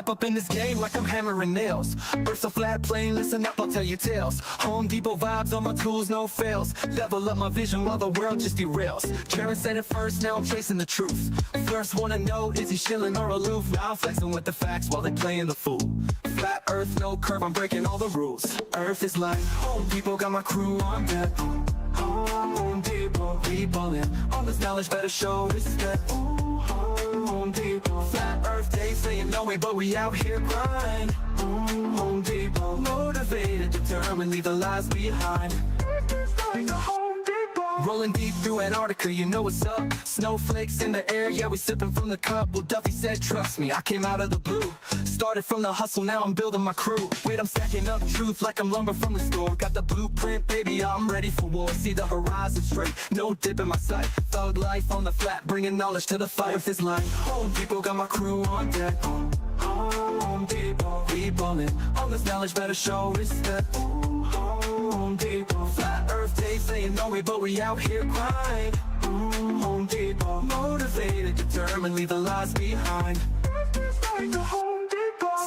step up in this game like I'm hammering nails. Earth's a flat plane, listen up, I'll tell you tales. Home Depot vibes on my tools, no fails. Level up my vision while the world just derails. Sharon said it first, now I'm tracing the truth. First wanna know, is he chilling or aloof? Now I'm flexing with the facts while they playing the fool. Flat earth, no curve, I'm breaking all the rules. Earth is like Home Depot, got my crew on deck. Home Depot, we ballin'. All this knowledge better show respect. Home Depot, flat earth, they saying no way, but we out here grind. Home Depot, motivated, determined, leave the lies behind. Rolling deep through Antarctica, you know what's up. Snowflakes in the air, yeah, we sipping from the cup. Well, Duffy said, trust me, I came out of the blue. Started from the hustle, now I'm building my crew. Wait, I'm stacking up truth like I'm lumber from the store. Got the blueprint, baby, I'm ready for war. See the horizon straight, no dip in my sight. Thug life on the flat, bringing knowledge to the fight. With this line, Home Depot, got my crew on deck. Home Depot, we ballin'. All this knowledge better show respect. Home Depot, flat earth, they saying no way, but we out here grind. Home Depot, motivated, determined, leave the lies behind.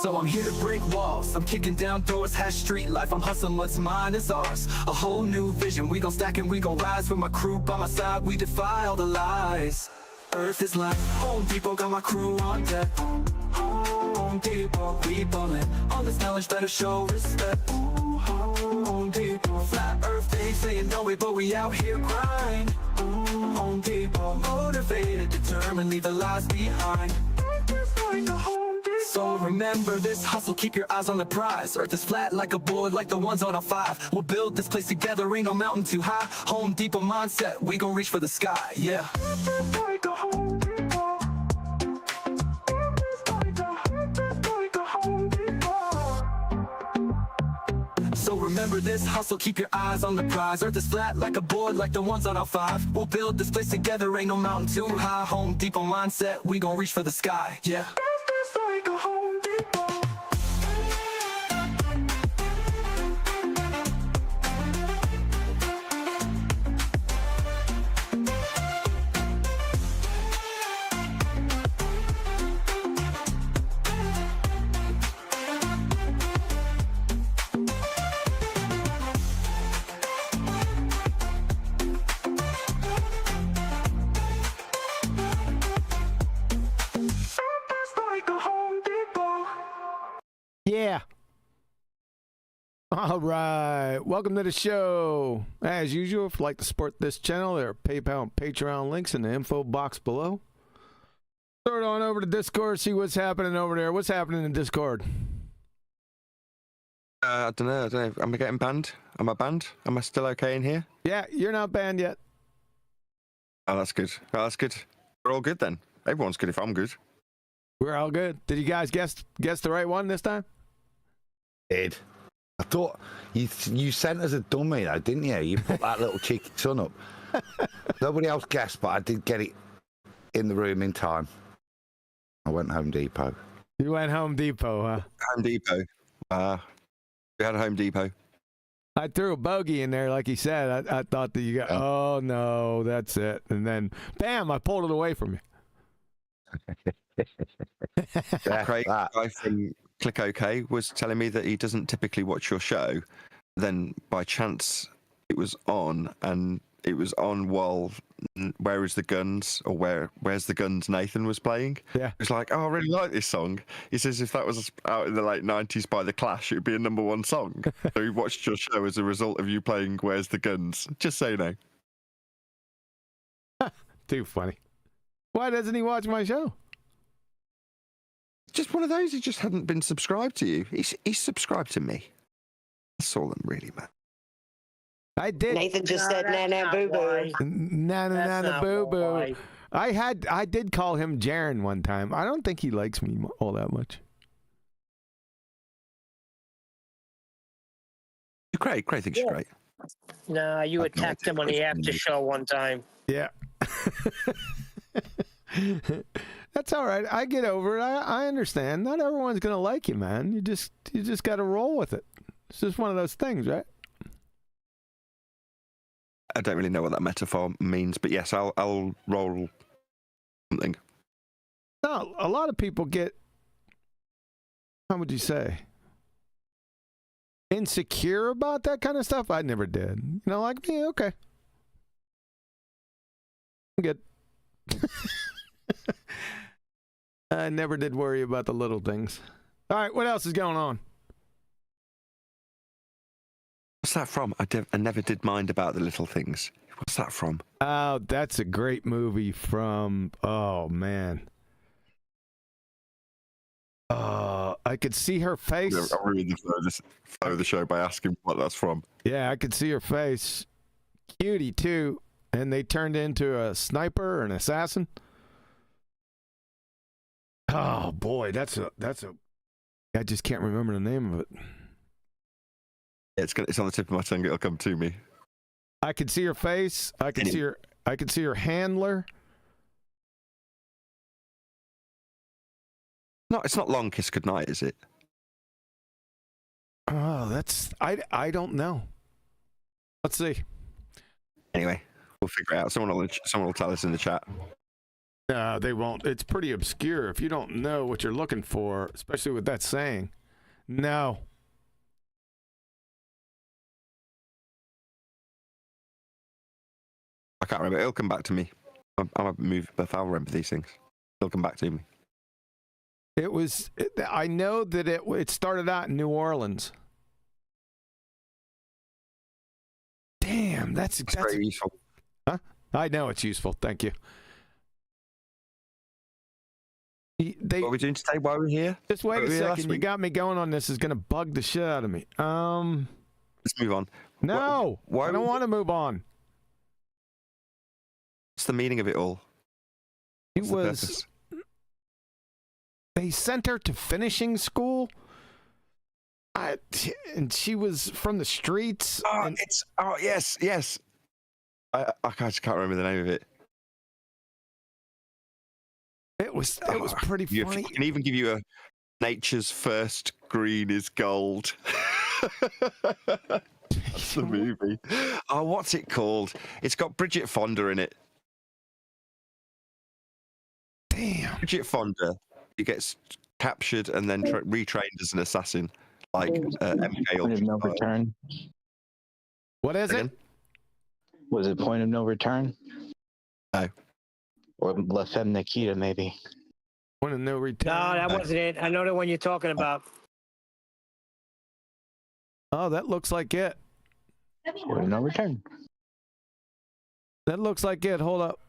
So I'm here to break walls, I'm kicking down doors, hash street life, I'm hustling what's mine is ours. A whole new vision, we gon' stack and we gon' rise. With my crew by my side, we defy all the lies. Earth is like Home Depot, got my crew on deck. Home Depot, we ballin'. All this knowledge better show respect. Home Depot, flat earth, they saying no way, but we out here grind. Home Depot, motivated, determined, leave the lies behind. So remember this hustle, keep your eyes on the prize. Earth is flat like a board, like the ones on a 5. We'll build this place together, ain't no mountain too high. Home Depot mindset, we gon' reach for the sky, yeah. So remember this hustle, keep your eyes on the prize. Earth is flat like a board, like the ones on our 5. We'll build this place together, ain't no mountain too high. Home Depot mindset, we gon' reach for the sky, yeah. Yeah. All right. Welcome to the show. As usual, if you'd like to support this channel, there are PayPal and Patreon links in the info box below. Start on over to Discord, see what's happening over there. What's happening in Discord? I don't know. Am I getting banned? Am I banned? Am I still okay in here? Yeah, you're not banned yet. Oh, that's good. Oh, that's good. We're all good then. Everyone's good if I'm good. We're all good. Did you guys guess the right one this time? Did. I thought you sent us a dummy though, didn't you? You put that little cheeky son up. Nobody else guessed, but I did get it in the room in time. I went Home Depot. You went Home Depot, huh? Home Depot. We had a Home Depot. I threw a bogey in there, like he said. I thought that you got, oh no, that's it. And then, bam, I pulled it away from you. Craig, the guy from Click OK was telling me that he doesn't typically watch your show. Then by chance it was on, and it was on while Where Is the Guns or Where's the Guns Nathan was playing. Yeah. He was like, oh, I really like this song. He says if that was out in the late 90s by The Clash, it would be a #1 song. So he watched your show as a result of you playing Where's the Guns. Just so you know. Too funny. Why doesn't he watch my show? Just one of those. He just hadn't been subscribed to you. He's subscribed to me. That's all I'm really mad. I did. Nathan just said nana boo boo. Nana boo boo. I did call him Jaren one time. I don't think he likes me all that much. Craig thinks you're great. Nah, you attacked him on the after show one time. Yeah. That's all right. I get over it. I understand. Not everyone's gonna like you, man. You just got to roll with it. It's just one of those things, right? I don't really know what that metaphor means, but yes, I'll roll something. No, a lot of people get how would you say? Insecure about that kind of stuff? I never did. You know, like me, okay. I'm good. I never did worry about the little things. All right, what else is going on? What's that from? I never did mind about the little things. What's that from? Oh, that's a great movie from, oh, man. I could see her face. I'm really going to flow the show by asking what that's from. Yeah, I could see her face. Cutie, too. And they turned into a sniper or an assassin. Oh, boy, that's a... I just can't remember the name of it. It's on the tip of my tongue. It'll come to me. I could see her face. I could see her handler. No, it's not Long Kiss Goodnight, is it? Oh, that's I don't know. Let's see. Anyway, we'll figure it out. Someone will tell us in the chat. They won't. It's pretty obscure if you don't know what you're looking for, especially with that saying. No. I can't remember. It'll come back to me. I'm a movie buff. I'll remember these things. It'll come back to me. It was. I know that it started out in New Orleans. Damn, that's very useful. Huh? I know it's useful. Thank you. What are we doing today while we're here? Just wait a second. You got me going on this. Is going to bug the shit out of me. Let's move on. No, I don't want to move on. What's the meaning of it all? It was. They sent her to finishing school, and she was from the streets. Oh, yes. I just can't remember the name of it. It was pretty funny. I can even give you a nature's first green is gold. That's the movie. Oh, what's it called? It's got Bridget Fonda in it. Damn. Bridget Fonda. He gets captured and then retrained as an assassin, like MK. Point of no return. What is it? Was it Point of No Return? No. Or La Femme Nikita, maybe. Point of No Return. No, that wasn't it. I know the one you're talking about. Oh, that looks like it. Point of No Return. That looks like it. Hold up.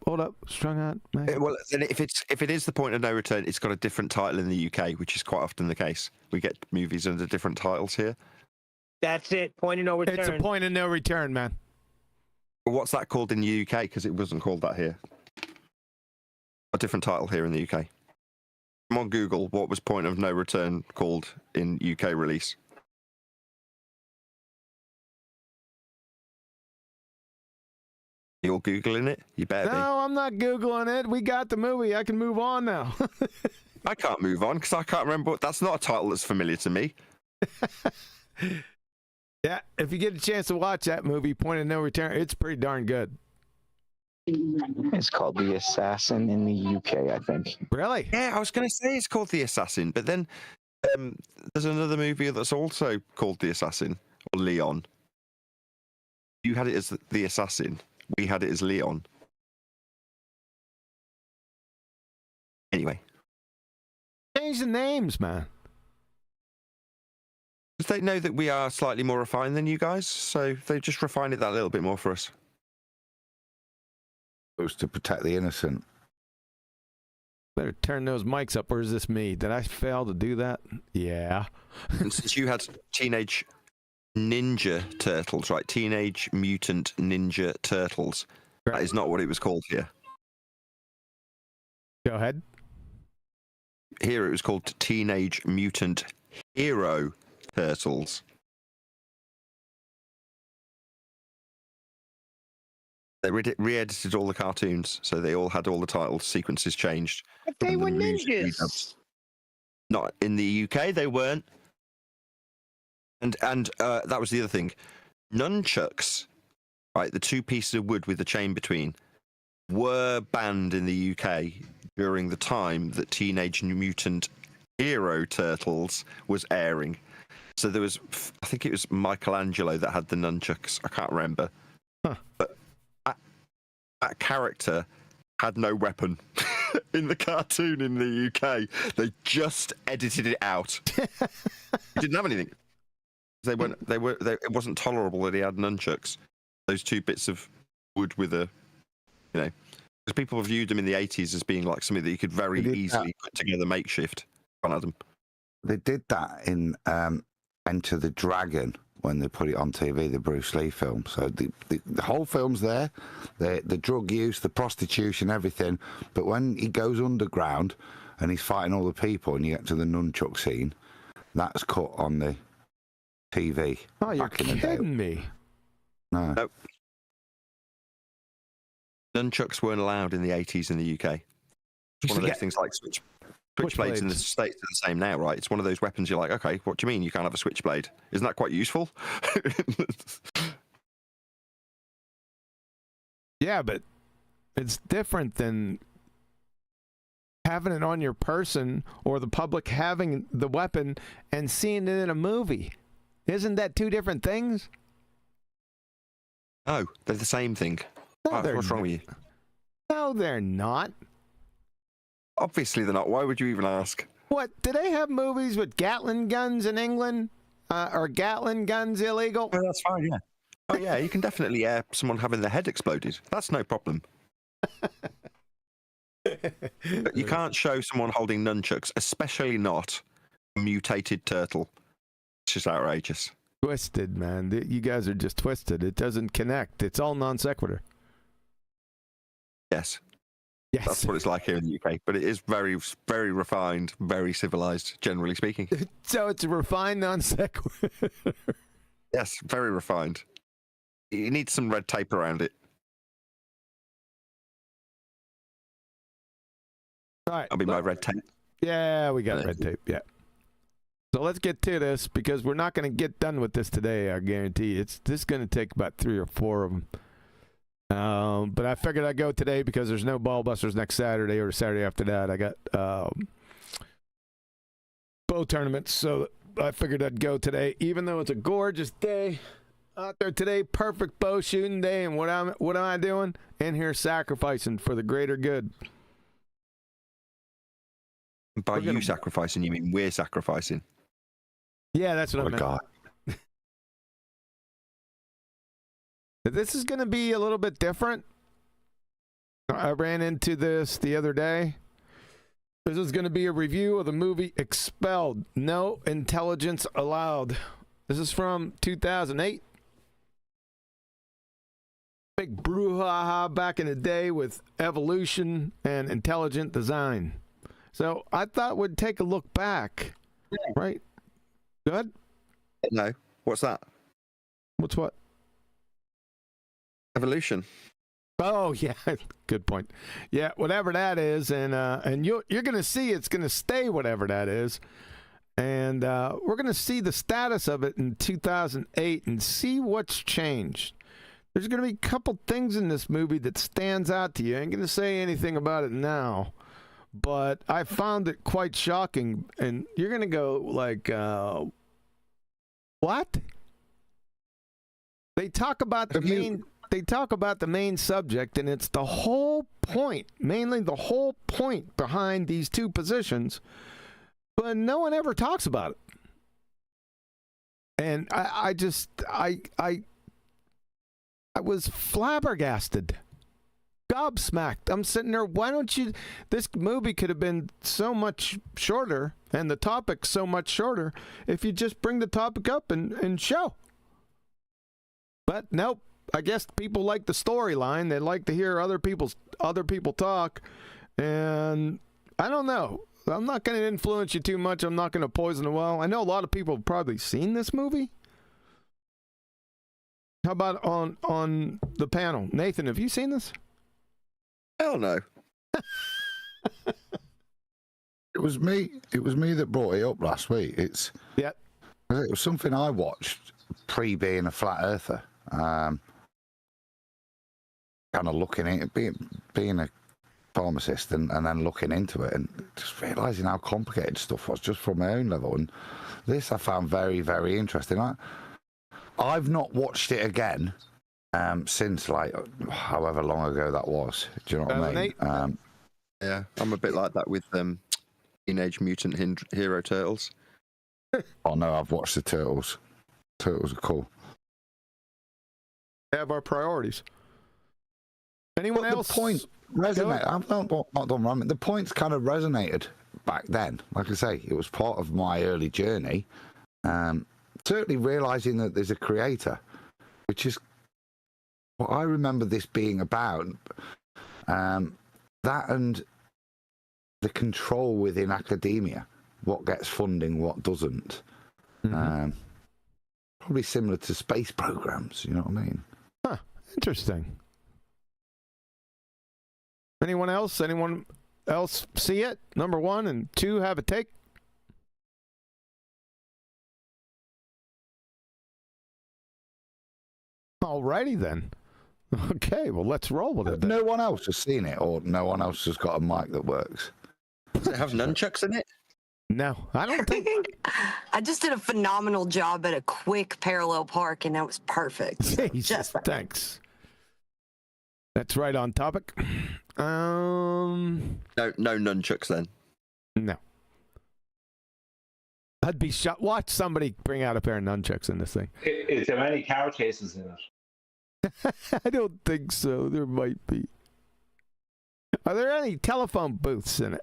Strung out. Man. Well, then if it is the Point of No Return, it's got a different title in the UK, which is quite often the case. We get movies under different titles here. That's it. Point of No Return. It's a Point of No Return, man. What's that called in the UK? Because it wasn't called that here. A different title here in the UK. Come on, Google. What was Point of No Return called in UK release? You're Googling it? You better be. No, I'm not Googling it. We got the movie. I can move on now. I can't move on because I can't remember. That's not a title that's familiar to me. Yeah, if you get a chance to watch that movie, Point of No Return, it's pretty darn good. It's called The Assassin in the UK, I think. Really? Yeah, I was going to say it's called The Assassin, but then there's another movie that's also called The Assassin, or Leon. You had it as The Assassin. We had it as Leon. Anyway. Change the names, man. Because they know that we are slightly more refined than you guys, so they just refine it that little bit more for us. Supposed to protect the innocent. Better turn those mics up, or is this me? Did I fail to do that? Yeah. And since you had Teenage Ninja Turtles, right? Teenage Mutant Ninja Turtles. That is not what it was called here. Go ahead. Here it was called Teenage Mutant Hero Turtles. They re-edited all the cartoons, so they all had all the title sequences changed. But they were ninjas. Not in the UK, they weren't. And that was the other thing. Nunchucks, right, the two pieces of wood with the chain between, were banned in the UK during the time that Teenage Mutant Hero Turtles was airing. So there was, I think it was Michelangelo that had the nunchucks. I can't remember. Huh. But that character had no weapon in the cartoon in the UK. They just edited it out. He didn't have anything. It wasn't tolerable that he had nunchucks. Those two bits of wood with a, you know, because people viewed them in the 80s as being like something that you could very easily put together makeshift. Adam. They did that in Enter the Dragon when they put it on TV, the Bruce Lee film. So the whole film's there, the drug use, the prostitution, everything. But when he goes underground and he's fighting all the people and you get to the nunchuck scene, that's cut on the TV. Oh, you're kidding me. No. Nope. Nunchucks weren't allowed in the 80s in the UK. It's one of those things like switchblades in the States are the same now, right? It's one of those weapons you're like, okay, what do you mean you can't have a switchblade? Isn't that quite useful? Yeah, but it's different than having it on your person or the public having the weapon and seeing it in a movie. Isn't that two different things? No, they're the same thing. No, What's wrong with you? No, they're not. Obviously they're not. Why would you even ask? What, do they have movies with Gatling guns in England? Are Gatling guns illegal? Oh, that's fine, yeah. Oh, yeah, you can definitely air someone having their head exploded. That's no problem. But you can't show someone holding nunchucks, especially not a mutated turtle. It's just outrageous. Twisted, man. You guys are just twisted. It doesn't connect. It's all non sequitur. Yes. Yes. That's what it's like here in the UK. But it is very, very refined, very civilized, generally speaking. So it's a refined non sequitur. Yes, very refined. You need some red tape around it. All right. That'll be my red tape. Yeah, we got red tape. Yeah. So let's get to this because we're not going to get done with this today. I guarantee this is going to take about 3 or 4 of them. But I figured I'd go today because there's no Ballbusters next Saturday or Saturday after that. I got bow tournaments, so I figured I'd go today, even though it's a gorgeous day out there today. Perfect bow shooting day, and what am I doing? In here sacrificing for the greater good. By you sacrificing, you mean we're sacrificing? Yeah, that's what I meant. God. This is going to be a little bit different. I ran into this the other day. This is going to be a review of the movie Expelled. No Intelligence Allowed. This is from 2008. Big brouhaha back in the day with evolution and intelligent design. So I thought we'd take a look back. Yeah. Right? Good? No. What's that? What's what? Evolution. Oh yeah, good point. Yeah, whatever that is, and you're going to see it's going to stay whatever that is, and we're going to see the status of it in 2008 and see what's changed. There's going to be a couple things in this movie that stands out to you. I ain't going to say anything about it now, but I found it quite shocking, and you're going to go like, what? They talk about the main. They talk about the main subject, and it's the whole point, mainly the whole point behind these two positions, but no one ever talks about it. And I was flabbergasted, gobsmacked. I'm sitting there, why don't you, this movie could have been so much shorter, and the topic so much shorter, if you just bring the topic up and show. But nope. I guess people like the storyline. They like to hear other people talk, and I don't know. I'm not going to influence you too much. I'm not going to poison the well. I know a lot of people have probably seen this movie. How about on the panel, Nathan? Have you seen this? Hell no. It was me that brought it up last week. It was something I watched pre being a flat earther. Kind of looking at it, being a pharmacist, and then looking into it and just realising how complicated stuff was just from my own level. And this I found very, very interesting. I've not watched it again since, like, however long ago that was. Do you know what I mean? Yeah, I'm a bit like that with Teenage Mutant Hero Turtles. Oh no, I've watched the Turtles. Turtles are cool. Have our priorities. Anyone else? The point resonated. I've not done wrong. The points kind of resonated back then. Like I say, it was part of my early journey. Certainly realizing that there's a creator, which is what I remember this being about. That and the control within academia, what gets funding, what doesn't. Mm-hmm. Probably similar to space programs, you know what I mean? Huh, interesting. Anyone else? Anyone else see it? Number 1 and 2 have a take? Alrighty then. Okay, well, let's roll with it then. No one else has seen it, or no one else has got a mic that works. Does it have nunchucks in it? No, I don't think. I just did a phenomenal job at a quick parallel park, and that was perfect. Jesus, thanks. That's right on topic. No nunchucks then. No. I'd be shot. Watch somebody bring out a pair of nunchucks in this thing. Is there any car chases in it? I don't think so. There might be. Are there any telephone booths in it?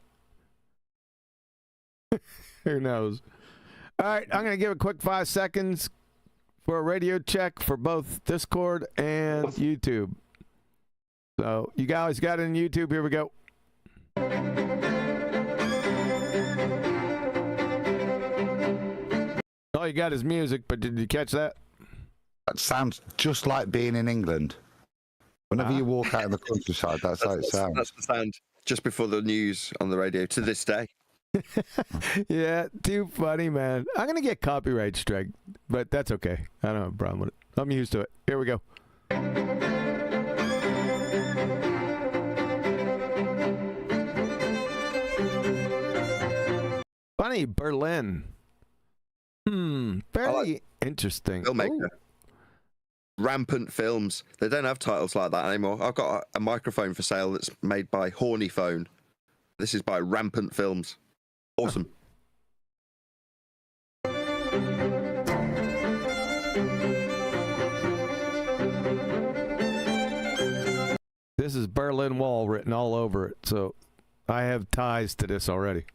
Who knows? All right, I'm going to give a quick 5 seconds for a radio check for both Discord and YouTube. So you guys got it in YouTube. Here we go. All you got is music, but did you catch that? That sounds just like being in England. Whenever you walk out in the countryside, that's how it sounds. That's the sound just before the news on the radio to this day. Yeah, too funny, man. I'm going to get copyright strike, but that's okay. I don't have a problem with it. I'm used to it. Here we go. Funny, Berlin. Very interesting. Filmmaker. Rampant Films. They don't have titles like that anymore. I've got a microphone for sale that's made by Horny Phone. This is by Rampant Films. Awesome. This is Berlin Wall written all over it, so I have ties to this already.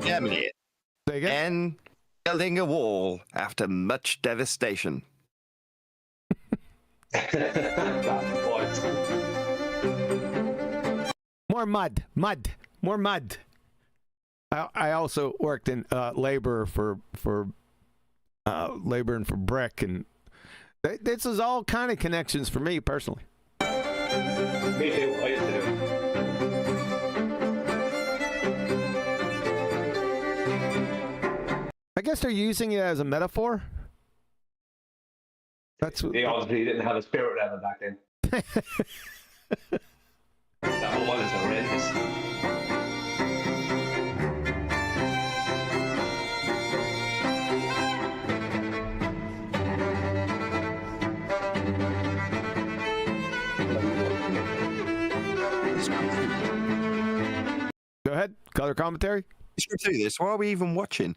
Germany. And building a wall after much devastation. More mud. More mud. I also worked in labor for laboring for brick, and this is all kind of connections for me personally. Me too. I used to do. I guess they're using it as a metaphor. That's They obviously didn't have a spirit level back then. That wall is horrendous. Go ahead. Color commentary. You should do this. Why are we even watching?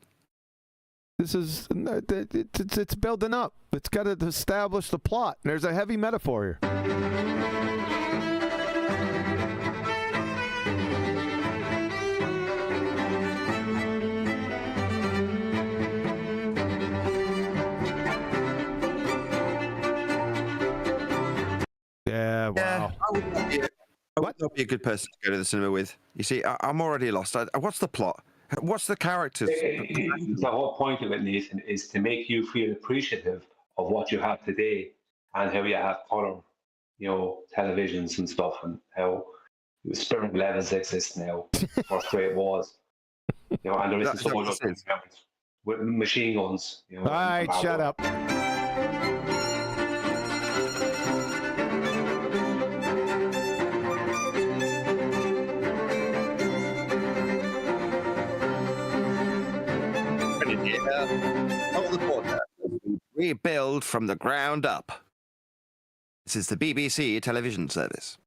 This is it's building up. It's got to establish the plot. There's a heavy metaphor here. Yeah. Wow. I would not be a good person to go to the cinema with. You see, I'm already lost. What's the plot? What's the characters? The whole point of it, Nathan, is to make you feel appreciative of what you have today and how you have color, televisions and stuff, and how spirit levels exist now. First great was. You know, and there That's isn't what soldiers this is. with machine guns. You know, All right, shut up. All the border rebuild from the ground up. This is the BBC television service.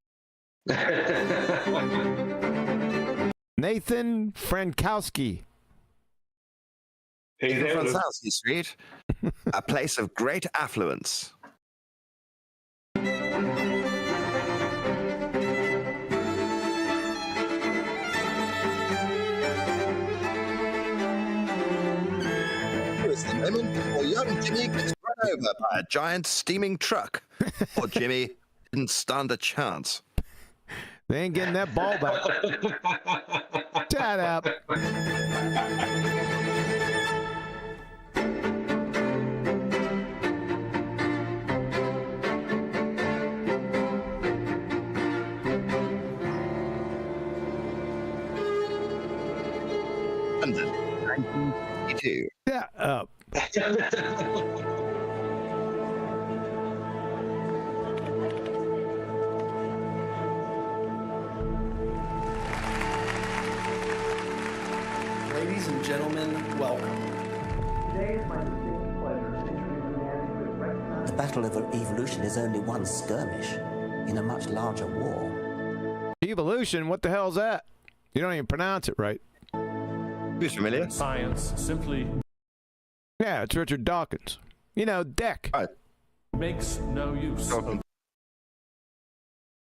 Nathan Frankowski. He's there, On Lieu. South Street, a place of great affluence. As the moment before young Jimmy gets run over by a giant steaming truck. Poor Jimmy didn't stand a chance. They ain't getting that ball back. Shut up. London, 1952. Shut up. Ladies and gentlemen, welcome. The battle of evolution is only one skirmish in a much larger war. Evolution? What the hell's that? You don't even pronounce it right. Who's familiar? Science simply Yeah, it's Richard Dawkins. You know, Deck. Right. makes no use of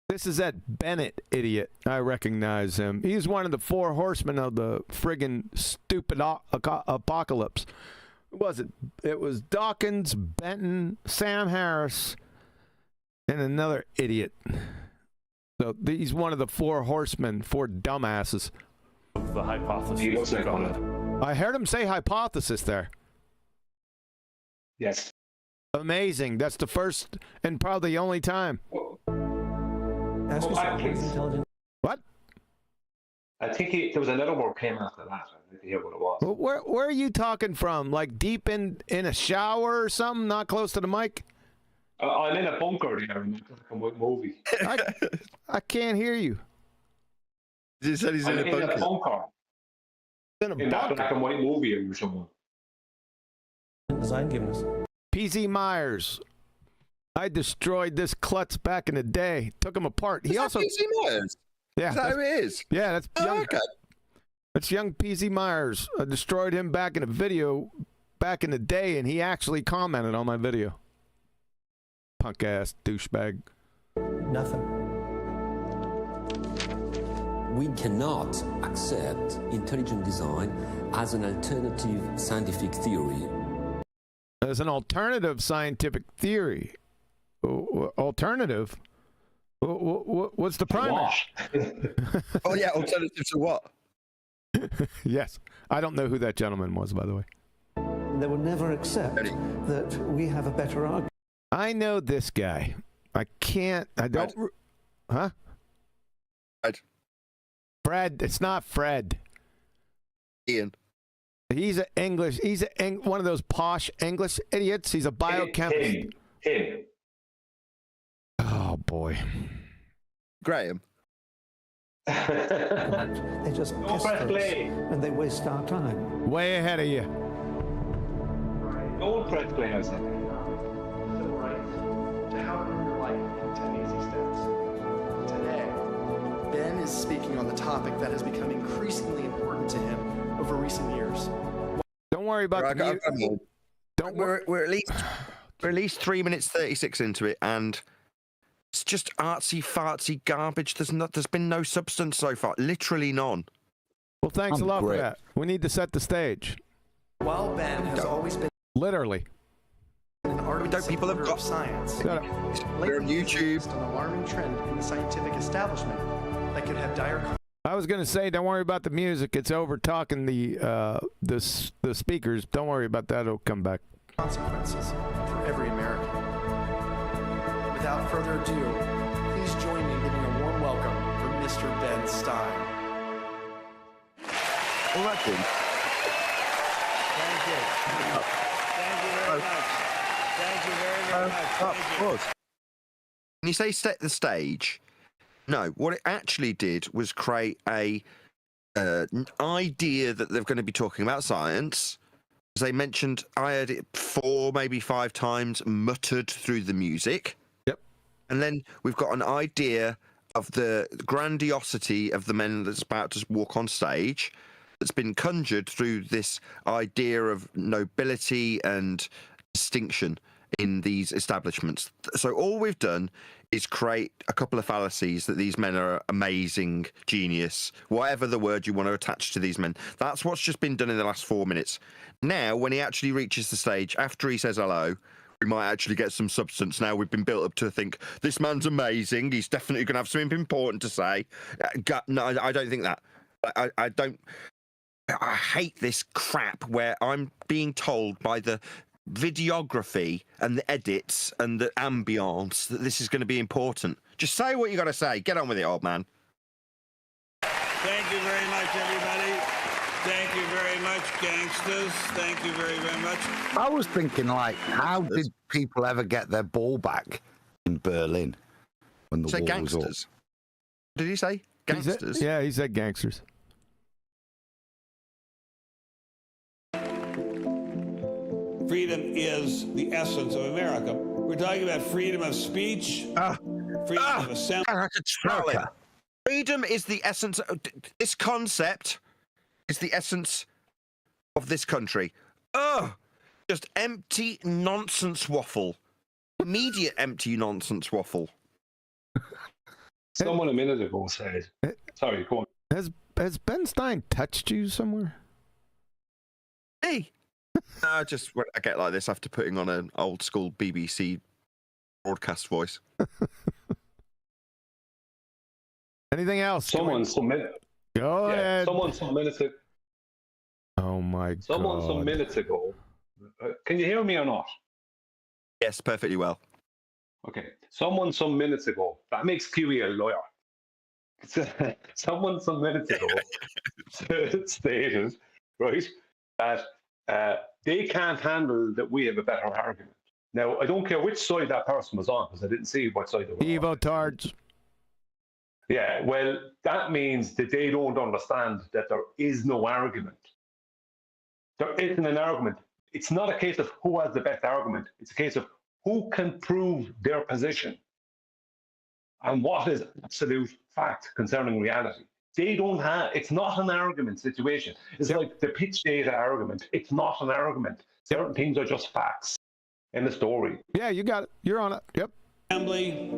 This is that Bennett idiot. I recognize him. He's one of the four horsemen of the friggin' stupid apocalypse. Who was it? It was Dawkins, Benton, Sam Harris, and another idiot. So he's one of the four horsemen, four dumbasses. the hypothesis. He looks like one of God. them. I heard him say hypothesis there. Yes. Amazing. That's the first and probably the only time. What? I think there was another word came after that. I didn't hear what it was. Well, where are you talking from? Like deep in a shower or something? Not close to the mic? I'm in a bunker there in a movie. I can't hear you. He said he's I'm in a bunker. bunker. In a In that bunker. black and white movie or someone. Design given us. PZ Myers. I destroyed this klutz back in the day. Took him apart. He also. PZ Myers? Yeah. Is that who it is? Yeah, that's young. Oh, okay. That's young PZ Myers. I destroyed him back in a video back in the day, and he actually commented on my video. Punk ass douchebag. Nothing. We cannot accept intelligent design as an alternative scientific theory. As an alternative scientific theory. Alternative? What's the primary? Oh, yeah, alternative to what? Yes. I don't know who that gentleman was, by the way. They will never accept that we have a better argument. I know this guy. I don't. Huh? Fred. It's not Fred. Ian. He's one of those posh English idiots. He's a biochemist. Him. Oh, boy. Graham. They just Don't piss press us play. and they waste our time. Way ahead of you. Don't press play, I said. Civil rights to how to live your life in 10 easy steps. Today, Ben is speaking on the topic that has become increasingly important to him over recent years. Don't worry about the music. We're at least 3 minutes 36 into it, and it's just artsy fartsy garbage. There's been no substance so far. Literally none. Well, thanks a lot for that. We need to set the stage. While Ben has always been Literally. an ardent People have supporter got of science, Shut up. We're on YouTube. an alarming trend in the scientific establishment that could have dire I was gonna say, don't worry about the music. It's over talking the speakers. Don't worry about that. It'll come back. consequences for every American. Without further ado, please join me in giving a warm welcome for Mr. Ben Stein. already? Thank you. Thank you very much. Thank you very, very much. Thank you. When you say set the stage, no, what it actually did was create an idea that they're going to be talking about science. As they mentioned, I heard it 4, maybe 5 times muttered through the music. Yep. And then we've got an idea of the grandiosity of the men that's about to walk on stage that's been conjured through this idea of nobility and distinction in these establishments. So all we've done is create a couple of fallacies that these men are amazing, genius, whatever the word you want to attach to these men. That's what's just been done in the last 4 minutes. Now, when he actually reaches the stage, after he says hello, we might actually get some substance. Now we've been built up to think, this man's amazing, he's definitely going to have something important to say. No, I don't think that. I hate this crap where I'm being told by the videography and the edits and the ambience that this is going to be important. Just say what you got to say. Get on with it, old man. Thank you very much, everybody. Thank you very much, gangsters. Thank you very, very much. I was thinking, like, how did people ever get their ball back in Berlin when the wall gangsters. was up? Did he say gangsters? He said gangsters. Freedom is the essence of America. We're talking about freedom of speech, freedom of assembly. Freedom is the essence of this concept. Is the essence of this country. Just empty nonsense waffle. Immediate empty nonsense waffle. Someone a minute ago said, sorry, go on. Has Ben Stein touched you somewhere? Hey. I just when I get like this after putting on an old school BBC broadcast voice. Anything else? Someone some minute. Go ahead. Someone some minutes ago. Oh my God. Someone some minutes ago. Can you hear me or not? Yes, perfectly well. Okay. Someone some minutes ago. That makes Kiwi a lawyer. Someone some minutes ago stated, right, that they can't handle that we have a better argument. Now, I don't care which side that person was on, because I didn't see what side they were on. Evo-tards. Yeah, well, that means that they don't understand that there is no argument. There isn't an argument. It's not a case of who has the best argument. It's a case of who can prove their position and what is absolute fact concerning reality. They don't have, it's not an argument situation. It's like the pitch data argument. It's not an argument. Certain things are just facts in the story. Yeah, you got it. You're on it. Yep. Assembly,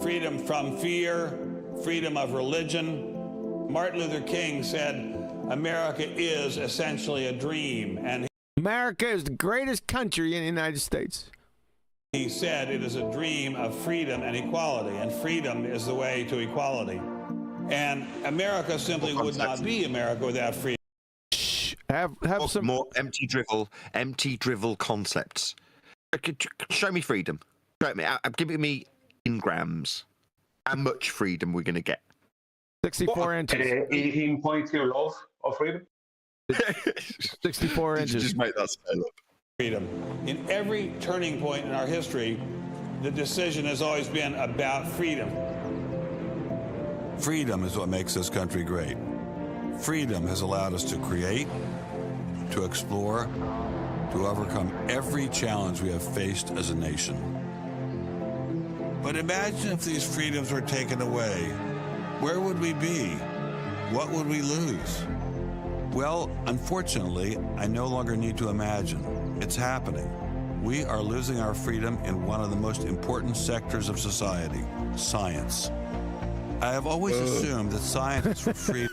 freedom from fear, freedom of religion. Martin Luther King said, America is essentially a dream. And America is the greatest country in the United States. he said it is a dream of freedom and equality, and freedom is the way to equality. And America simply would not be America without freedom. Have some more empty drivel concepts. Show me freedom. Show me. Give me in grams. How much freedom we're going to get? 64 inches. 18.2 love of freedom. 64 inches. Just make that scale up. Freedom. In every turning point in our history, the decision has always been about freedom. Freedom is what makes this country great. Freedom has allowed us to create, to explore, to overcome every challenge we have faced as a nation. But imagine if these freedoms were taken away. Where would we be? What would we lose? Well, unfortunately, I no longer need to imagine. It's happening. We are losing our freedom in one of the most important sectors of society, science. I have always assumed that scientists were free.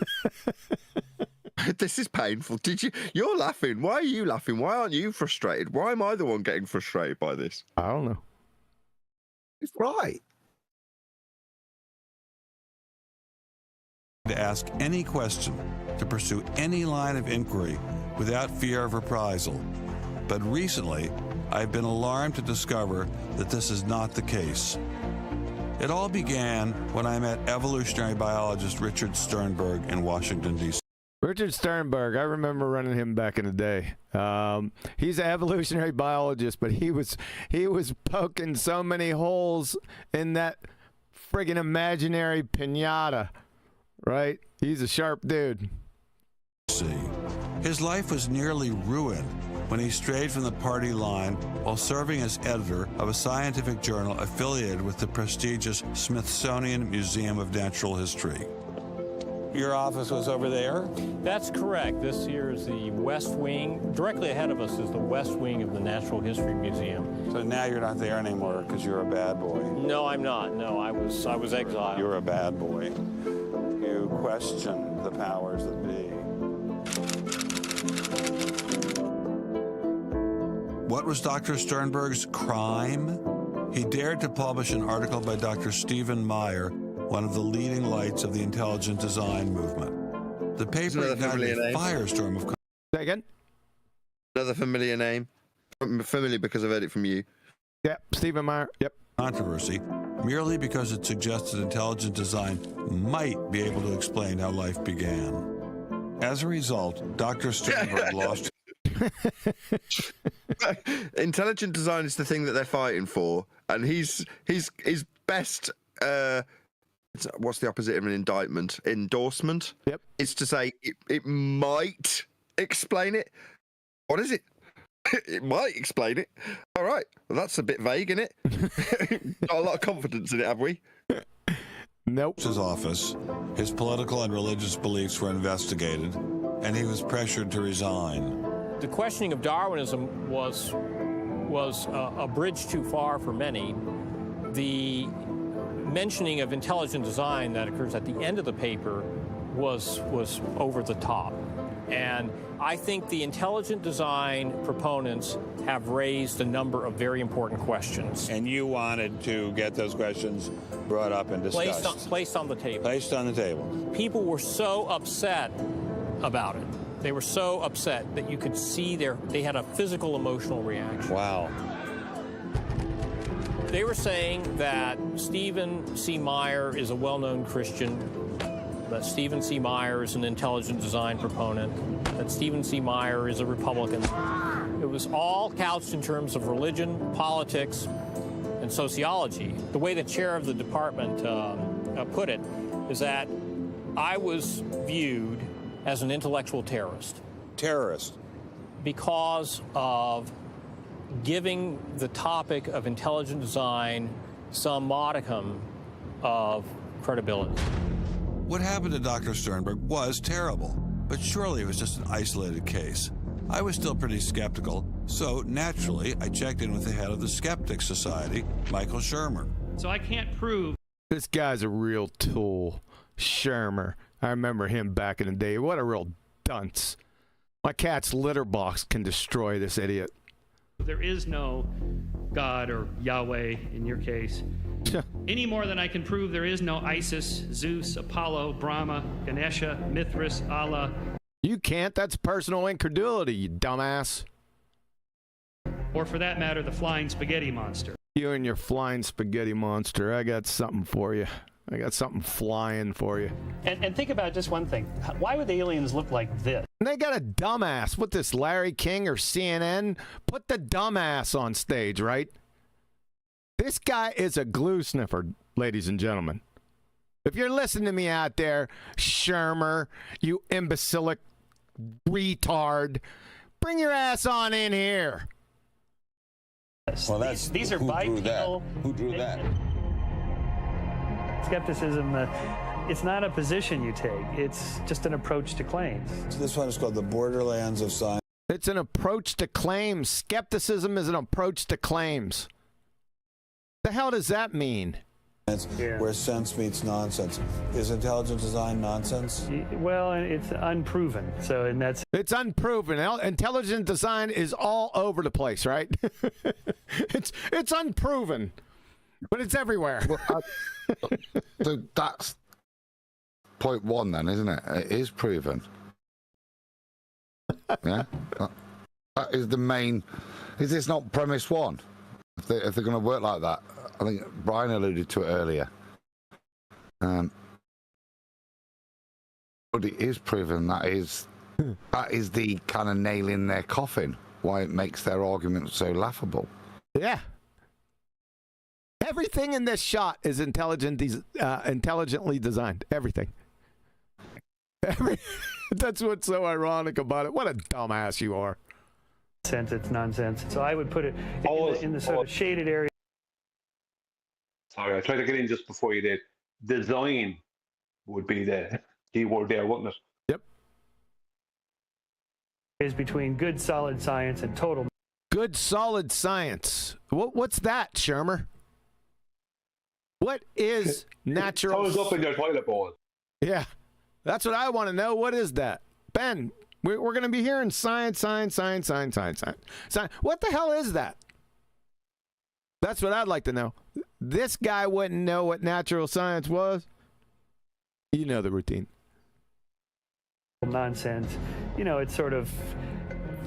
This is painful. You're laughing. Why are you laughing? Why aren't you frustrated? Why am I the one getting frustrated by this? I don't know. It's right. To ask any question, to pursue any line of inquiry without fear of reprisal. But recently, I've been alarmed to discover that this is not the case. It all began when I met evolutionary biologist Richard Sternberg in Washington, D.C. Richard Sternberg, I remember running him back in the day. He's an evolutionary biologist, but he was poking so many holes in that friggin' imaginary pinata, right? He's a sharp dude. His life was nearly ruined when he strayed from the party line while serving as editor of a scientific journal affiliated with the prestigious Smithsonian Museum of Natural History. Your office was over there? That's correct. This here is the West Wing. Directly ahead of us is the West Wing of the Natural History Museum. So now you're not there anymore because you're a bad boy. No, I'm not. No, I was exiled. You're a bad boy. You question the powers that be. What was Dr. Sternberg's crime? He dared to publish an article by Dr. Stephen Meyer, one of the leading lights of the intelligent design movement. The paper ignited a firestorm of... Say again? Another familiar name. Familiar because I've heard it from you. Yep, Stephen Meyer. Yep. Controversy, merely because it suggested intelligent design might be able to explain how life began. As a result, Dr. Sternberg lost... Intelligent design is the thing that they're fighting for, and his best what's the opposite of an indictment? Endorsement. Yep. It's to say it might explain it. What is it? It might explain it. All right. Well, that's a bit vague, isn't it? Not a lot of confidence in it, have we? Nope. His office, his political and religious beliefs were investigated, and he was pressured to resign. The questioning of Darwinism was a bridge too far for many. The mentioning of intelligent design that occurs at the end of the paper was over the top. And I think the intelligent design proponents have raised a number of very important questions. And you wanted to get those questions brought up and discussed. Placed on the table. Placed on the table. People were so upset about it. They were so upset that you could see they had a physical, emotional reaction. Wow. They were saying that Stephen C. Meyer is a well-known Christian, that Stephen C. Meyer is an intelligent design proponent, that Stephen C. Meyer is a Republican. It was all couched in terms of religion, politics, and sociology. The way the chair of the department put it is that I was viewed as an intellectual terrorist. Terrorist? Because of giving the topic of intelligent design some modicum of credibility. What happened to Dr. Sternberg was terrible, but surely it was just an isolated case. I was still pretty skeptical, so naturally I checked in with the head of the Skeptics Society, Michael Shermer. So I can't prove. This guy's a real tool. Shermer. I remember him back in the day. What a real dunce. My cat's litter box can destroy this idiot. There is no God or Yahweh in your case. Any more than I can prove there is no Isis, Zeus, Apollo, Brahma, Ganesha, Mithras, Allah. You can't. That's personal incredulity, you dumbass. Or for that matter, the flying spaghetti monster. You and your flying spaghetti monster. I got something for you. I got something flying for you. And think about just one thing. Why would the aliens look like this? And they got a dumbass. What, this Larry King or CNN? Put the dumbass on stage, right? This guy is a glue sniffer, ladies and gentlemen. If you're listening to me out there, Shermer, you imbecilic retard, bring your ass on in here. Well, these are bipedal. Who drew that? Skepticism, it's not a position you take. It's just an approach to claims. This one is called the Borderlands of Science. It's an approach to claims. Skepticism is an approach to claims. The hell does that mean? Where sense meets nonsense. Is intelligent design nonsense? Well, it's unproven. So, and that's... It's unproven. Intelligent design is all over the place, right? It's unproven. But it's everywhere. So that's point one then, isn't it? It is proven. Yeah? That is the main... Is this not premise one? If they're going to work like that. I think Brian alluded to it earlier. But it is proven that is the kind of nail in their coffin, why it makes their argument so laughable. Yeah. Everything in this shot is intelligently designed. Everything. That's what's so ironic about it. What a dumbass you are. It's nonsense. So I would put it in the sort of shaded area. Sorry, I tried to get in just before you did. Design would be the key word there, wouldn't it? Yep. Is between good solid science and total. Good solid science. What's that, Shermer? What is natural? Toes up in your toilet bowl. Yeah, that's what I want to know. What is that, Ben? We're going to be hearing science. What the hell is that? That's what I'd like to know. This guy wouldn't know what natural science was. You know the routine. Nonsense. You know, it's sort of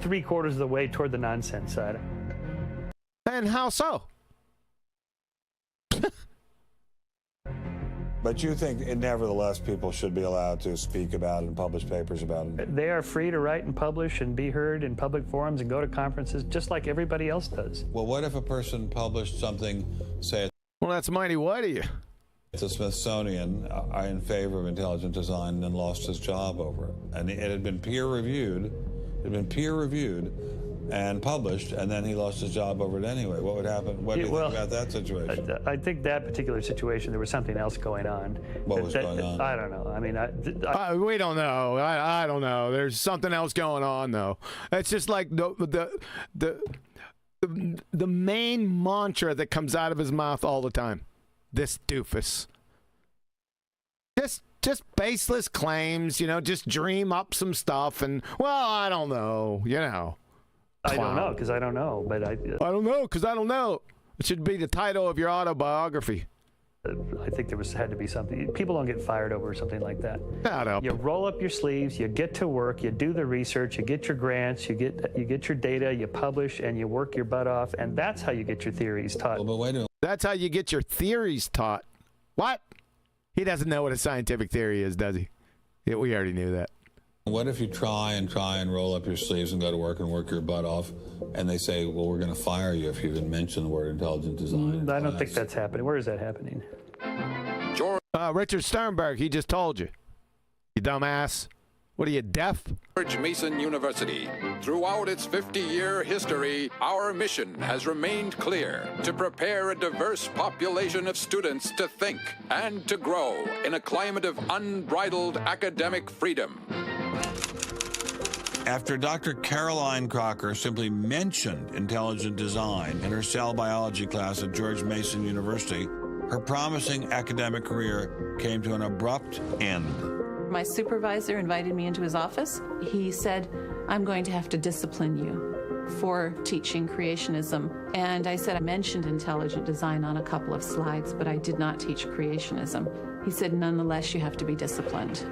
3/4 of the way toward the nonsense side. And how so? But you think, nevertheless, people should be allowed to speak about it and publish papers about it? They are free to write and publish and be heard in public forums and go to conferences just like everybody else does. Well, what if a person published something, say, well, that's mighty white of you. It's a Smithsonian in favor of intelligent design and then lost his job over it. And it had been peer-reviewed. And published, and then he lost his job over it anyway. What would happen? What do you think about that situation? I think that particular situation, there was something else going on. What was going on? I don't know. I mean, we don't know. I don't know. There's something else going on, though. It's just like the main mantra that comes out of his mouth all the time. This doofus. Just baseless claims, you know, just dream up some stuff and, well, I don't know, you know. I don't know because I don't know, but I don't know because I don't know. It should be the title of your autobiography. I think there had to be something. People don't get fired over something like that. Shut up. You roll up your sleeves, you get to work, you do the research, you get your grants, you get your data, you publish, and you work your butt off, and that's how you get your theories taught. Well, but wait a minute. That's how you get your theories taught. What? He doesn't know what a scientific theory is, does he? Yeah, we already knew that. What if you try and roll up your sleeves and go to work and work your butt off, and they say, well, we're going to fire you if you even mention the word intelligent design? I don't think that's happening. Where is that happening? Richard Sternberg, he just told you. You dumbass. What are you, deaf? George Mason University. Throughout its 50-year history, our mission has remained clear: to prepare a diverse population of students to think and to grow in a climate of unbridled academic freedom. After Dr. Caroline Crocker simply mentioned intelligent design in her cell biology class at George Mason University, her promising academic career came to an abrupt end. My supervisor invited me into his office. He said, I'm going to have to discipline you for teaching creationism. And I said, I mentioned intelligent design on a couple of slides, but I did not teach creationism. He said, nonetheless, you have to be disciplined.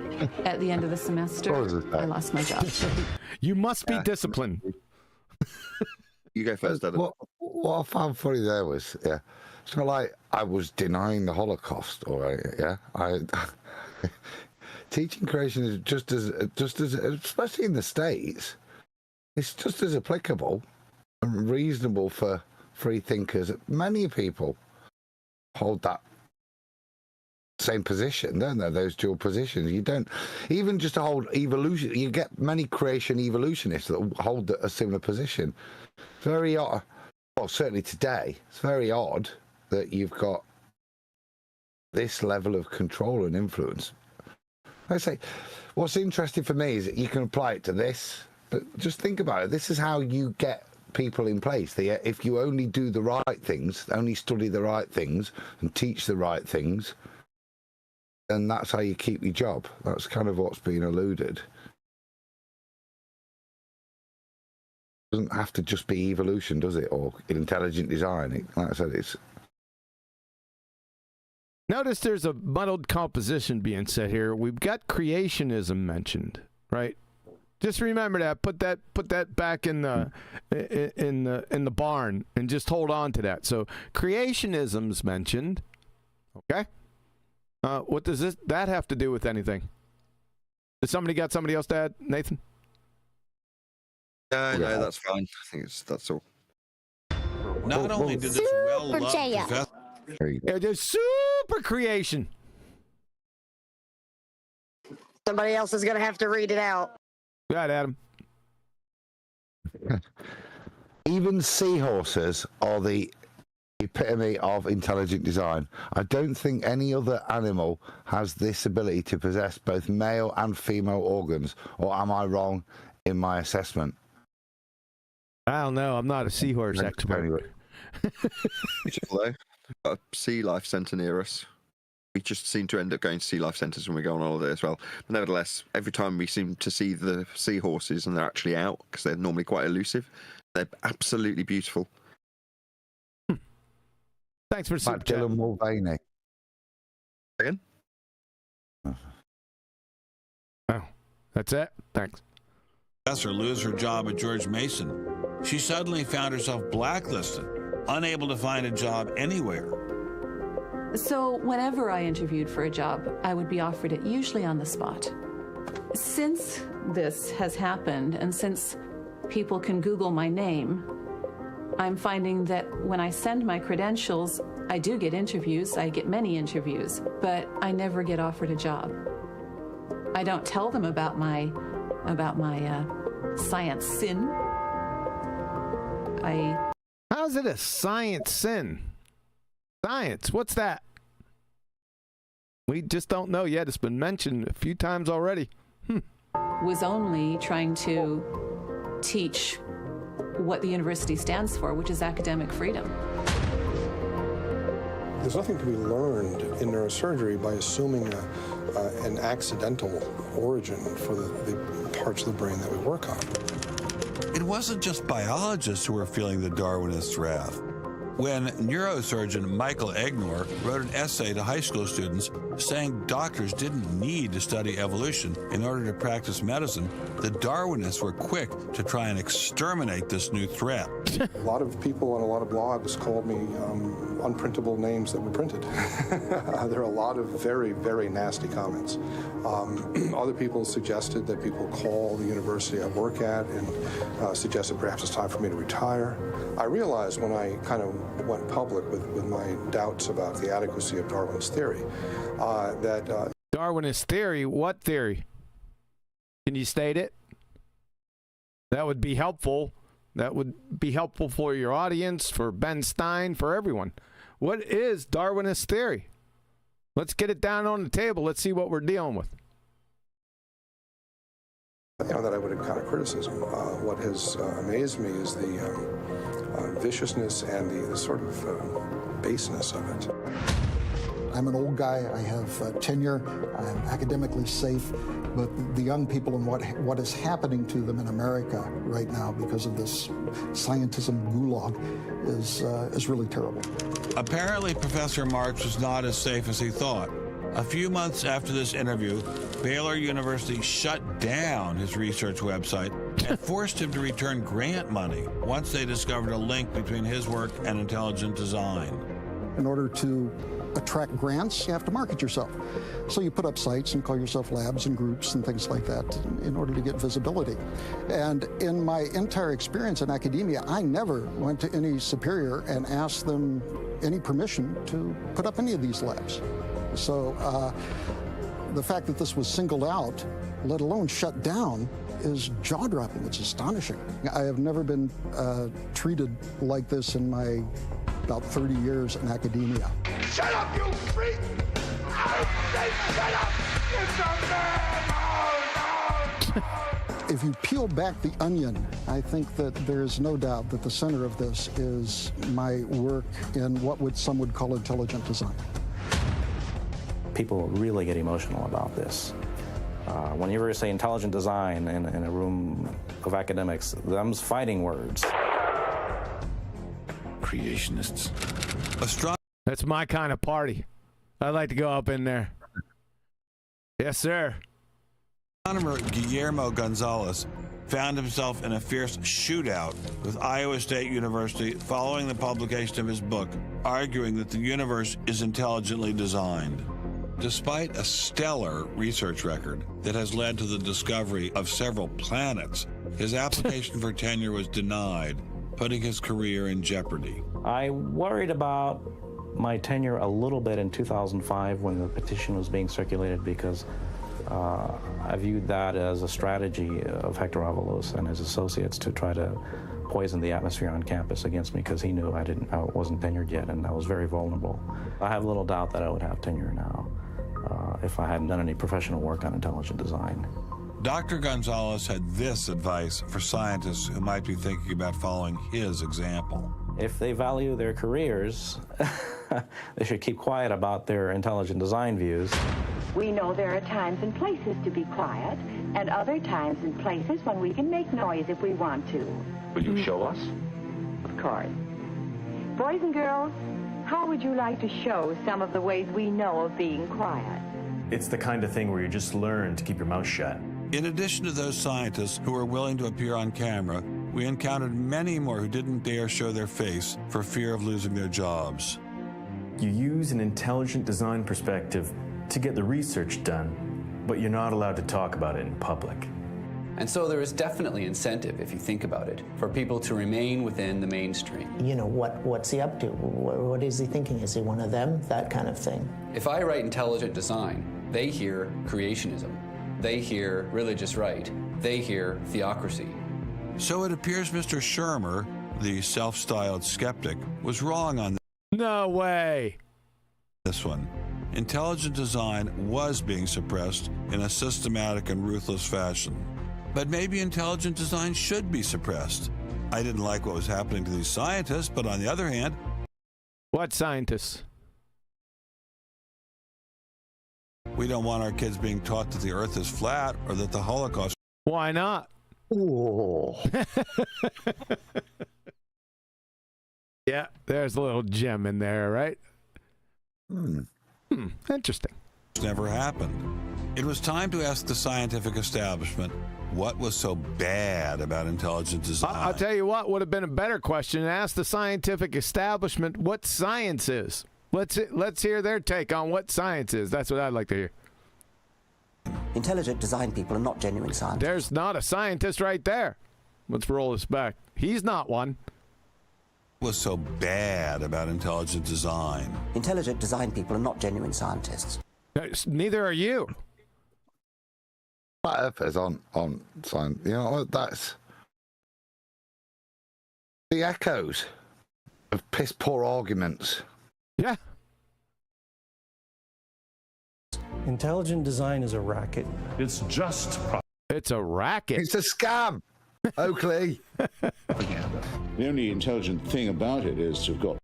At the end of the semester, I lost my job. You must be disciplined. You go first, Adam. What I found funny there was, it's not like I was denying the Holocaust, all right, teaching creation is just as, especially in the States, it's just as applicable and reasonable for free thinkers. Many people hold that same position, don't they? Those dual positions. You don't even just to hold evolution. You get many creation evolutionists that hold a similar position. Very odd. Well, certainly today, it's very odd that you've got this level of control and influence. I say, what's interesting for me is that you can apply it to this, but just think about it. This is how you get people in place. If you only do the right things, only study the right things, and teach the right things, then that's how you keep your job. That's kind of what's being alluded. It doesn't have to just be evolution, does it? Or intelligent design. Like I said, it's... Notice there's a muddled composition being said here. We've got creationism mentioned, right? Just remember that. Put that back in the barn and just hold on to that. So creationism's mentioned. Okay. What does that have to do with anything? Has somebody got somebody else to add, Nathan? No, that's fine. I think that's all. Not only did this well-loved professor... Yeah, just super creation. Somebody else is going to have to read it out. Go ahead, Adam. Even seahorses are the epitome of intelligent design. I don't think any other animal has this ability to possess both male and female organs, or am I wrong in my assessment? I don't know. I'm not a seahorse expert. A sea life centre near us. We just seem to end up going to sea life centres when we go on holiday as well. But nevertheless, every time we seem to see the seahorses, and they're actually out because they're normally quite elusive, they're absolutely beautiful. Thanks for super chat. Dylan Mulvaney. Again? Oh, that's it. Thanks. Professor lose her job at George Mason. She suddenly found herself blacklisted, unable to find a job anywhere. So whenever I interviewed for a job, I would be offered it, usually on the spot. Since this has happened, and since people can Google my name, I'm finding that when I send my credentials, I do get interviews. I get many interviews, but I never get offered a job. I don't tell them about my science sin. How's it a science sin? Science, what's that? We just don't know yet. It's been mentioned a few times already. Was only trying to teach what the university stands for, which is academic freedom. There's nothing to be learned in neurosurgery by assuming an accidental origin for the parts of the brain that we work on. It wasn't just biologists who were feeling the Darwinist wrath. When neurosurgeon Michael Egnor wrote an essay to high school students saying doctors didn't need to study evolution in order to practice medicine, the Darwinists were quick to try and exterminate this new threat. A lot of people on a lot of blogs called me unprintable names that were printed. There are a lot of very, very nasty comments. Other people suggested that people call the university I work at and suggested perhaps it's time for me to retire. I realized when I kind of went public with my doubts about the adequacy of Darwin's theory that... Darwinist theory? What theory? Can you state it? That would be helpful. That would be helpful for your audience, for Ben Stein, for everyone. What is Darwinist theory? Let's get it down on the table. Let's see what we're dealing with. That I would encounter criticism. What has amazed me is the viciousness and the sort of baseness of it. I'm an old guy. I have tenure. I'm academically safe. But the young people and what is happening to them in America right now because of this scientism gulag is really terrible. Apparently, Professor Marks was not as safe as he thought. A few months after this interview, Baylor University shut down his research website and forced him to return grant money once they discovered a link between his work and intelligent design. In order to attract grants, you have to market yourself. So you put up sites and call yourself labs and groups and things like that in order to get visibility. And in my entire experience in academia, I never went to any superior and asked them any permission to put up any of these labs. So the fact that this was singled out, let alone shut down, is jaw-dropping. It's astonishing. I have never been treated like this in my about 30 years in academia. Shut up, you freak! I say shut up! It's a man! Oh, no! If you peel back the onion, I think that there is no doubt that the center of this is my work in what some would call intelligent design. People really get emotional about this. Whenever you say intelligent design in a room of academics, them's fighting words. Creationists. That's my kind of party. I'd like to go up in there. Yes, sir. Astronomer Guillermo Gonzalez found himself in a fierce shootout with Iowa State University following the publication of his book, arguing that the universe is intelligently designed. Despite a stellar research record that has led to the discovery of several planets, his application for tenure was denied, putting his career in jeopardy. I worried about my tenure a little bit in 2005 when the petition was being circulated because I viewed that as a strategy of Hector Avalos and his associates to try to poison the atmosphere on campus against me because he knew I wasn't tenured yet and I was very vulnerable. I have little doubt that I would have tenure now if I hadn't done any professional work on intelligent design. Dr. Gonzalez had this advice for scientists who might be thinking about following his example. If they value their careers, they should keep quiet about their intelligent design views. We know there are times and places to be quiet, and other times and places when we can make noise if we want to. Will you show us? Of course. Boys and girls, how would you like to show some of the ways we know of being quiet? It's the kind of thing where you just learn to keep your mouth shut. In addition to those scientists who were willing to appear on camera, we encountered many more who didn't dare show their face for fear of losing their jobs. You use an intelligent design perspective to get the research done, but you're not allowed to talk about it in public. And so there is definitely incentive, if you think about it, for people to remain within the mainstream. You know, what's he up to? What is he thinking? Is he one of them? That kind of thing. If I write intelligent design, they hear creationism. They hear religious right. They hear theocracy. So it appears Mr. Shermer, the self-styled skeptic, was wrong on No way. this one. Intelligent design was being suppressed in a systematic and ruthless fashion. But maybe intelligent design should be suppressed. I didn't like what was happening to these scientists, but on the other hand... What scientists? We don't want our kids being taught that the Earth is flat or that the Holocaust... Why not? Oh. Yeah, there's a little gem in there, right? Interesting. Never happened. It was time to ask the scientific establishment what was so bad about intelligent design. I'll tell you what would have been a better question. Ask the scientific establishment what science is. Let's hear their take on what science is. That's what I'd like to hear. Intelligent design people are not genuine scientists. There's not a scientist right there. Let's roll this back. He's not one. What was so bad about intelligent design? Intelligent design people are not genuine scientists. Neither are you. What is on science? You know, that's the echoes of piss poor arguments. Yeah. Intelligent design is a racket. It's just... It's a racket. It's a scam, Oakley. The only intelligent thing about it is to have got...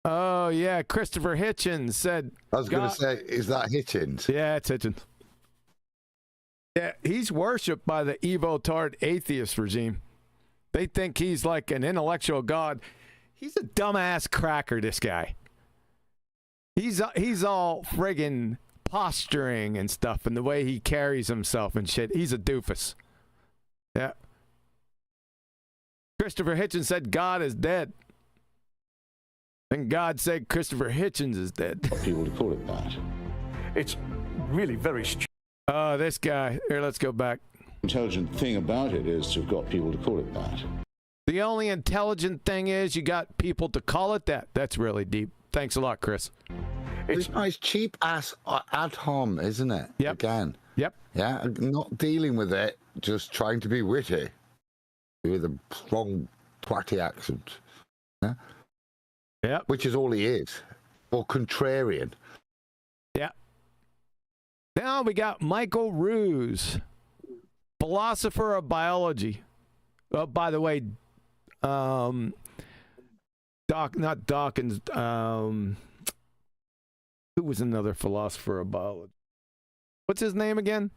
Oh, yeah. Christopher Hitchens said... I was going to say, is that Hitchens? Yeah, it's Hitchens. Yeah, he's worshipped by the evotard atheist regime. They think he's like an intellectual god. He's a dumbass cracker, this guy. He's all friggin' posturing and stuff and the way he carries himself and shit. He's a doofus. Yeah. Christopher Hitchens said God is dead. And God said Christopher Hitchens is dead. People would call it that. It's really very stupid. Oh, this guy. Here, let's go back. Intelligent thing about it is to have got people to call it that. The only intelligent thing is you got people to call it that. That's really deep. Thanks a lot, Chris. It's nice, cheap ass ad hom, isn't it? Yep. Again. Yep. Yeah, not dealing with it, just trying to be witty with a strong twatty accent. Yeah. Yep. Which is all he is, or contrarian. Yeah. Now we got Michael Ruse, philosopher of biology. Oh, by the way, not Dawkins. Who was another philosopher of biology? What's his name again?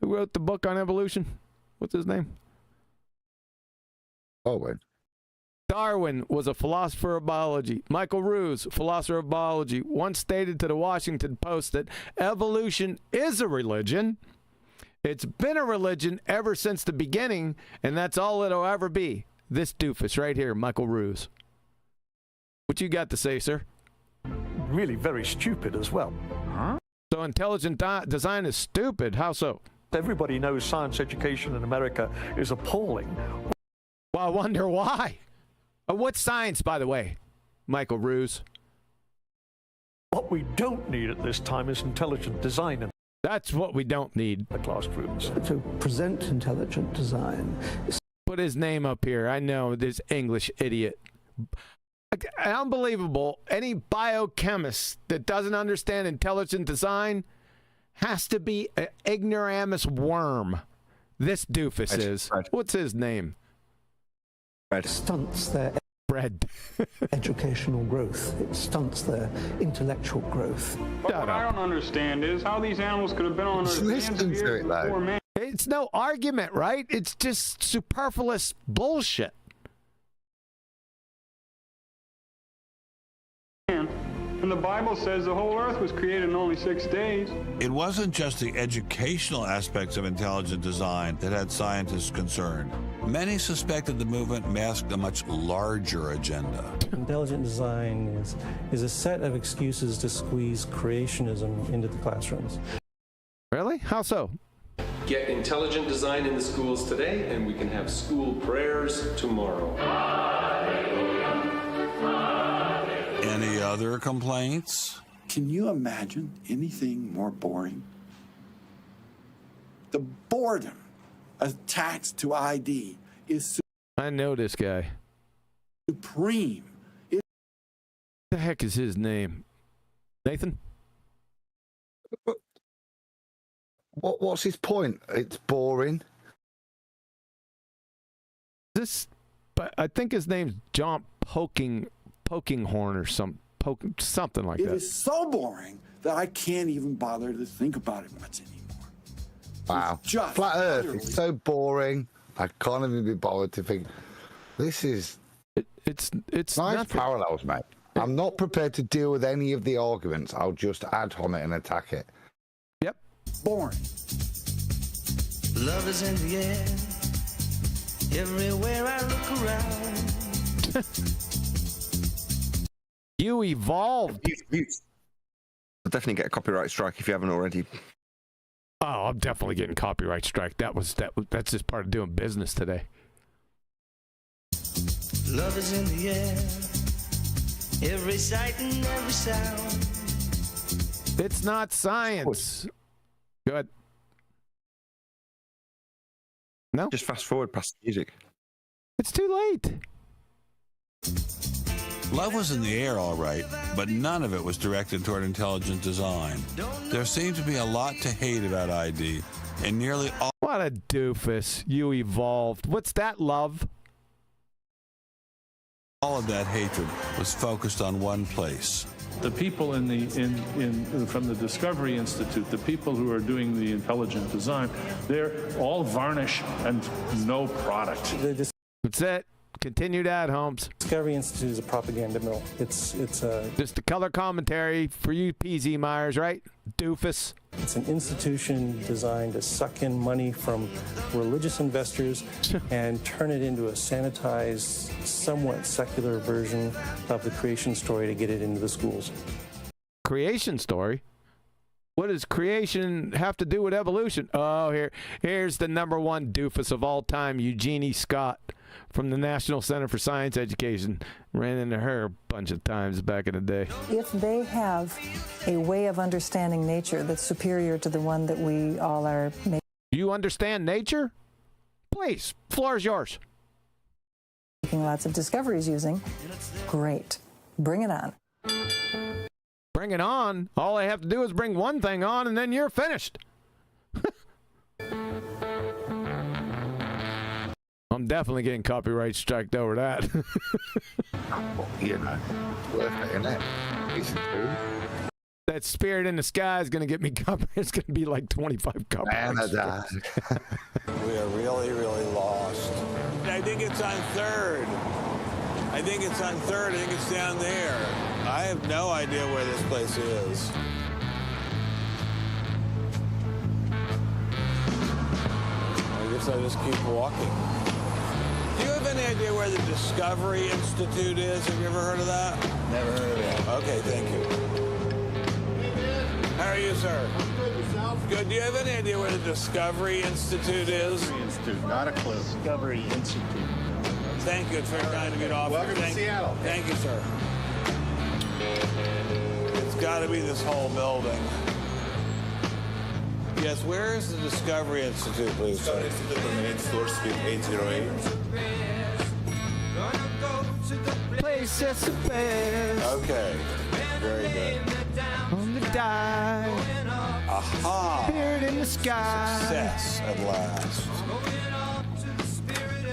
Who wrote the book on evolution? What's his name? Darwin. Darwin was a philosopher of biology. Michael Ruse, philosopher of biology, once stated to the Washington Post that evolution is a religion. It's been a religion ever since the beginning, and that's all it'll ever be. This doofus right here, Michael Ruse. What you got to say, sir? Really very stupid as well. So intelligent design is stupid. How so? Everybody knows science education in America is appalling. Well, I wonder why. What's science, by the way, Michael Ruse? What we don't need at this time is intelligent design. That's what we don't need. The classrooms. To present intelligent design. Put his name up here. I know this English idiot. Unbelievable. Any biochemist that doesn't understand intelligent design has to be an ignoramus worm. This doofus is. What's his name? It stunts their educational growth. It stunts their intellectual growth. But what I don't understand is how these animals could have been on Earth millions of years before man. It's no argument, right? It's just superfluous bullshit. And the Bible says the whole earth was created in only 6 days. It wasn't just the educational aspects of intelligent design that had scientists concerned. Many suspected the movement masked a much larger agenda. Intelligent design is a set of excuses to squeeze creationism into the classrooms. Really? How so? Get intelligent design in the schools today, and we can have school prayers tomorrow. Any other complaints? Can you imagine anything more boring? The boredom attached to ID is I know this guy. Supreme. What the heck is his name? Nathan? What's his point? It's boring. But I think his name's John Pokinghorn or something like that. It is so boring that I can't even bother to think about it much anymore. Wow. Just Flat Earth is so boring. I can't even be bothered to think. This is. It's nice nothing. parallels, mate. I'm not prepared to deal with any of the arguments. I'll just add on it and attack it. Yep. Boring. Love is in the air. Everywhere I look around. You evolved. You'll definitely get a copyright strike if you haven't already. Oh, I'm definitely getting copyright strike. That's just part of doing business today. Love is in the air. Every sight and every sound. It's not science. Go ahead. No? Just fast forward past the music. It's too late. Love was in the air, all right, but none of it was directed toward intelligent design. There seemed to be a lot to hate about ID, and nearly all... What a doofus. You evolved. What's that, love? All of that hatred was focused on one place. The people from the Discovery Institute, the people who are doing the intelligent design, they're all varnish and no product. That's it. Continue that, Holmes. Discovery Institute is a propaganda mill. It's just a color commentary for you PZ Myers, right? Doofus. It's an institution designed to suck in money from religious investors and turn it into a sanitized, somewhat secular version of the creation story to get it into the schools. Creation story? What does creation have to do with evolution? Oh, here's the #1 doofus of all time, Eugenie Scott from the National Center for Science Education. Ran into her a bunch of times back in the day. If they have a way of understanding nature that's superior to the one that we all are You understand nature? Please, floor is yours. making lots of discoveries using, great. Bring it on. Bring it on. All I have to do is bring one thing on, and then you're finished. I'm definitely getting copyright striked over that. You know, worth it, isn't it? That spirit in the sky is going to get me copyright. It's going to be like 25 copyright strikes. We are really, really lost. I think it's on third. I think it's down there. I have no idea where this place is. I guess I just keep walking. Do you have any idea where the Discovery Institute is? Have you ever heard of that? Never heard of it. Okay, thank you. All are you, sir? I'm good. Yourself? Good. Do you have any idea where the Discovery Institute is? Discovery Institute, not a clue. Discovery Institute. Thank you. It's very kind of you to offer. Welcome to Seattle. Thank you, sir. It's got to be this whole building. Yes, where is the Discovery Institute, please, sir? Discovery Institute on the 8th floor, suite 808. Place that's the best. Okay. Very good. On the dive. Aha. Spirit in the sky. Success at last.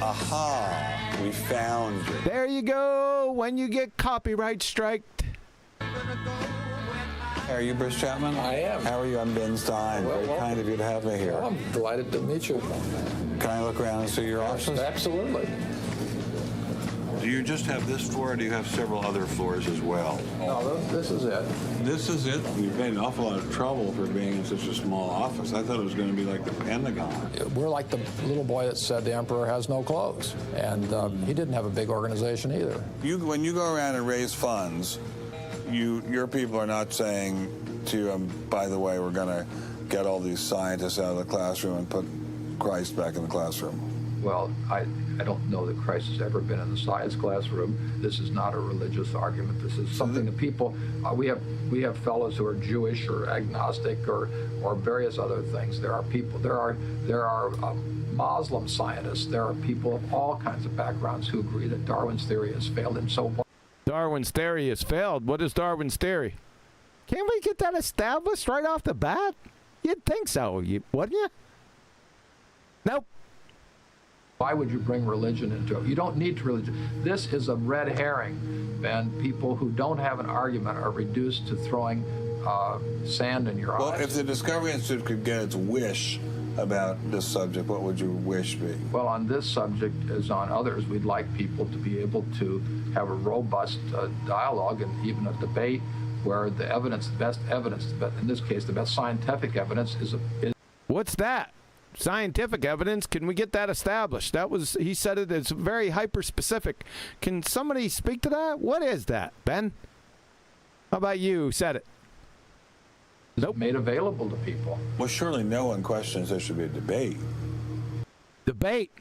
Aha. We found you. There you go. When you get copyright striked. Are you Bruce Chapman? I am. How are you? I'm Ben Stein. Well, Very kind of you to have me here. Well, I'm delighted to meet you. Can I look around and see your office? Absolutely. Do you just have this floor, or do you have several other floors as well? No, this is it. This is it? You've made an awful lot of trouble for being in such a small office. I thought it was going to be like the Pentagon. We're like the little boy that said the emperor has no clothes. And he didn't have a big organization either. When you go around and raise funds, your people are not saying to you, by the way, we're going to get all these scientists out of the classroom and put Christ back in the classroom. Well, I don't know that Christ has ever been in the science classroom. This is not a religious argument. This is something that people, we have fellows who are Jewish or agnostic or various other things. There are people, there are Muslim scientists. There are people of all kinds of backgrounds who agree that Darwin's theory has failed. And so Darwin's theory has failed. What is Darwin's theory? Can't we get that established right off the bat? You'd think so, wouldn't you? Nope. Why would you bring religion into it? You don't need religion. This is a red herring, Ben. People who don't have an argument are reduced to throwing sand in your eyes. Well, if the Discovery Institute could get its wish about this subject, what would your wish be? Well, on this subject, as on others, we'd like people to be able to have a robust dialogue and even a debate where the evidence, the best evidence, in this case, the best scientific evidence is. What's that? Scientific evidence? Can we get that established? That was, he said it is very hyper-specific. Can somebody speak to that? What is that, Ben? How about you? Who said it? Nope. Made available to people. Well, surely no one questions there should be a debate. Debate?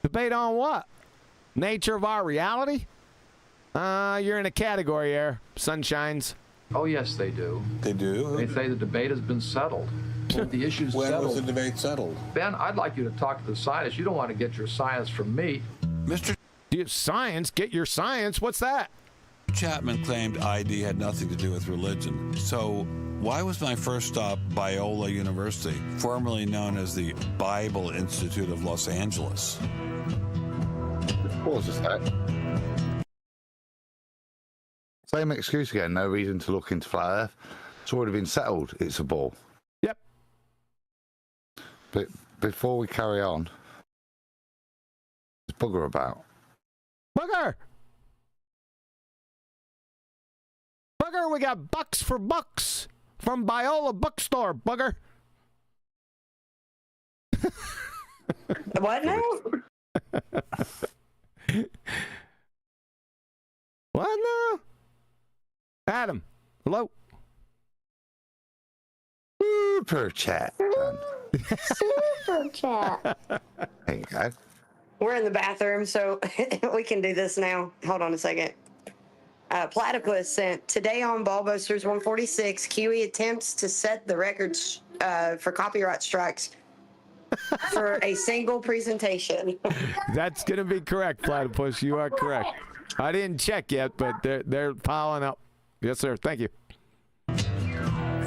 Debate on what? Nature of our reality? You're in a category here, Sunshines. Oh, yes, they do. They do? They say the debate has been settled. The issue's when settled. was the debate settled? Ben, I'd like you to talk to the scientists. You don't want to get your science from me. Mr. Science? Get your science? What's that? Chapman claimed ID had nothing to do with religion. So why was my first stop Biola University, formerly known as the Bible Institute of Los Angeles? Pause a sec. Same excuse again. No reason to look into flat Earth. It's already been settled. It's a ball. Yep. But before we carry on, there's bugger about. Bugger! Bugger, we got bucks for bucks from Biola Bookstore, bugger. What now? What now? Adam, hello. Superchat. Superchat. There you go. We're in the bathroom, so we can do this now. Hold on a second. Platypus sent, today on BALLBUSTERS 146, Kiwi attempts to set the records for copyright strikes for a single presentation. That's going to be correct, Platypus. You are correct. I didn't check yet, but they're piling up. Yes, sir. Thank you.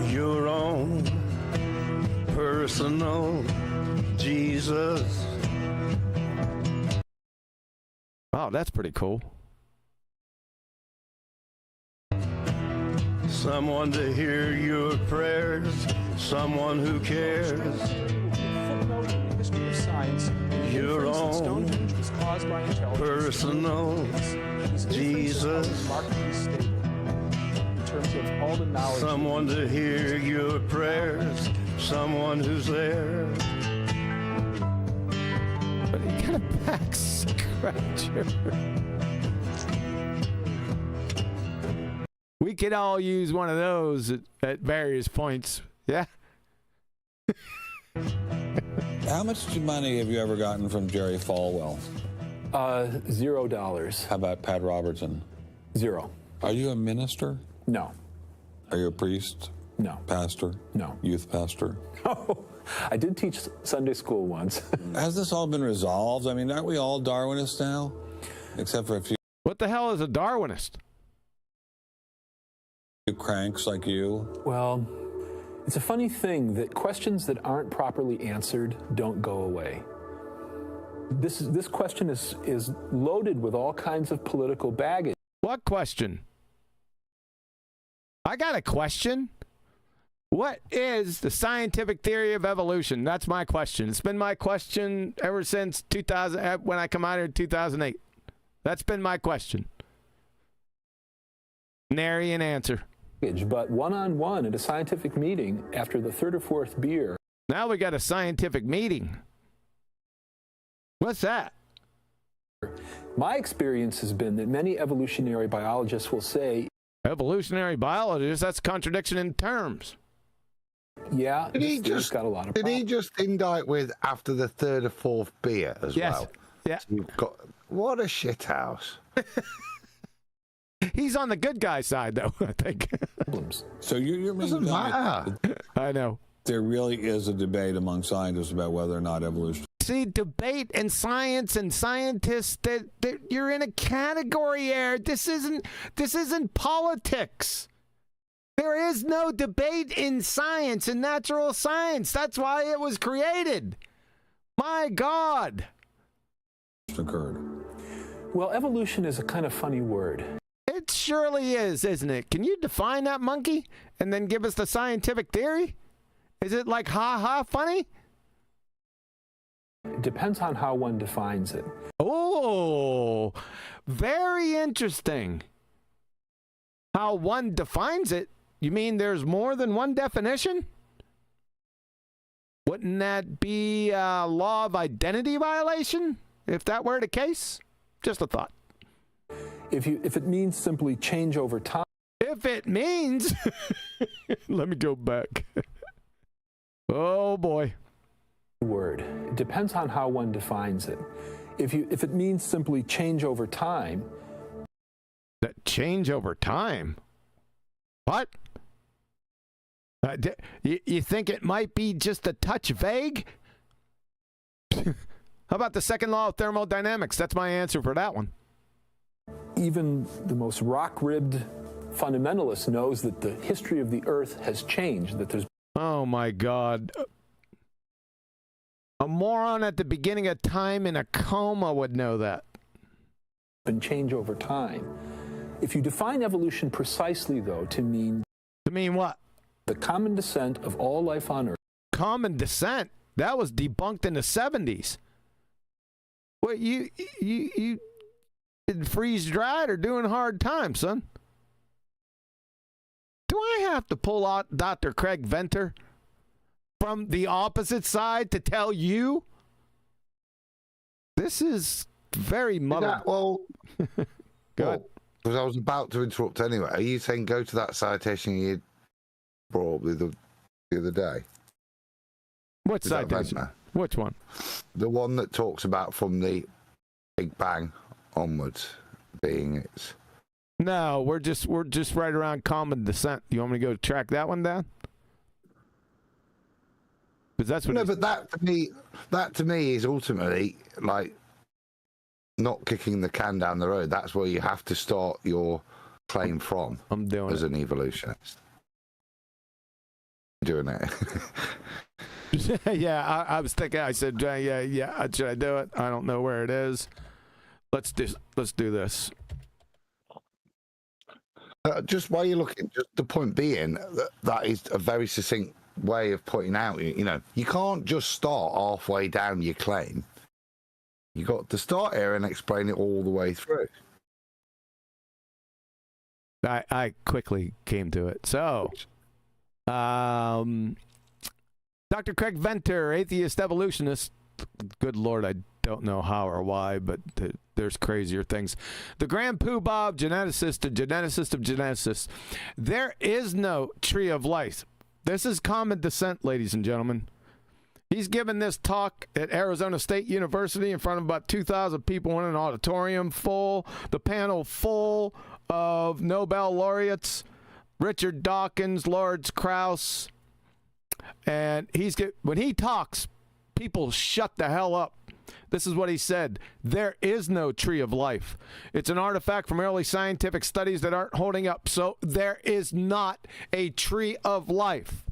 Your own personal Jesus. Oh, that's pretty cool. Someone to hear your prayers, someone who cares. Your own personal Jesus. Someone to hear your prayers, someone who's there. But he got a back scratcher. We could all use one of those at various points. Yeah. How much money have you ever gotten from Jerry Falwell? $0. How about Pat Robertson? 0. Are you a minister? No. Are you a priest? No. Pastor? No. Youth pastor? Oh, I did teach Sunday school once. Has this all been resolved? I mean, aren't we all Darwinists now? Except for a few What the hell is a Darwinist? cranks like you? Well, it's a funny thing that questions that aren't properly answered don't go away. This question is loaded with all kinds of political baggage. What question? I got a question. What is the scientific theory of evolution? That's my question. It's been my question ever since 2000, when I come out here in 2008. That's been my question. Nary an answer. But one-on-one at a scientific meeting after the third or fourth beer. Now we got a scientific meeting. What's that? My experience has been that many evolutionary biologists will say, evolutionary biologists, that's contradiction in terms. Yeah, did he just got a lot of Did he just indict with after the third or fourth beer as well? Yeah. So you've got, what a shit house. He's on the good guy side, though, I think. So you're doesn't matter. I know. There really is a debate among scientists about whether or not evolution. See, debate and science and scientists, that you're in a category here. This isn't politics. There is no debate in science and natural science. That's why it was created. My God. Occurred. Well, evolution is a kind of funny word. It surely is, isn't it? Can you define that monkey and then give us the scientific theory? Is it like ha-ha funny? It depends on how one defines it. Oh, very interesting. How one defines it? You mean there's more than one definition? Wouldn't that be a law of identity violation if that were the case? Just a thought. If it means simply change over time. If it means, let me go back. Oh boy. Word. It depends on how one defines it. If it means simply change over time. That change over time? What? You think it might be just a touch vague? How about the second law of thermodynamics? That's my answer for that one. Even the most rock-ribbed fundamentalist knows that the history of the Earth has changed, that there's... Oh, my God. A moron at the beginning of time in a coma would know that. ...been change over time. If you define evolution precisely, though, to mean... To mean what? The common descent of all life on Earth. Common descent? That was debunked in the 70s. What, you freeze-dried or doing hard time, son? Do I have to pull out Dr. Craig Venter from the opposite side to tell you? This is very muddled. Well, go ahead. Because I was about to interrupt anyway. Are you saying go to that citation you brought up the other day? What citation? Which one? The one that talks about from the Big Bang onwards being its... No, we're just right around common descent. You want me to go track that one down? Because that's what. No, but that to me is ultimately like not kicking the can down the road. That's where you have to start your claim from. I'm doing as an evolutionist. Doing it. Yeah, I was thinking. I said, yeah. Should I do it? I don't know where it is. Let's do this. Just while you're looking, just the point being that is a very succinct way of pointing out. You know, you can't just start halfway down your claim. You got to start here and explain it all the way through. I quickly came to it. So, Dr. Craig Venter, atheist evolutionist. Good Lord, I don't know how or why, but there's crazier things. The Grand Poobah of geneticists, the geneticist of geneticists. There is no tree of life. This is common descent, ladies and gentlemen. He's given this talk at Arizona State University in front of about 2,000 people in an auditorium full, the panel full of Nobel laureates, Richard Dawkins, Lawrence Krauss, and when he talks, people shut the hell up. This is what he said. There is no tree of life. It's an artifact from early scientific studies that aren't holding up. So there is not a tree of life.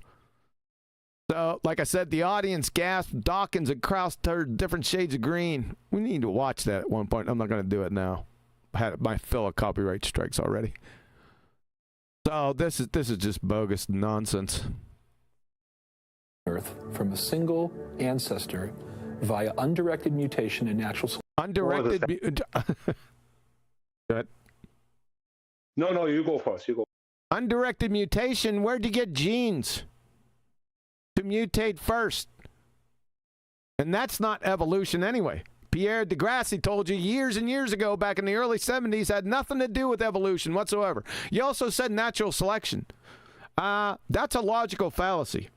So, like I said, the audience gasped. Dawkins and Krauss turned different shades of green. We need to watch that at one point. I'm not going to do it now. I had my fill of copyright strikes already. So this is just bogus nonsense. Earth from a single ancestor via undirected mutation and natural selection. Undirected. Good. No, you go first. You go. Undirected mutation. Where'd you get genes to mutate first? And that's not evolution anyway. Pierre Degrassi told you years and years ago, back in the early 70s, had nothing to do with evolution whatsoever. You also said natural selection. That's a logical fallacy.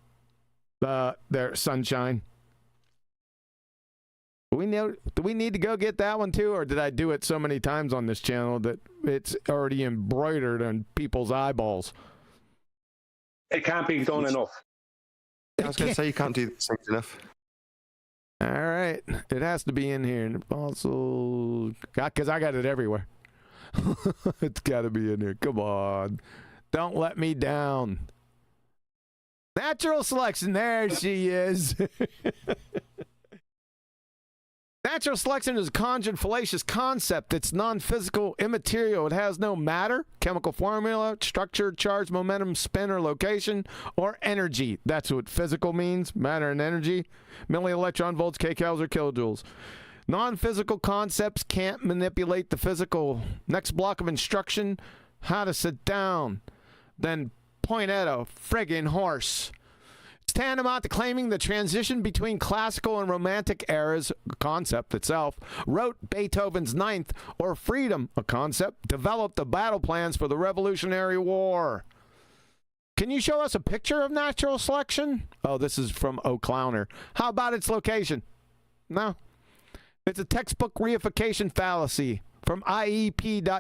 There, sunshine. Do we need to go get that one too, or did I do it so many times on this channel that it's already embroidered on people's eyeballs? It can't be done enough. I was going to say you can't do these things enough. All right. It has to be in here. And also, because I got it everywhere. It's got to be in here. Come on. Don't let me down. Natural selection. There she is. Natural selection is a conjured fallacious concept. It's non-physical, immaterial. It has no matter, chemical formula, structure, charge, momentum, spin, or location, or energy. That's what physical means, matter and energy. Millielectron volts, kcals, or kilojoules. Non-physical concepts can't manipulate the physical. Next block of instruction, how to sit down. Then point at a friggin' horse. It's tantamount to claiming the transition between classical and romantic eras, a concept itself, wrote Beethoven's Ninth, or freedom, a concept, developed the battle plans for the Revolutionary War. Can you show us a picture of natural selection? Oh, this is from O'Clowner. How about its location? No. It's a textbook reification fallacy from iep.utm.edu.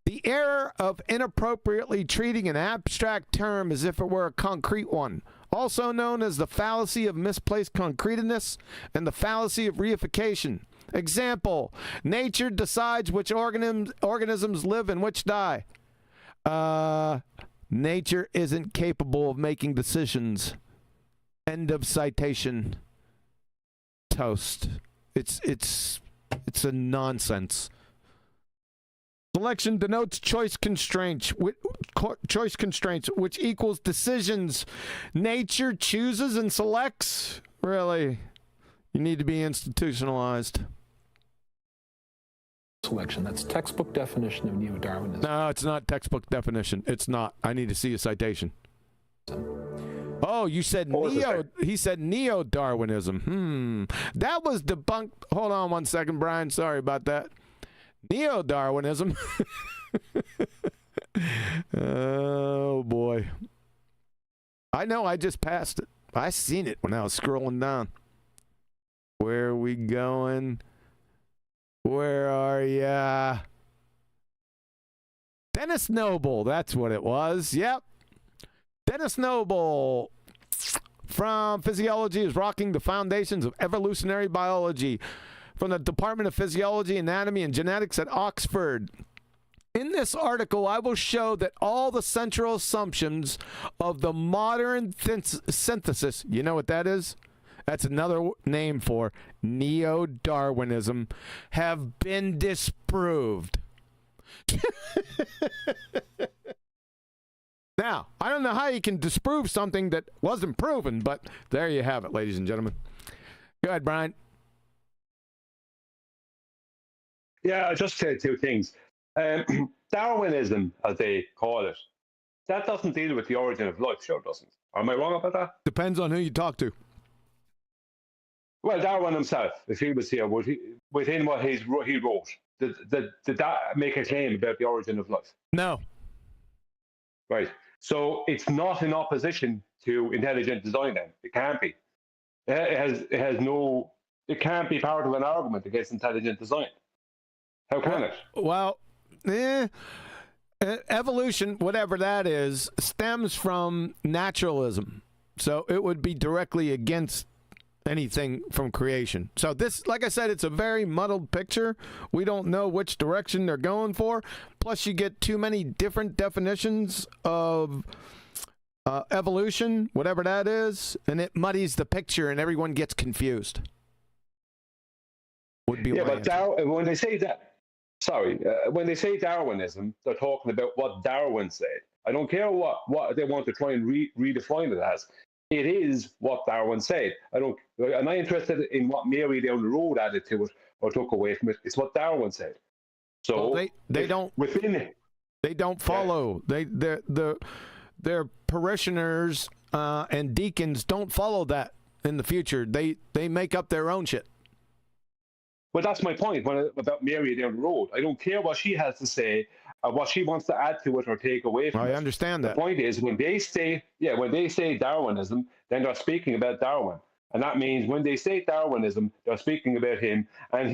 The error of inappropriately treating an abstract term as if it were a concrete one, also known as the fallacy of misplaced concreteness and the fallacy of reification. Example, nature decides which organisms live and which die. Nature isn't capable of making decisions. End of citation. Toast. It's a nonsense. Selection denotes choice constraints, which equals decisions. Nature chooses and selects? Really? You need to be institutionalized. Selection. That's textbook definition of neo-Darwinism. No, it's not textbook definition. It's not. I need to see a citation. Oh, you said he said neo-Darwinism. That was debunked. Hold on one second, Brian. Sorry about that. Neo-Darwinism. Oh, boy. I know, I just passed it. I seen it when I was scrolling down. Where are we going? Where are ya? Dennis Noble, that's what it was. Yep. Dennis Noble from Physiology is rocking the foundations of evolutionary biology from the Department of Physiology, Anatomy, and Genetics at Oxford. In this article, I will show that all the central assumptions of the modern synthesis, you know what that is? That's another name for neo-Darwinism, have been disproved. Now, I don't know how you can disprove something that wasn't proven, but there you have it, ladies and gentlemen. Go ahead, Brian. Yeah, I'll just say two things. Darwinism, as they call it, that doesn't deal with the origin of life, sure it doesn't. Am I wrong about that? Depends on who you talk to. Well, Darwin himself, if he was here, within what he wrote, did that make a claim about the origin of life? No. Right. So it's not in opposition to intelligent design then. It can't be. It can't be part of an argument against intelligent design. How can it? Well, evolution, whatever that is, stems from naturalism. So it would be directly against anything from creation. So this, like I said, it's a very muddled picture. We don't know which direction they're going for. Plus, you get too many different definitions of evolution, whatever that is, and it muddies the picture and everyone gets confused. Would be but when they say that, when they say Darwinism, they're talking about what Darwin said. I don't care what they want to try and redefine it as. It is what Darwin said. I'm not interested in what Mary down the road added to it or took away from it. It's what Darwin said. So well, they don't within it. They don't follow. Yeah. Their parishioners and deacons don't follow that in the future. They make up their own shit. Well, that's my point about Mary down the road. I don't care what she has to say, what she wants to add to it or take away from it. I understand that. The point is, when they say Darwinism, then they're speaking about Darwin. And that means when they say Darwinism, they're speaking about him. And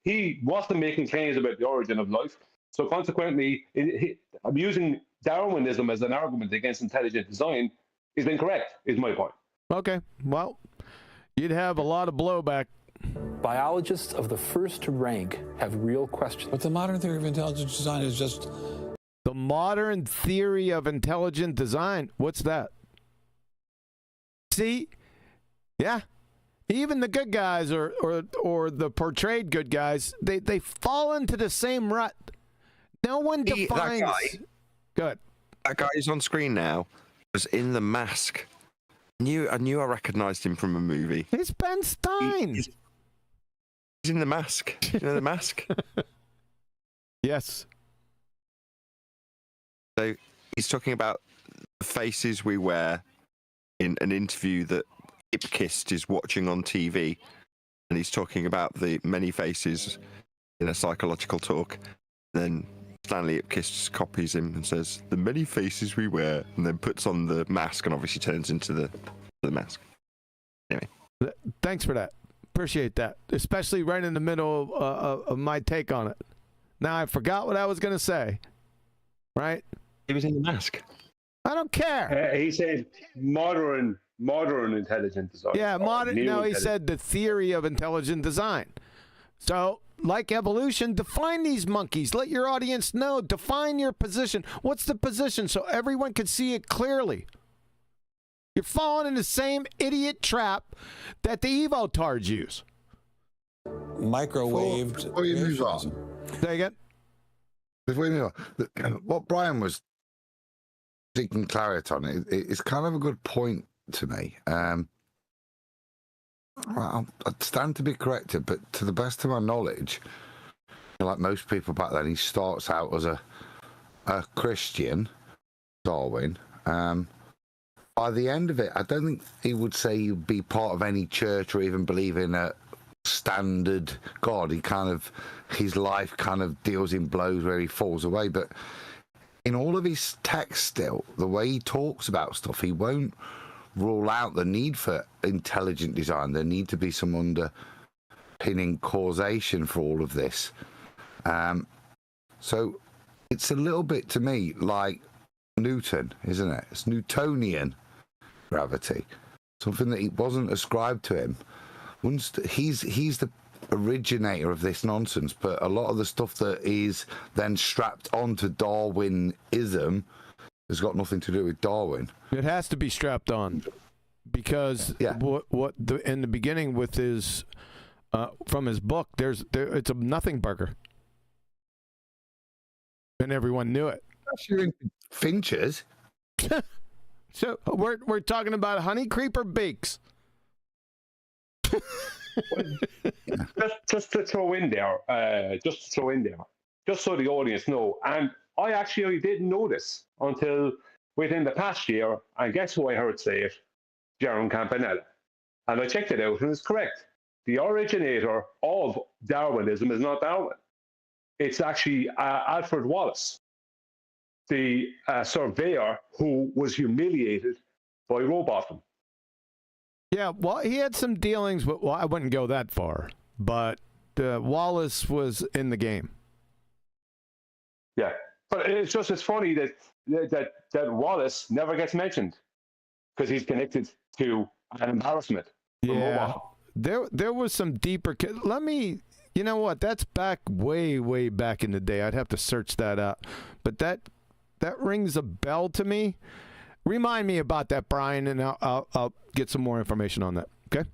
he wasn't making claims about the origin of life. So consequently, I'm using Darwinism as an argument against intelligent design is incorrect, is my point. Okay, well, you'd have a lot of blowback. Biologists of the first rank have real questions. But the modern theory of intelligent design is just... The modern theory of intelligent design? What's that? See? Yeah. Even the good guys or the portrayed good guys, they fall into the same rut. No one defines... Good. That guy who's on screen now was in The Mask. I knew I recognized him from a movie. It's Ben Stein. He's in The Mask. You know The Mask? Yes. So he's talking about the faces we wear in an interview that Ipkiss is watching on TV. And he's talking about the many faces in a psychological talk. Then Stanley Ipkiss just copies him and says, the many faces we wear, and then puts on the mask and obviously turns into the mask. Anyway. Thanks for that. Appreciate that. Especially right in the middle of my take on it. Now I forgot what I was going to say. Right? He was in The Mask. I don't care. He said modern intelligent design. Yeah, no, he said the theory of intelligent design. So, like evolution, define these monkeys. Let your audience know. Define your position. What's the position so everyone can see it clearly? You're falling in the same idiot trap that the evotards use. Microwaved. Before you move on. Say again? Before you move on, what Brian was seeking clarity on, it's kind of a good point to me. Well, I'd stand to be corrected, but to the best of my knowledge, like most people back then, he starts out as a Christian, Darwin. By the end of it, I don't think he would say he'd be part of any church or even believe in a standard God. His life kind of deals in blows where he falls away. But in all of his text still, the way he talks about stuff, he won't rule out the need for intelligent design. There need to be some underpinning causation for all of this. So it's a little bit to me like Newton, isn't it? It's Newtonian gravity, something that he wasn't ascribed to him. He's the originator of this nonsense, but a lot of the stuff that is then strapped onto Darwinism has got nothing to do with Darwin. It has to be strapped on because in the beginning with his from his book, it's a nothing burger, and everyone knew it. You're into finches. So we're talking about honey creeper bakes. just to throw in there, just so the audience know, and I actually didn't know this until within the past year, and guess who I heard say it? Jerome Campanella. And I checked it out, and it's correct. the originator of Darwinism is not Darwin. It's actually Alfred Wallace, the surveyor who was humiliated by Rowbotham. Yeah, well, he had some dealings with, well, I wouldn't go that far, but Wallace was in the game. Yeah, but it's funny that Wallace never gets mentioned because he's connected to an embarrassment. Yeah, there was some deeper. Let me, you know what? That's back way back in the day. I'd have to search that up, but that rings a bell to me. Remind me about that, Brian, and I'll get some more information on that. Okay.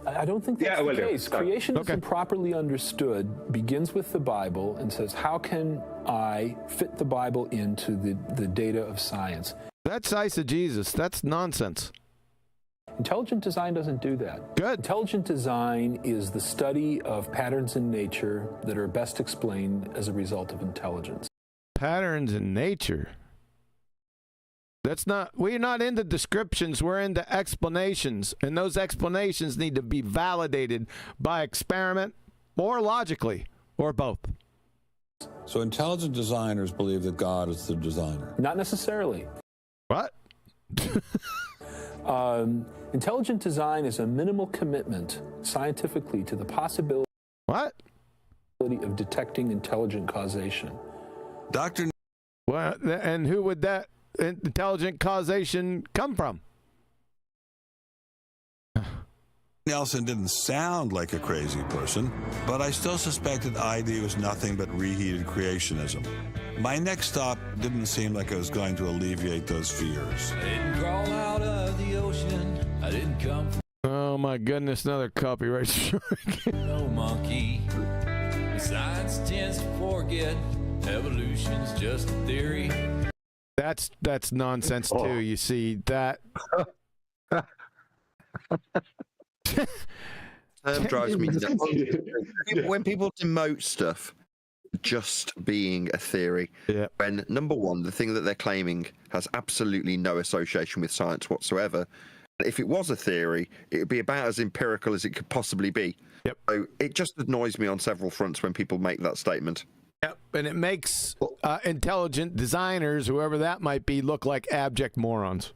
I don't think that's the case. Creationism, properly understood, begins with the Bible and says, how can I fit the Bible into the data of science? That's eisegesis. That's nonsense. Intelligent design doesn't do that. Good. Intelligent design is the study of patterns in nature that are best explained as a result of intelligence. Patterns in nature? We're not into descriptions, we're into explanations, and those explanations need to be validated by experiment or logically, or both. So intelligent designers believe that God is the designer? Not necessarily. What? Intelligent design is a minimal commitment scientifically to the possibility of detecting intelligent causation. Dr. Well, and who would that intelligent causation come from? Nelson didn't sound like a crazy person, but I still suspected ID was nothing but reheated creationism. My next stop didn't seem like it was going to alleviate those fears. I didn't crawl out of the ocean. I didn't come from Oh my goodness, another copyright strike. no monkey. Science tends to forget evolution's just a theory. That's nonsense too. You see that. Drives me nuts. When people demote stuff just being a theory, when number one, the thing that they're claiming has absolutely no association with science whatsoever. If it was a theory, it would be about as empirical as it could possibly be. Yep. So it just annoys me on several fronts when people make that statement. Yep, and it makes intelligent designers, whoever that might be, look like abject morons.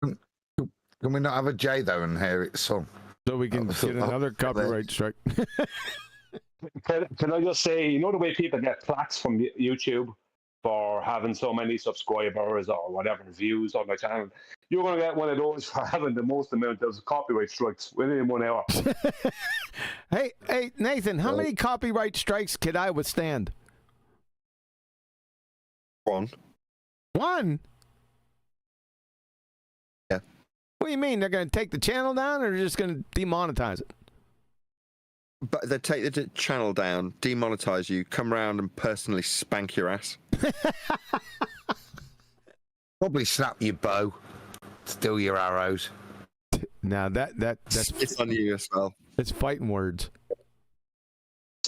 Can we not have a J though and hear it sung? So we can get another copyright strike. Can I just say, you know the way people get plaques from YouTube for having so many subscribers or whatever views on my channel? You're going to get one of those for having the most amount of copyright strikes within 1 hour. Hey, Nathan, how many copyright strikes could I withstand? One. One? Yeah. What do you mean? They're going to take the channel down, or they're just going to demonetize it? But they take the channel down, demonetize you, come around and personally spank your ass. Probably snap your bow, steal your arrows. Now that's it's on you as well. It's fighting words.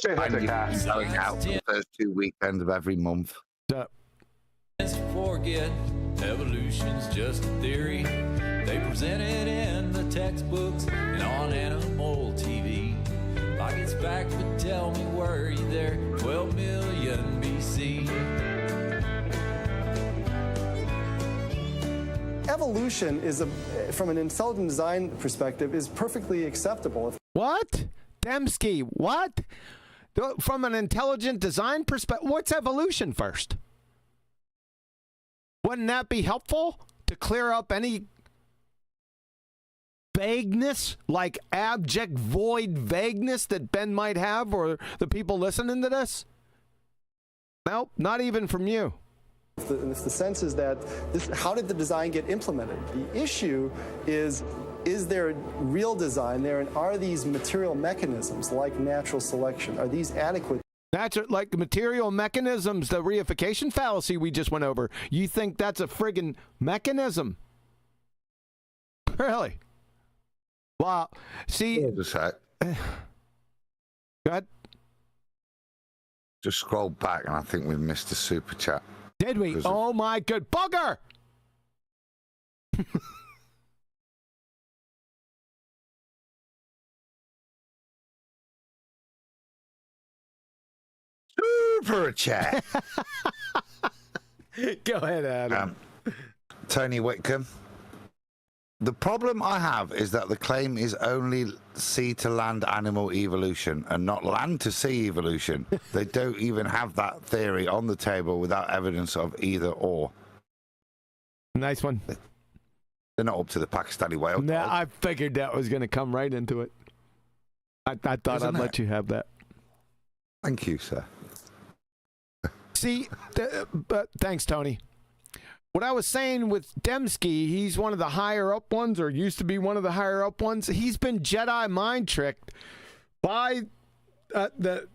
And you're going out for the first 2 weekends of every month. Forget evolution's just a theory. They present it in the textbooks and on animal TV. Like it's fact, but tell me, were you there? 12 million BC. Evolution is from an intelligent design perspective, is perfectly acceptable. What? Dembski, what? From an intelligent design perspective, what's evolution first? Wouldn't that be helpful to clear up any vagueness, like abject void vagueness that Ben might have, or the people listening to this? Nope, not even from you. The sense is that how did the design get implemented? The issue is there real design there, and are these material mechanisms like natural selection, are these adequate? Natural, like material mechanisms, the reification fallacy we just went over. You think that's a friggin' mechanism? Really? Wow. See. Hold a sec. Go ahead. Just scroll back, and I think we've missed a super chat. Did we? Oh my good bugger! Super chat. Go ahead, Adam. Tony Whitcomb. The problem I have is that the claim is only sea to land animal evolution and not land to sea evolution. They don't even have that theory on the table without evidence of either or. Nice one. They're not up to the Pakistani whale. Nah, I figured that was going to come right into it. I thought I'd let you have that. Thank you, sir. See, but thanks, Tony. What I was saying with Dembski, he's one of the higher up ones, or used to be one of the higher up ones. He's been Jedi mind tricked by the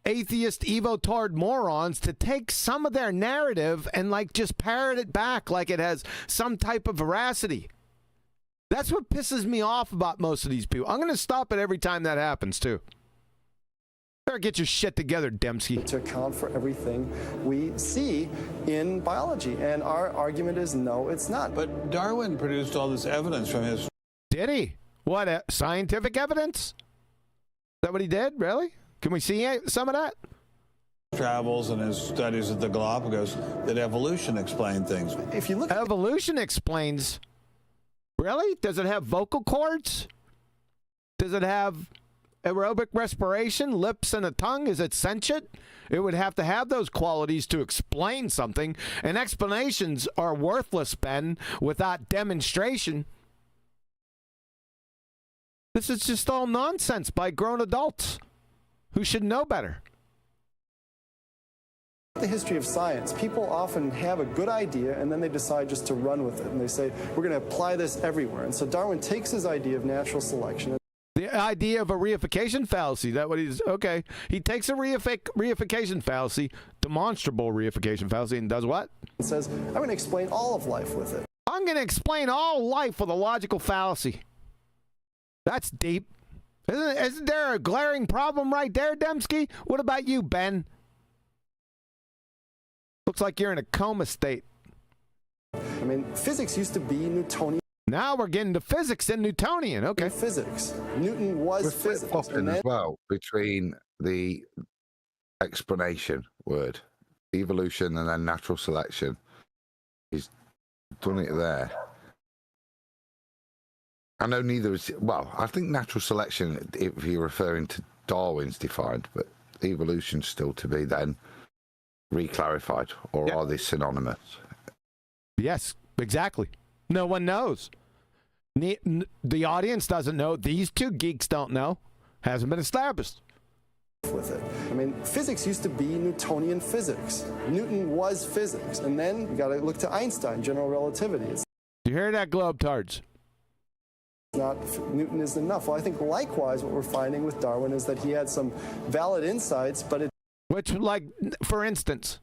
atheist evotard morons to take some of their narrative and like just parrot it back like it has some type of veracity. That's what pisses me off about most of these people. I'm going to stop it every time that happens too. Better get your shit together, Dembski. To account for everything we see in biology. And our argument is no, it's not. But Darwin produced all this evidence from his... Did he? What, scientific evidence? Is that what he did? Really? Can we see some of that? Travels and his studies at the Galapagos that evolution explained things. If you look at evolution explains... Really? Does it have vocal cords? Does it have aerobic respiration, lips and a tongue? Is it sentient? It would have to have those qualities to explain something. And explanations are worthless, Ben, without demonstration. This is just all nonsense by grown adults who should know better. The history of science, people often have a good idea and then they decide just to run with it. And they say, we're going to apply this everywhere. And so Darwin takes his idea of natural selection. The idea of a reification fallacy, that what he's, okay. He takes a reification fallacy, demonstrable reification fallacy, and does what? And says, I'm going to explain all of life with it. I'm going to explain all life with a logical fallacy. That's deep. Isn't there a glaring problem right there, Dembski? What about you, Ben? Looks like you're in a coma state. I mean, physics used to be Newtonian. Now we're getting to physics and Newtonian. Okay. Physics. Newton was physics. Often as well between the explanation word, evolution, and then natural selection. He's done it there. I know neither is, well, I think natural selection, if you're referring to Darwin's defined, but evolution's still to be then reclarified, or are they synonymous? Yes, exactly. No one knows. The audience doesn't know. These two geeks don't know. Hasn't been established. With it. I mean, physics used to be Newtonian physics. Newton was physics. And then you got to look to Einstein, general relativity. You hear that, globetards? Not Newton isn't enough. Well, I think likewise what we're finding with Darwin is that he had some valid insights, but it... Which, like, for instance?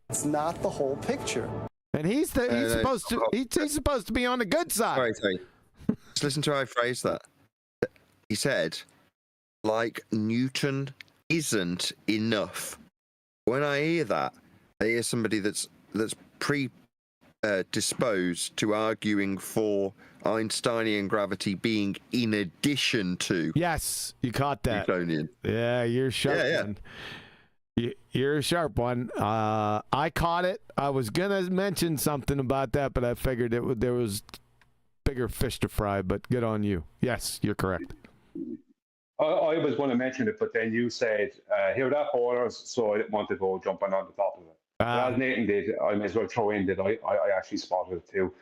It's not the whole picture. And he's supposed to be on the good side. Sorry. Just listen to how I phrased that. He said, like Newton isn't enough. When I hear that, I hear somebody that's predisposed to arguing for Einsteinian gravity being in addition to. Yes, you caught that. Newtonian. Yeah, you're sharp. Yeah. You're a sharp one. I caught it. I was gonna mention something about that, but I figured there was bigger fish to fry. But good on you. Yes, you're correct. I was going to mention it, but then you said, "Hear that, borders?" So I didn't want to go jumping on the top of it. As Nathan did, I may as well throw in that I actually spotted it too.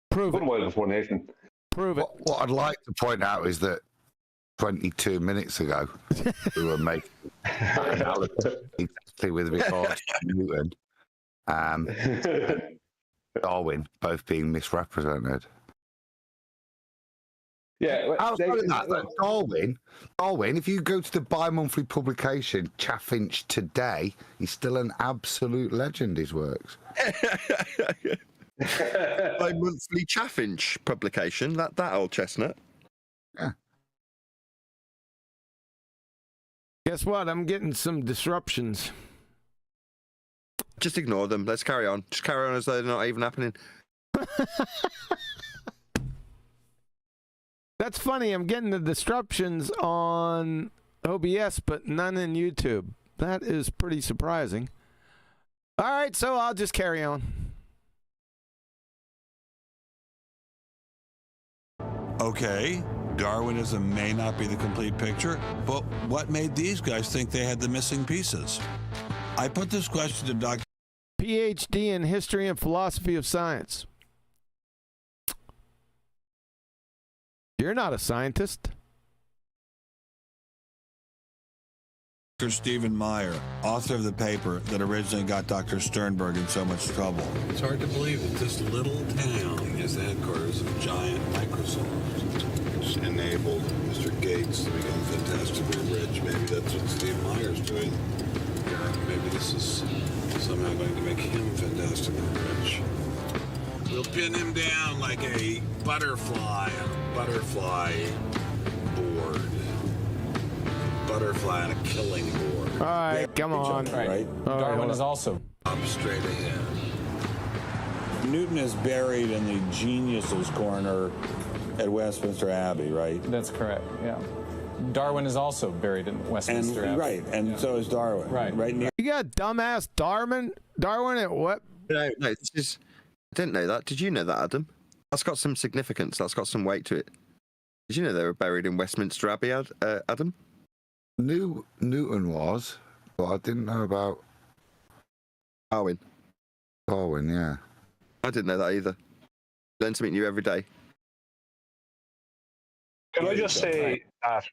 Prove it. A while before Nathan. Prove it. What I'd like to point out is that 22 minutes ago, we were making exactly with regards to Newton, Darwin both being misrepresented. Yeah. Outside of that, Darwin, if you go to the bi-monthly publication, Chaffinch Today, he's still an absolute legend, his works. Bi-monthly Chaffinch publication, that old chestnut. Yeah. Guess what? I'm getting some disruptions. Just ignore them. Let's carry on. Just carry on as though they're not even happening. That's funny. I'm getting the disruptions on OBS, but none in YouTube. That is pretty surprising. All right, so I'll just carry on. Okay, Darwinism may not be the complete picture, but what made these guys think they had the missing pieces? I put this question to Dr. PhD in History and Philosophy of Science. You're not a scientist. Stephen Meyer, author of the paper that originally got Dr. Sternberg in so much trouble. It's hard to believe that this little town is the headquarters of giant Microsoft, which enabled Mr. Gates to become fantastically rich. Maybe that's what Steve Meyer's doing. Maybe this is somehow going to make him fantastically rich. We'll pin him down like a butterfly on a butterfly board. Butterfly on a killing board. All right, come on. Right. Darwin is also up straight ahead. Newton is buried in the geniuses corner at Westminster Abbey, right? That's correct. Yeah. Darwin is also buried in Westminster Abbey. Right, and so is Darwin. Right near. You got dumbass Darwin at what? No, this is. I didn't know that. Did you know that, Adam? That's got some significance. That's got some weight to it. Did you know they were buried in Westminster Abbey, Adam? Knew Newton was, but I didn't know about Darwin. Darwin, yeah. I didn't know that either. Learn something new every day. Can I just say that?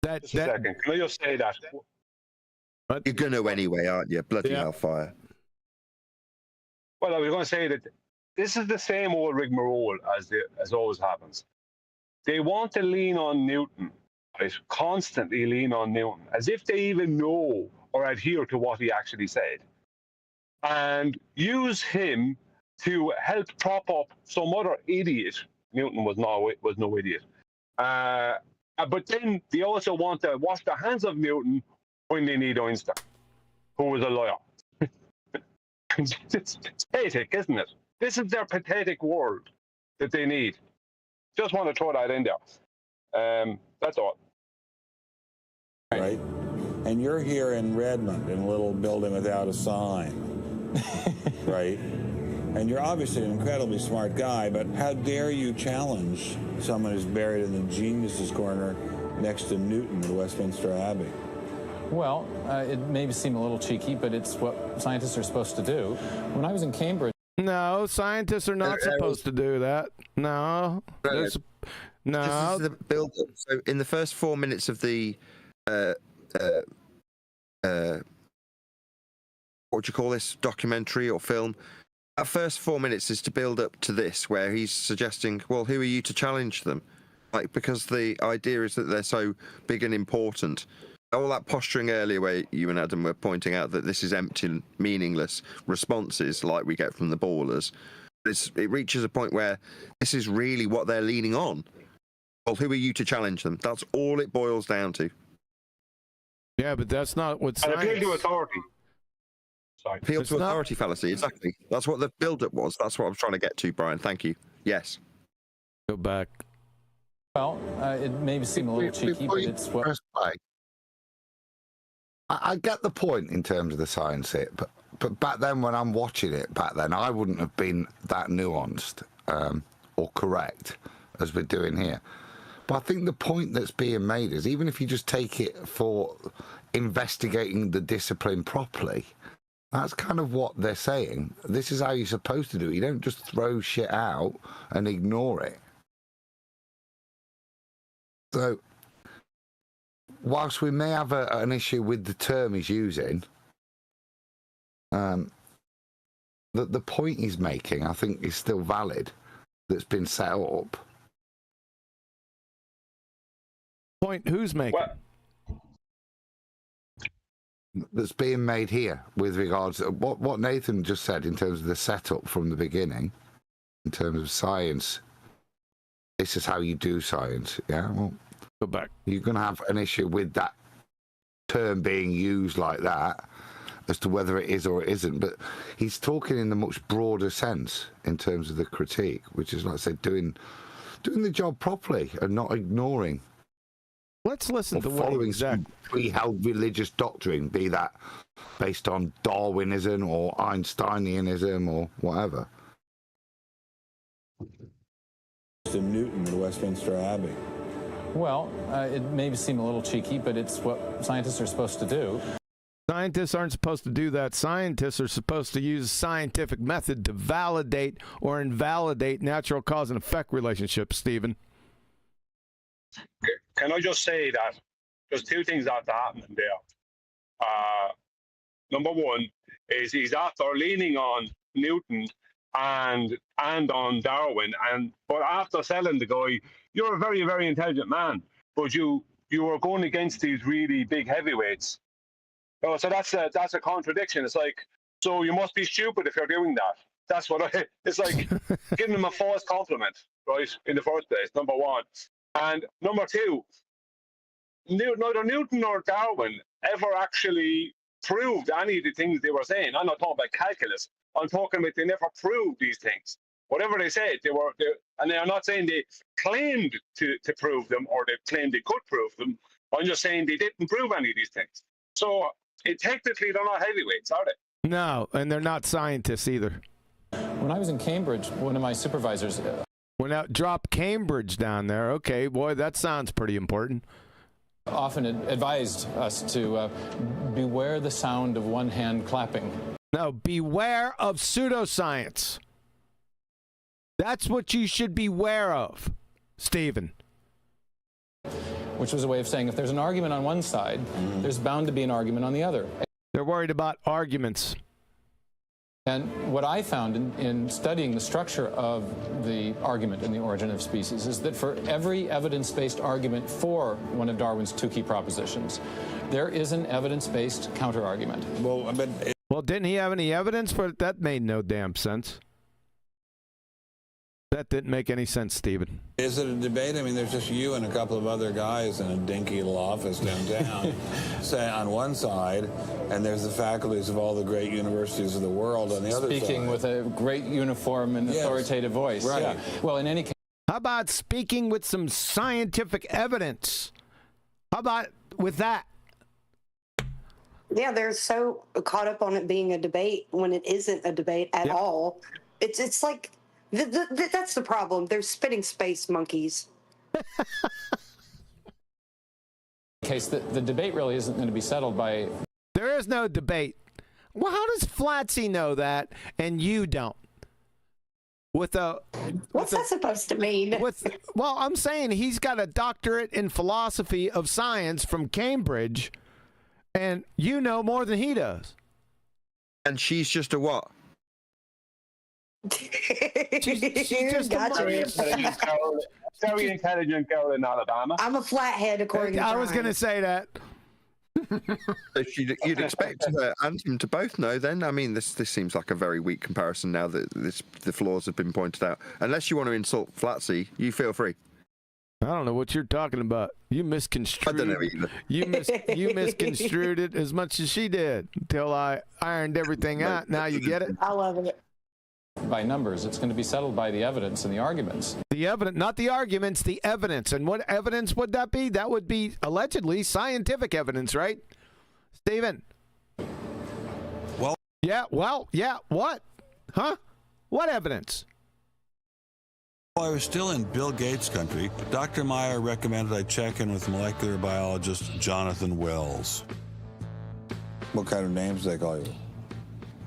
Just a second. Can I just say that? You're going to anyway, aren't you? Bloody hellfire. Well, I was going to say that this is the same old rigmarole as always happens. They want to lean on Newton. Right, constantly lean on Newton, as if they even know or adhere to what he actually said, and use him to help prop up some other idiot. Newton was no idiot, but then they also want to wash their hands of Newton when they need Einstein, who was a liar. It's pathetic, isn't it? This is their pathetic world that they need. Just want to throw that in there. That's all. Right? And you're here in Redmond in a little building without a sign. Right? And you're obviously an incredibly smart guy, but how dare you challenge someone who's buried in the geniuses corner next to Newton at Westminster Abbey? Well, it may seem a little cheeky, but it's what scientists are supposed to do. When I was in Cambridge... No, scientists are not supposed to do that. No. No. This is the build. So in the first 4 minutes of the what do you call this, documentary or film? That first 4 minutes is to build up to this, where he's suggesting, well, who are you to challenge them? Like, because the idea is that they're so big and important. All that posturing earlier where you and Adam were pointing out that this is empty, meaningless responses like we get from the ballers. It reaches a point where this is really what they're leaning on. Well, who are you to challenge them? That's all it boils down to. Yeah, but that's not what science... And appeal to authority. Sorry. Appeal to authority fallacy, exactly. That's what the build-up was. That's what I was trying to get to, Brian. Thank you. Yes. Go back. Well, it may seem a little cheeky, but it's what... I get the point in terms of the science hit, but back then when I'm watching it, I wouldn't have been that nuanced or correct as we're doing here. But I think the point that's being made is, even if you just take it for investigating the discipline properly, that's kind of what they're saying. This is how you're supposed to do it. You don't just throw shit out and ignore it. So, whilst we may have an issue with the term he's using, the point he's making, I think, is still valid, that's been set up. Point who's making? That's being made here with regards to what Nathan just said in terms of the setup from the beginning, in terms of science. This is how you do science, yeah? Well, go back. You're going to have an issue with that term being used like that as to whether it is or it isn't. But he's talking in a much broader sense in terms of the critique, which is, like I said, doing the job properly and not ignoring Let's listen to what following some pre-held religious doctrine, be that based on Darwinism or Einsteinianism or whatever. Newton at Westminster Abbey. Well, it may seem a little cheeky, but it's what scientists are supposed to do. Scientists aren't supposed to do that. Scientists are supposed to use scientific method to validate or invalidate natural cause and effect relationships, Stephen. Can I just say that there's two things that are happening there. Number one is he's after leaning on Newton and on Darwin, but after selling the guy, you're a very, very intelligent man, but you are going against these really big heavyweights. Oh, so that's a contradiction. It's like, so you must be stupid if you're doing that. That's what it's like giving them a false compliment, right? In the first place, number one. And number two, neither Newton nor Darwin ever actually proved any of the things they were saying. I'm not talking about calculus. I'm talking about they never proved these things. Whatever they said, and they are not saying they claimed to prove them or they claimed they could prove them. I'm just saying they didn't prove any of these things. So technically, they're not heavyweights, are they? No, and they're not scientists either. When I was in Cambridge, one of my supervisors... Well, now, drop Cambridge down there. Okay, boy, that sounds pretty important. Often advised us to beware the sound of one hand clapping. No, beware of pseudoscience. That's what you should beware of, Stephen. Which was a way of saying if there's an argument on one side, there's bound to be an argument on the other. They're worried about arguments. And what I found in studying the structure of the argument in The Origin of Species is that for every evidence-based argument for one of Darwin's two key propositions, there is an evidence-based counter-argument. Well, didn't he have any evidence for it? That made no damn sense. That didn't make any sense, Stephen. Is it a debate? I mean, there's just you and a couple of other guys in a dinky little office downtown, say on one side, and there's the faculties of all the great universities of the world on the other side. Speaking with a great uniform and authoritative voice. Right. Yeah. Well, in any case. How about speaking with some scientific evidence? How about with that? Yeah, they're so caught up on it being a debate when it isn't a debate at all. It's like... that's the problem. They're spitting space monkeys. In case the debate really isn't going to be settled by... There is no debate. Well, how does Flatsy know that and you don't? What's that supposed to mean? Well, I'm saying he's got a doctorate in philosophy of science from Cambridge, and you know more than he does. And she's just a what? she's just very intelligent girl in Alabama. I'm a flathead, according to I was going to say that. So you'd expect her and him to both know then? I mean, this seems like a very weak comparison now that the flaws have been pointed out. Unless you want to insult Flatsy, you feel free. I don't know what you're talking about. You misconstrued. I don't know either. You misconstrued it as much as she did until I ironed everything out. Now you get it? I love it. By numbers, it's going to be settled by the evidence and the arguments. The evidence, not the arguments, the evidence. And what evidence would that be? That would be allegedly scientific evidence, right? Stephen? Well, yeah, what? Huh? What evidence? While I was still in Bill Gates' country, Dr. Meyer recommended I check in with molecular biologist Jonathan Wells. What kind of names do they call you?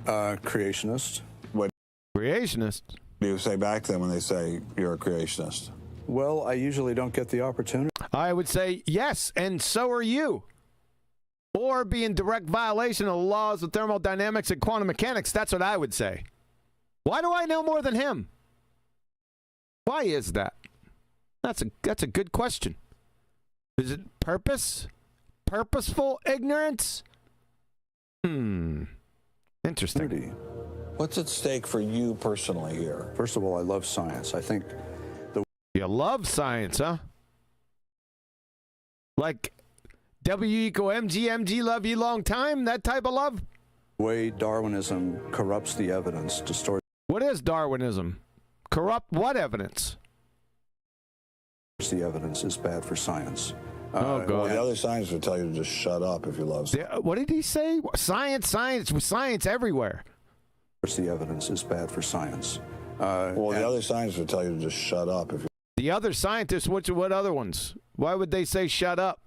Creationist. What? Creationist? What do you say back to them when they say you're a creationist? Well, I usually don't get the opportunity. I would say yes, and so are you. Or be in direct violation of the laws of thermodynamics and quantum mechanics. That's what I would say. Why do I know more than him? Why is that? That's a good question. Is it purposeful ignorance? Interesting. What's at stake for you personally here? First of all, I love science. I think you love science, huh? Like W=mg, love you long time, that type of love? the way Darwinism corrupts the evidence, distorts. What is Darwinism? Corrupt what evidence? The evidence is bad for science. Oh, God. Well, the other scientists would tell you to just shut up if you love science. What did he say? Science everywhere. The evidence is bad for science. Well, the other scientists would tell you to just shut up if you. The other scientists, what other ones? Why would they say shut up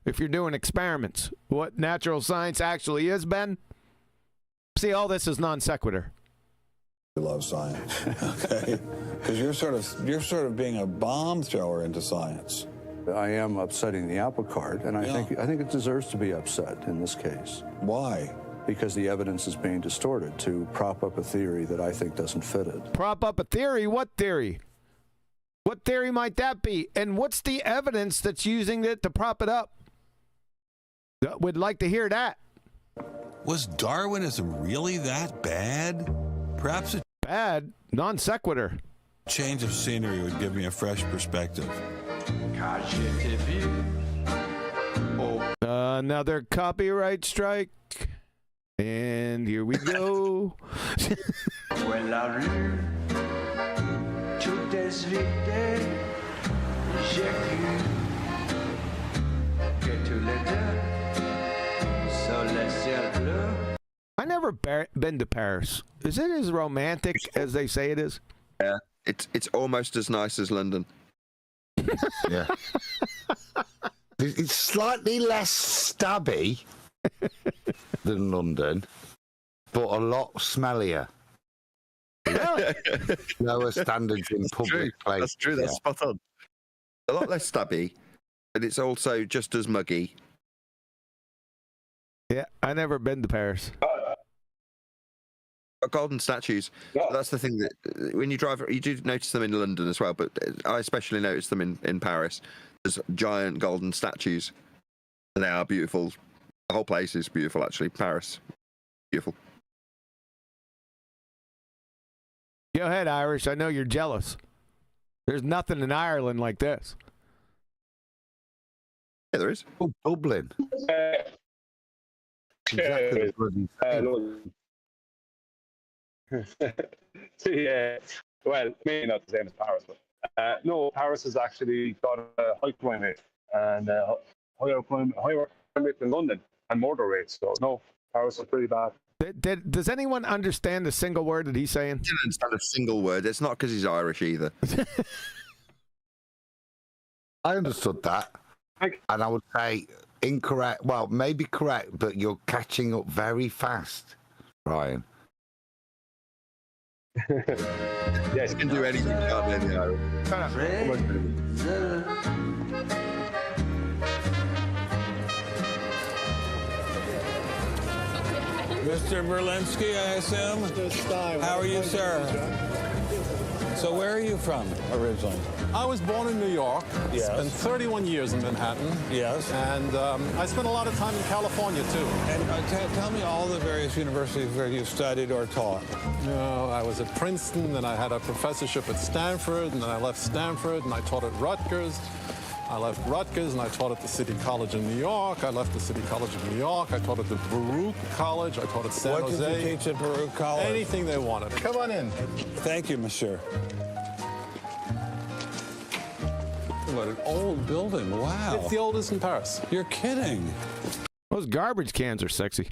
if you're doing experiments? What natural science actually is, Ben? See, all this is non sequitur. You love science, okay? Because you're sort of being a bomb thrower into science. I am upsetting the apple cart, and I think it deserves to be upset in this case. Why? Because the evidence is being distorted to prop up a theory that I think doesn't fit it. Prop up a theory? What theory? What theory might that be? And what's the evidence that's using it to prop it up? Would like to hear that. Was Darwinism really that bad? Perhaps a bad non sequitur. Change of scenery would give me a fresh perspective. Another copyright strike. And here we go. I never been to Paris. Is it as romantic as they say it is? Yeah, it's almost as nice as London. Yeah. It's slightly less stabby than London, but a lot smellier. Lower standards in public places. That's true. That's spot on. A lot less stabby, but it's also just as muggy. Yeah, I never been to Paris. Golden statues. Yeah. That's the thing that when you drive, you do notice them in London as well, but I especially notice them in Paris. There's giant golden statues. And they are beautiful. The whole place is beautiful, actually. Paris, beautiful. Go ahead, Irish. I know you're jealous. There's nothing in Ireland like this. Yeah, there is. Oh, Dublin. Exactly. Yeah, well, maybe not the same as Paris, but no, Paris has actually got a high crime rate and higher crime rate than London and murder rates. So no, Paris is pretty bad. Does anyone understand a single word that he's saying? I didn't understand a single word. It's not because he's Irish either. I understood that, and I would say incorrect. Well, maybe correct, but you're catching up very fast, Brian. Yes, you can do anything. Mr. Berlinski, I assume? How are you, sir? So where are you from originally? I was born in New York. Yes. Spent 31 years in Manhattan. Yes. And I spent a lot of time in California, too. And tell me all the various universities where you studied or taught. I was at Princeton, then I had a professorship at Stanford, and then I left Stanford, and I taught at Rutgers. I left Rutgers, and I taught at the City College in New York. I left the City College of New York. I taught at the Baruch College. I taught at San Jose. What did you teach at Baruch College? Anything they wanted. Come on in. Think you, monsieur. What an old building. Wow. It's the oldest in Paris. You're kidding. Those garbage cans are sexy.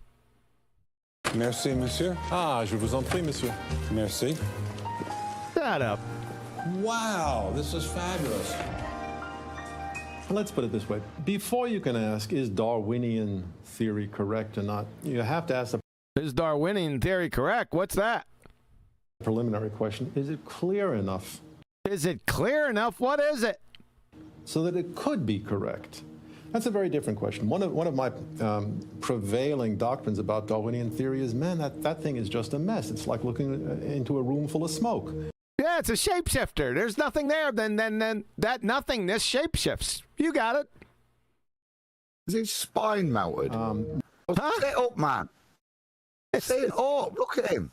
Merci, monsieur. Ah, je vous en prie, monsieur. Merci. Shut up. Wow, this is fabulous. Let's put it this way. Before you can ask, is Darwinian theory correct or not, you have to ask the Is Darwinian theory correct? What's that? Preliminary question. Is it clear enough? Is it clear enough? What is it? So that it could be correct. That's a very different question. One of my prevailing doctrines about Darwinian theory is, man, that thing is just a mess. It's like looking into a room full of smoke. Yeah, it's a shapeshifter. There's nothing there. Then that nothingness shapeshifts. You got it. Is his spine melted? Sit up, man. Sit up. Look at him.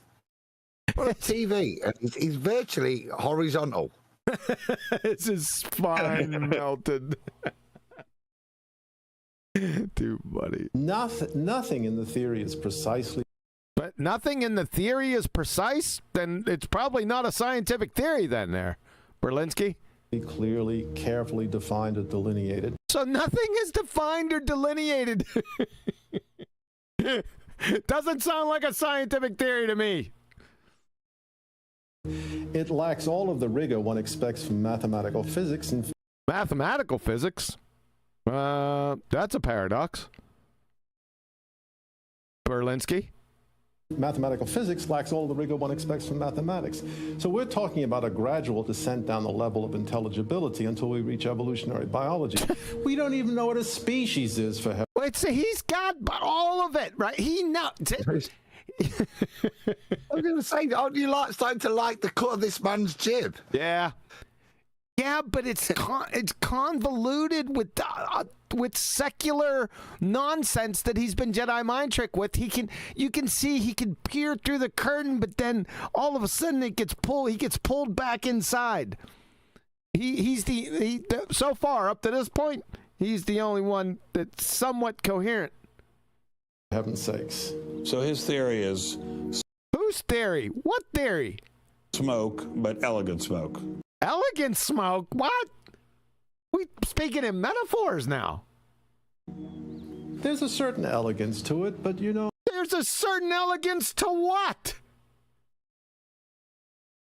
On a TV, and he's virtually horizontal. It's his spine melted. Too funny. Nothing in the theory is precisely. But nothing in the theory is precise? Then it's probably not a scientific theory then there, Berlinski. clearly, carefully defined or delineated. So nothing is defined or delineated. Doesn't sound like a scientific theory to me. It lacks all of the rigor one expects from mathematical physics. And mathematical physics? That's a paradox. Berlinski? Mathematical physics lacks all the rigor one expects from mathematics. So we're talking about a gradual descent down the level of intelligibility until we reach evolutionary biology. We don't even know what a species is, for hell. Wait, so he's got all of it, right? He knows. I'm going to say, aren't you starting to like the cut of this man's jib? Yeah. Yeah, but it's convoluted with secular nonsense that he's been Jedi mind trick with. You can see he can peer through the curtain, but then all of a sudden he gets pulled back inside. So far up to this point, he's the only one that's somewhat coherent. For heaven's sakes. So his theory is... Whose theory? What theory? Smoke, but elegant smoke. Elegant smoke? What? We speaking in metaphors now. There's a certain elegance to it, but you know... There's a certain elegance to what?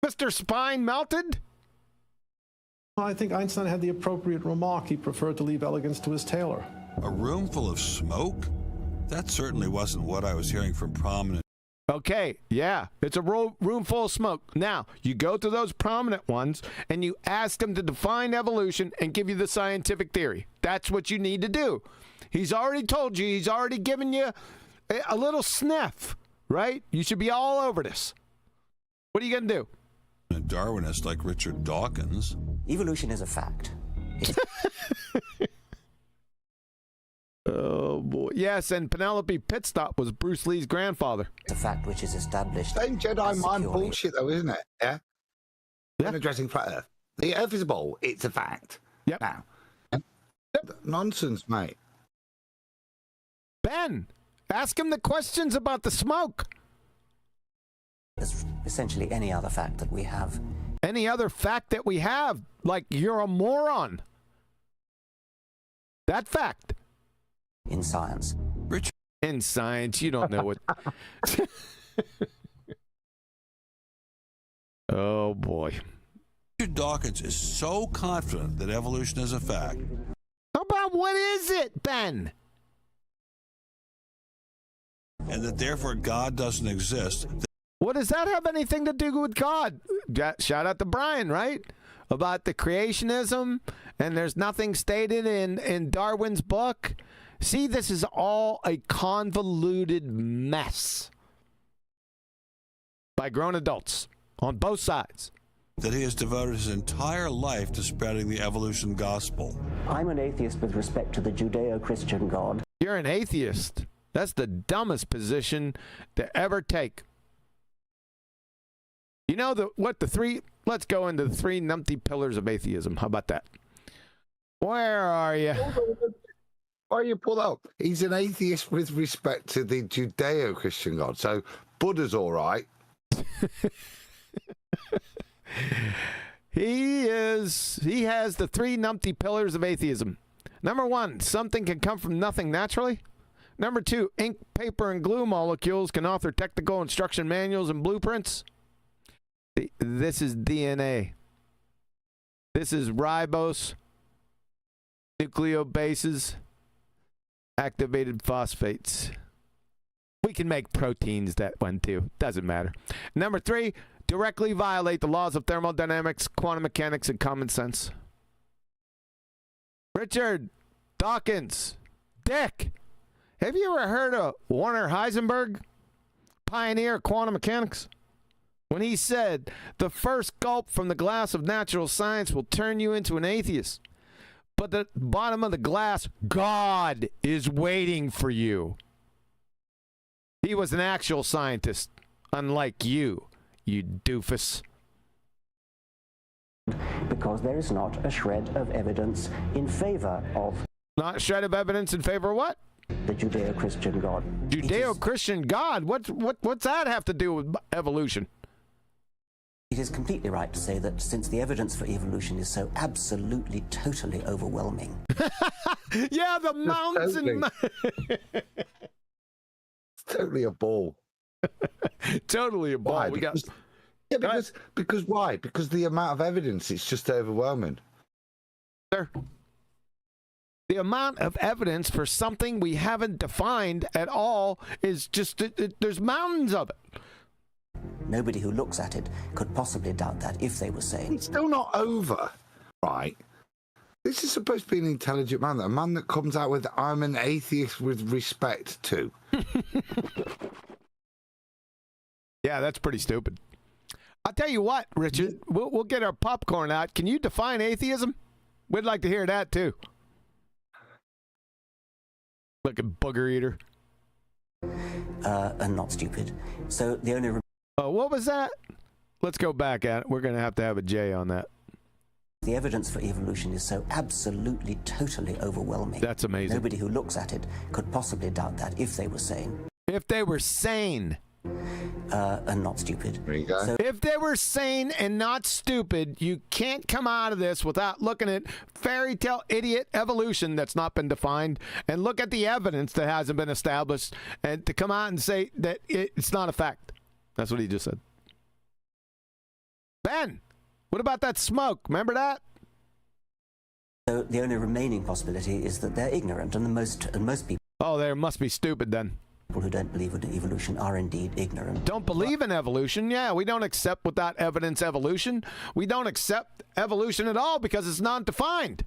Mr. Spine melted? I think Einstein had the appropriate remark. He preferred to leave elegance to his tailor. A room full of smoke? That certainly wasn't what I was hearing from prominent. Okay, yeah, it's a room full of smoke. Now, you go to those prominent ones and you ask them to define evolution and give you the scientific theory. That's what you need to do. He's already told you, he's already given you a little sniff, right? You should be all over this. What are you going to do? A Darwinist like Richard Dawkins. Evolution is a fact. Oh, boy. Yes, and Penelope Pitstop was Bruce Lee's grandfather. It's a fact which is established. Same Jedi mind bullshit, though, isn't it? Yeah? When addressing flat Earth. The Earth is a ball. It's a fact. Yep. Now. Nonsense, mate. Ben, ask him the questions about the smoke. There's essentially any other fact that we have. Any other fact that we have, like you're a moron. That fact. In science. Richard. In science, you don't know what. Oh, boy. Richard Dawkins is so confident that evolution is a fact. How about what is it, Ben? And that therefore God doesn't exist. What does that have anything to do with God? Shout out to Brian, right? About the creationism, and there's nothing stated in Darwin's book. See, this is all a convoluted mess by grown adults on both sides. That he has devoted his entire life to spreading the evolution gospel. I'm an atheist with respect to the Judeo-Christian God. You're an atheist. That's the dumbest position to ever take. You know let's go into the three numpty pillars of atheism. How about that? Where are you? Why you pull out? He's an atheist with respect to the Judeo-Christian God. So Buddha's all right. He has the three numpty pillars of atheism. Number one, something can come from nothing naturally. Number two, ink, paper, and glue molecules can author technical instruction manuals and blueprints. This is DNA. This is ribose, nucleobases, activated phosphates. We can make proteins that one too. Doesn't matter. Number three, directly violate the laws of thermodynamics, quantum mechanics, and common sense. Richard Dawkins, Dick, have you ever heard of Werner Heisenberg, pioneer of quantum mechanics? When he said, the first gulp from the glass of natural science will turn you into an atheist. But at the bottom of the glass, God is waiting for you. He was an actual scientist, unlike you, you doofus. Because there is not a shred of evidence in favor of... Not a shred of evidence in favor of what? The Judeo-Christian God. Judeo-Christian God? What's that have to do with evolution? It is completely right to say that since the evidence for evolution is so absolutely, totally overwhelming. Yeah, the mountains and... It's totally a ball. Totally a ball. Why? We got... Yeah, because why? Because the amount of evidence, it's just overwhelming. Sir, the amount of evidence for something we haven't defined at all is just, there's mountains of it. Nobody who looks at it could possibly doubt that if they were sane. It's still not over, right? This is supposed to be an intelligent man, a man that comes out with, I'm an atheist with respect to. Yeah, that's pretty stupid. I'll tell you what, Richard, we'll get our popcorn out. Can you define atheism? We'd like to hear that, too. Look at booger eater. And not stupid. So the only... what was that? Let's go back at it. We're going to have a J on that. The evidence for evolution is so absolutely, totally overwhelming. That's amazing. Nobody who looks at it could possibly doubt that if they were sane. If they were sane. And not stupid. There you go. So, if they were sane and not stupid, you can't come out of this without looking at fairy tale idiot evolution that's not been defined and look at the evidence that hasn't been established and to come out and say that it's not a fact. That's what he just said. Ben, what about that smoke? Remember that? So the only remaining possibility is that they're ignorant, and most people. Oh, they must be stupid then. People who don't believe in evolution are indeed ignorant. Don't believe in evolution? Yeah, we don't accept without evidence evolution. We don't accept evolution at all because it's not defined.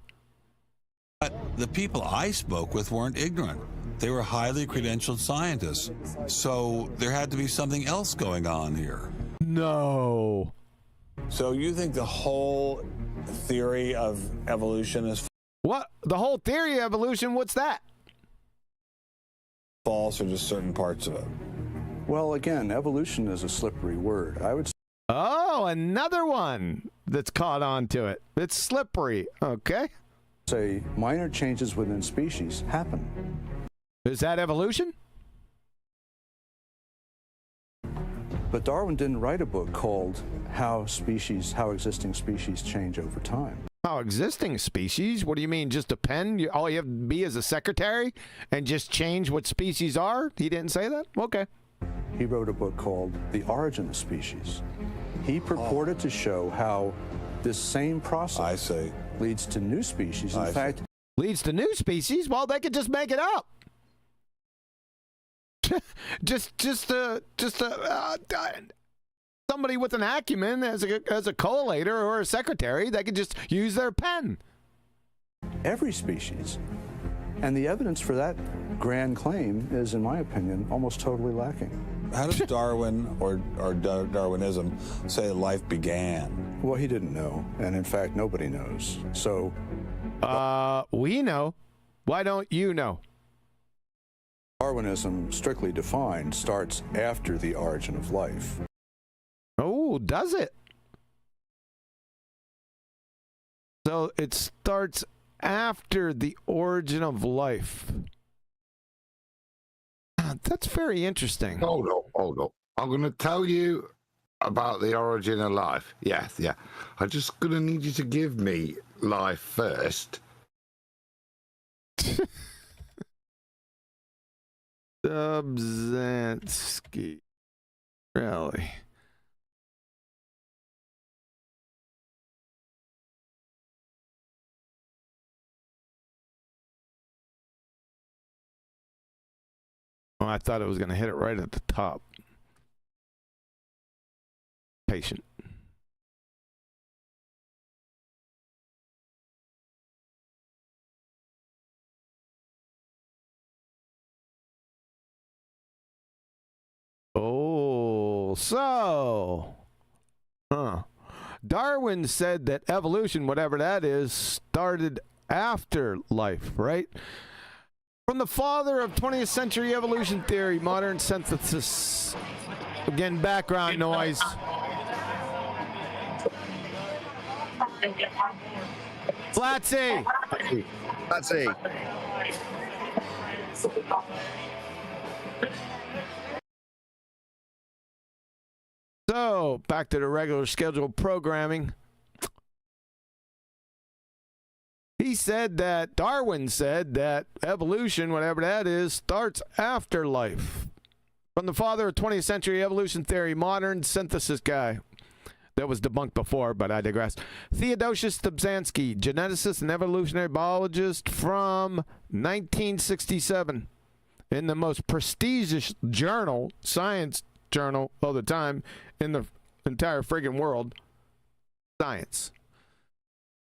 But the people I spoke with weren't ignorant. They were highly credentialed scientists. So there had to be something else going on here. No. So you think the whole theory of evolution is what? The whole theory of evolution, what's that? False, or just certain parts of it? Well, again, evolution is a slippery word. I would. Oh, another one that's caught on to it. It's slippery. Okay. Say minor changes within species happen. Is that evolution? But Darwin didn't write a book called How Existing Species Change Over Time. How existing species? What do you mean? Just a pen? All you have to be is a secretary and just change what species are? He didn't say that? Okay. He wrote a book called The Origin of Species. He purported to show how this same process leads to new species. In fact, leads to new species? Well, they could just make it up. Somebody with an acumen as a collator or a secretary, they could just use their pen. Every species. And the evidence for that grand claim is, in my opinion, almost totally lacking. How does Darwin or Darwinism say life began? Well, he didn't know, and in fact, nobody knows. So, we know. Why don't you know? Darwinism, strictly defined, starts after the origin of life. Oh, does it? So it starts after the origin of life. That's very interesting. Hold on. I'm going to tell you about the origin of life. Yeah. I'm just going to need you to give me life first. Dubzansky. Really? Well, I thought it was going to hit it right at the top. Patient. Oh, so. Darwin said that evolution, whatever that is, started after life, right? From the father of 20th century evolution theory, modern synthesis. Again, background noise. Flat C. Flat C. So, back to the regular scheduled programming. Darwin said that evolution, whatever that is, starts after life. From the father of 20th century evolution theory, modern synthesis guy. That was debunked before, but I digress. Theodosius Dobzhansky, geneticist and evolutionary biologist from 1967. In the most prestigious journal, science journal of the time in the entire friggin' world, Science.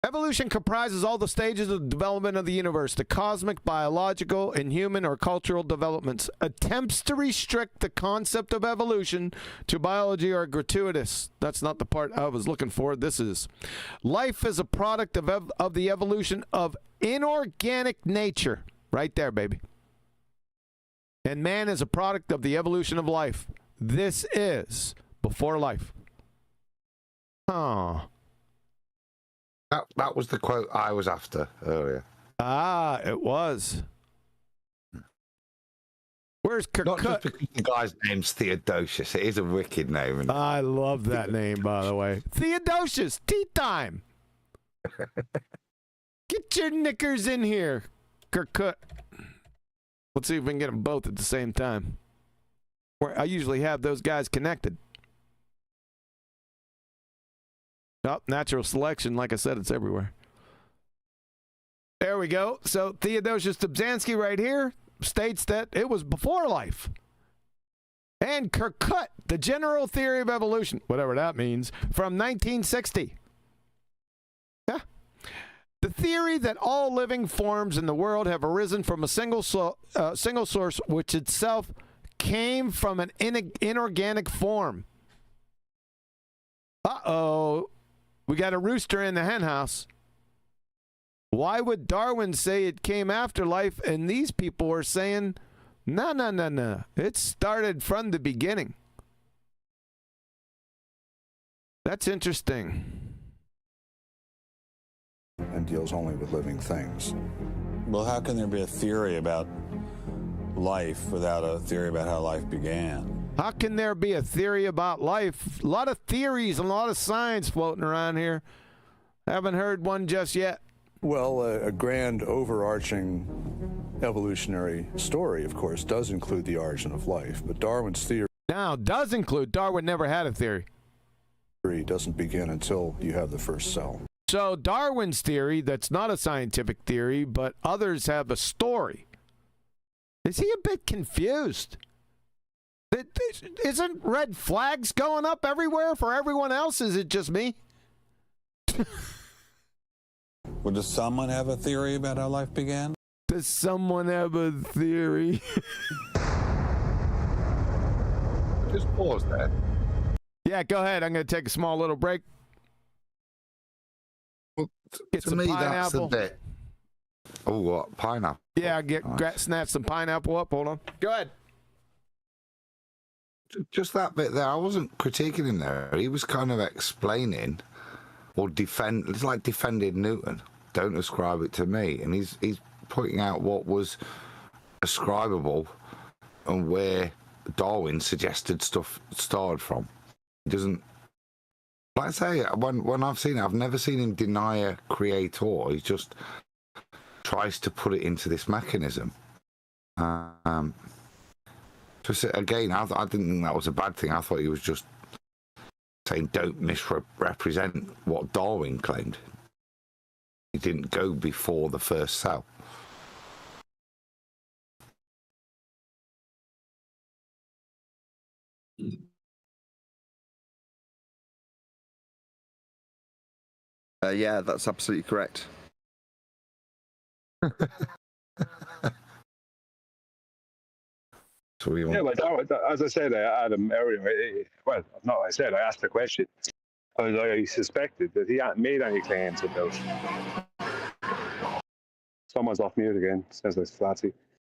Evolution comprises all the stages of the development of the universe, the cosmic, biological, and human or cultural developments. Attempts to restrict the concept of evolution to biology are gratuitous. That's not the part I was looking for. This is. Life is a product of the evolution of inorganic nature. Right there, baby. And man is a product of the evolution of life. This is before life. Huh. That was the quote I was after earlier. Ah, it was. Where's Kirkut? Not just because the guy's name's Theodosius. It is a wicked name. I love that name, by the way. Theodosius, tea time. Get your knickers in here, Kirkut. Let's see if we can get them both at the same time. I usually have those guys connected. Oh, natural selection. Like I said, it's everywhere. There we go. So Theodosius Dobzhansky right here states that it was before life. And Kirkut, the general theory of evolution, whatever that means, from 1960. Yeah. The theory that all living forms in the world have arisen from a single source, which itself came from an inorganic form. Uh-oh. We got a rooster in the hen house. Why would Darwin say it came after life and these people are saying, no. It started from the beginning. That's interesting. And deals only with living things. Well, how can there be a theory about life without a theory about how life began? How can there be a theory about life? A lot of theories and a lot of science floating around here. Haven't heard one just yet. Well, a grand overarching evolutionary story, of course, does include the origin of life. But Darwin's theory does include Darwin never had a theory. Doesn't begin until you have the first cell. So Darwin's theory, that's not a scientific theory, but others have a story. Is he a bit confused? Isn't red flags going up everywhere for everyone else? Is it just me? Well, does someone have a theory about how life began? Does someone have a theory? Just pause there. Yeah, go ahead. I'm going to take a small little break. Well, get to some me, pineapple. that's the bit. Oh, what? Pineapple? Yeah, snatch some pineapple up. Hold on. Go ahead. Just that bit there. I wasn't critiquing him there. He was kind of explaining or it's like defending Newton. Don't ascribe it to me. And he's pointing out what was ascribable and where Darwin suggested stuff started from. He doesn't, like I say, when I've seen it, I've never seen him deny a creator. He just tries to put it into this mechanism. Just again, I didn't think that was a bad thing. I thought he was just saying don't misrepresent what Darwin claimed. He didn't go before the first cell. Yeah, that's absolutely correct. Yeah, but as I said, Adam earlier, well, not I said, I asked the question. I suspected that he hadn't made any claims about. Someone's off mute again. Says that's flatsy.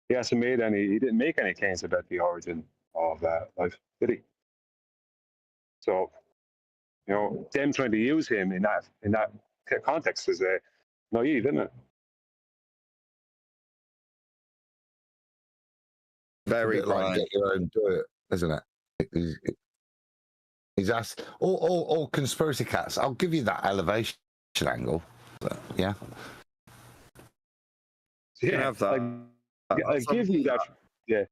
He didn't make any claims about the origin of life, did he? So, them trying to use him in that context is naive, isn't it? Very like get your own do it, isn't it? He's asked all conspiracy cats. I'll give you that elevation angle. But, yeah. Yeah, You have that. I give you that. Yeah.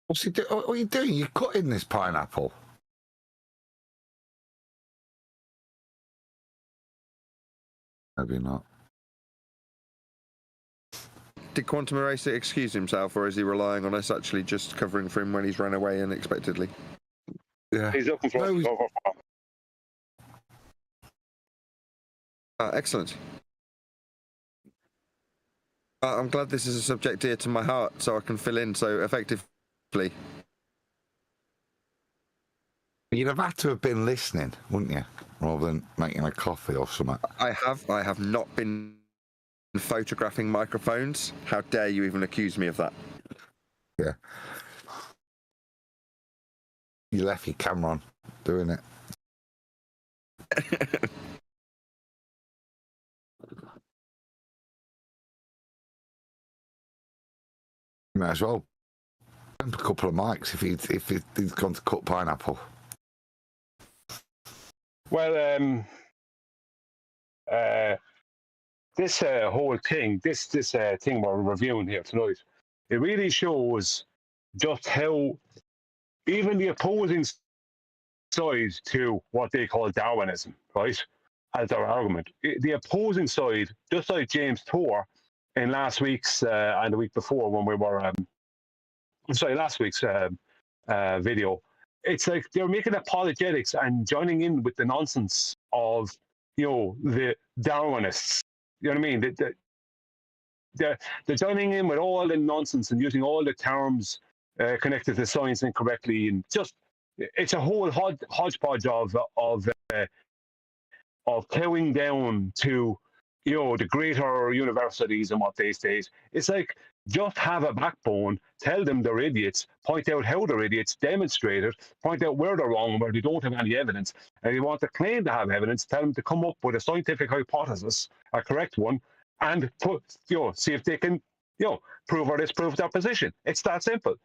What's he what are you doing? You're cutting this pineapple. Maybe not. Did Quantum Eraser excuse himself, or is he relying on us actually just covering for him when he's run away unexpectedly? Yeah. He's looking for us. Excellent. I'm glad this is a subject dear to my heart, so I can fill in so effectively. You'd have had to have been listening, wouldn't you? Rather than making a coffee or something. I have not been photographing microphones. How dare you even accuse me of that? Yeah. You left your camera on doing it. You might as well a couple of mics if he's gone to cut pineapple. Well, this whole thing, this thing we're reviewing here tonight, it really shows just how even the opposing side to what they call Darwinism, right, as their argument, the opposing side, just like James Tour in last week's and the week before when we were, last week's video, it's like they're making apologetics and joining in with the nonsense of, the Darwinists. You know what I mean? They're joining in with all the nonsense and using all the terms connected to science incorrectly, and just it's a whole hodgepodge of towing down to the greater universities and what they state. It's like, just have a backbone, tell them they're idiots, point out how they're idiots, demonstrate it, point out where they're wrong, where they don't have any evidence, and you want to claim to have evidence, tell them to come up with a scientific hypothesis, a correct one, and see if they can, prove or disprove their position. It's that simple.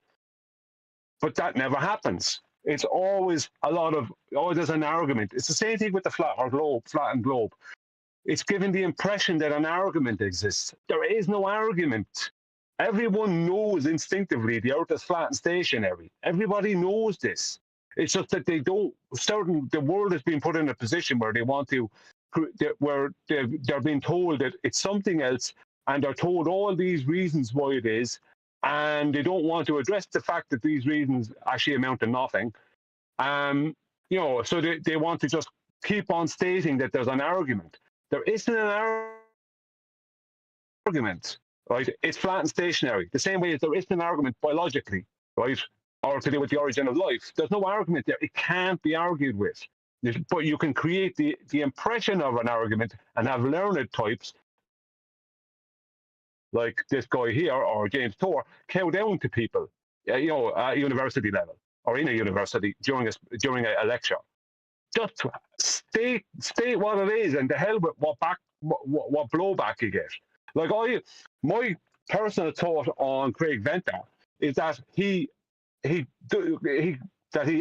But that never happens. It's always a lot of, there's an argument. It's the same thing with the flattened globe. It's given the impression that an argument exists. There is no argument. Everyone knows instinctively the Earth is flat and stationary. Everybody knows this. It's just that they don't. The world has been put in a position where they want to, where they're being told that it's something else, and they're told all these reasons why it is, and they don't want to address the fact that these reasons actually amount to nothing. So they want to just keep on stating that there's an argument. There isn't an argument, right? It's flat and stationary. The same way as there isn't an argument biologically, right? Or to do with the origin of life. There's no argument there. It can't be argued with. But you can create the impression of an argument and have learned types like this guy here or James Tour cow down to people, at university level or in a university during a lecture. Just state what it is, and the hell with what blowback you get. Like my personal thought on Craig Venter is that he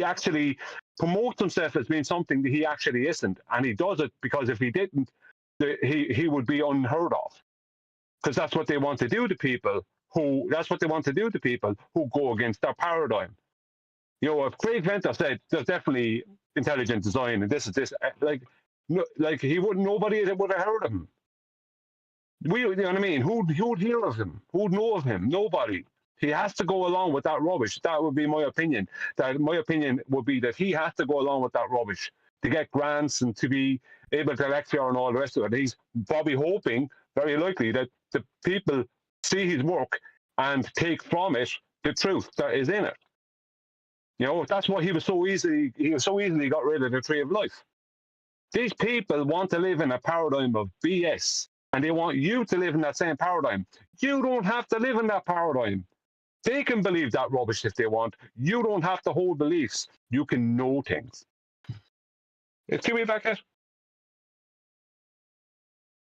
actually promotes himself as being something that he actually isn't, and he does it because if he didn't, he would be unheard of. Because that's what they want to do to people who go against their paradigm. If Craig Venter said there's definitely intelligent design and this, nobody would have heard of him. You know what I mean? Who'd hear of him? Who'd know of him? Nobody. He has to go along with that rubbish. That would be my opinion. My opinion would be that he has to go along with that rubbish to get grants and to be able to lecture and all the rest of it. He's probably hoping, very likely, that the people see his work and take from it the truth that is in it. That's why he so easily got rid of the Tree of Life. These people want to live in a paradigm of BS, and they want you to live in that same paradigm. You don't have to live in that paradigm. They can believe that rubbish if they want. You don't have to hold beliefs. You can know things. Is Kiwi back yet?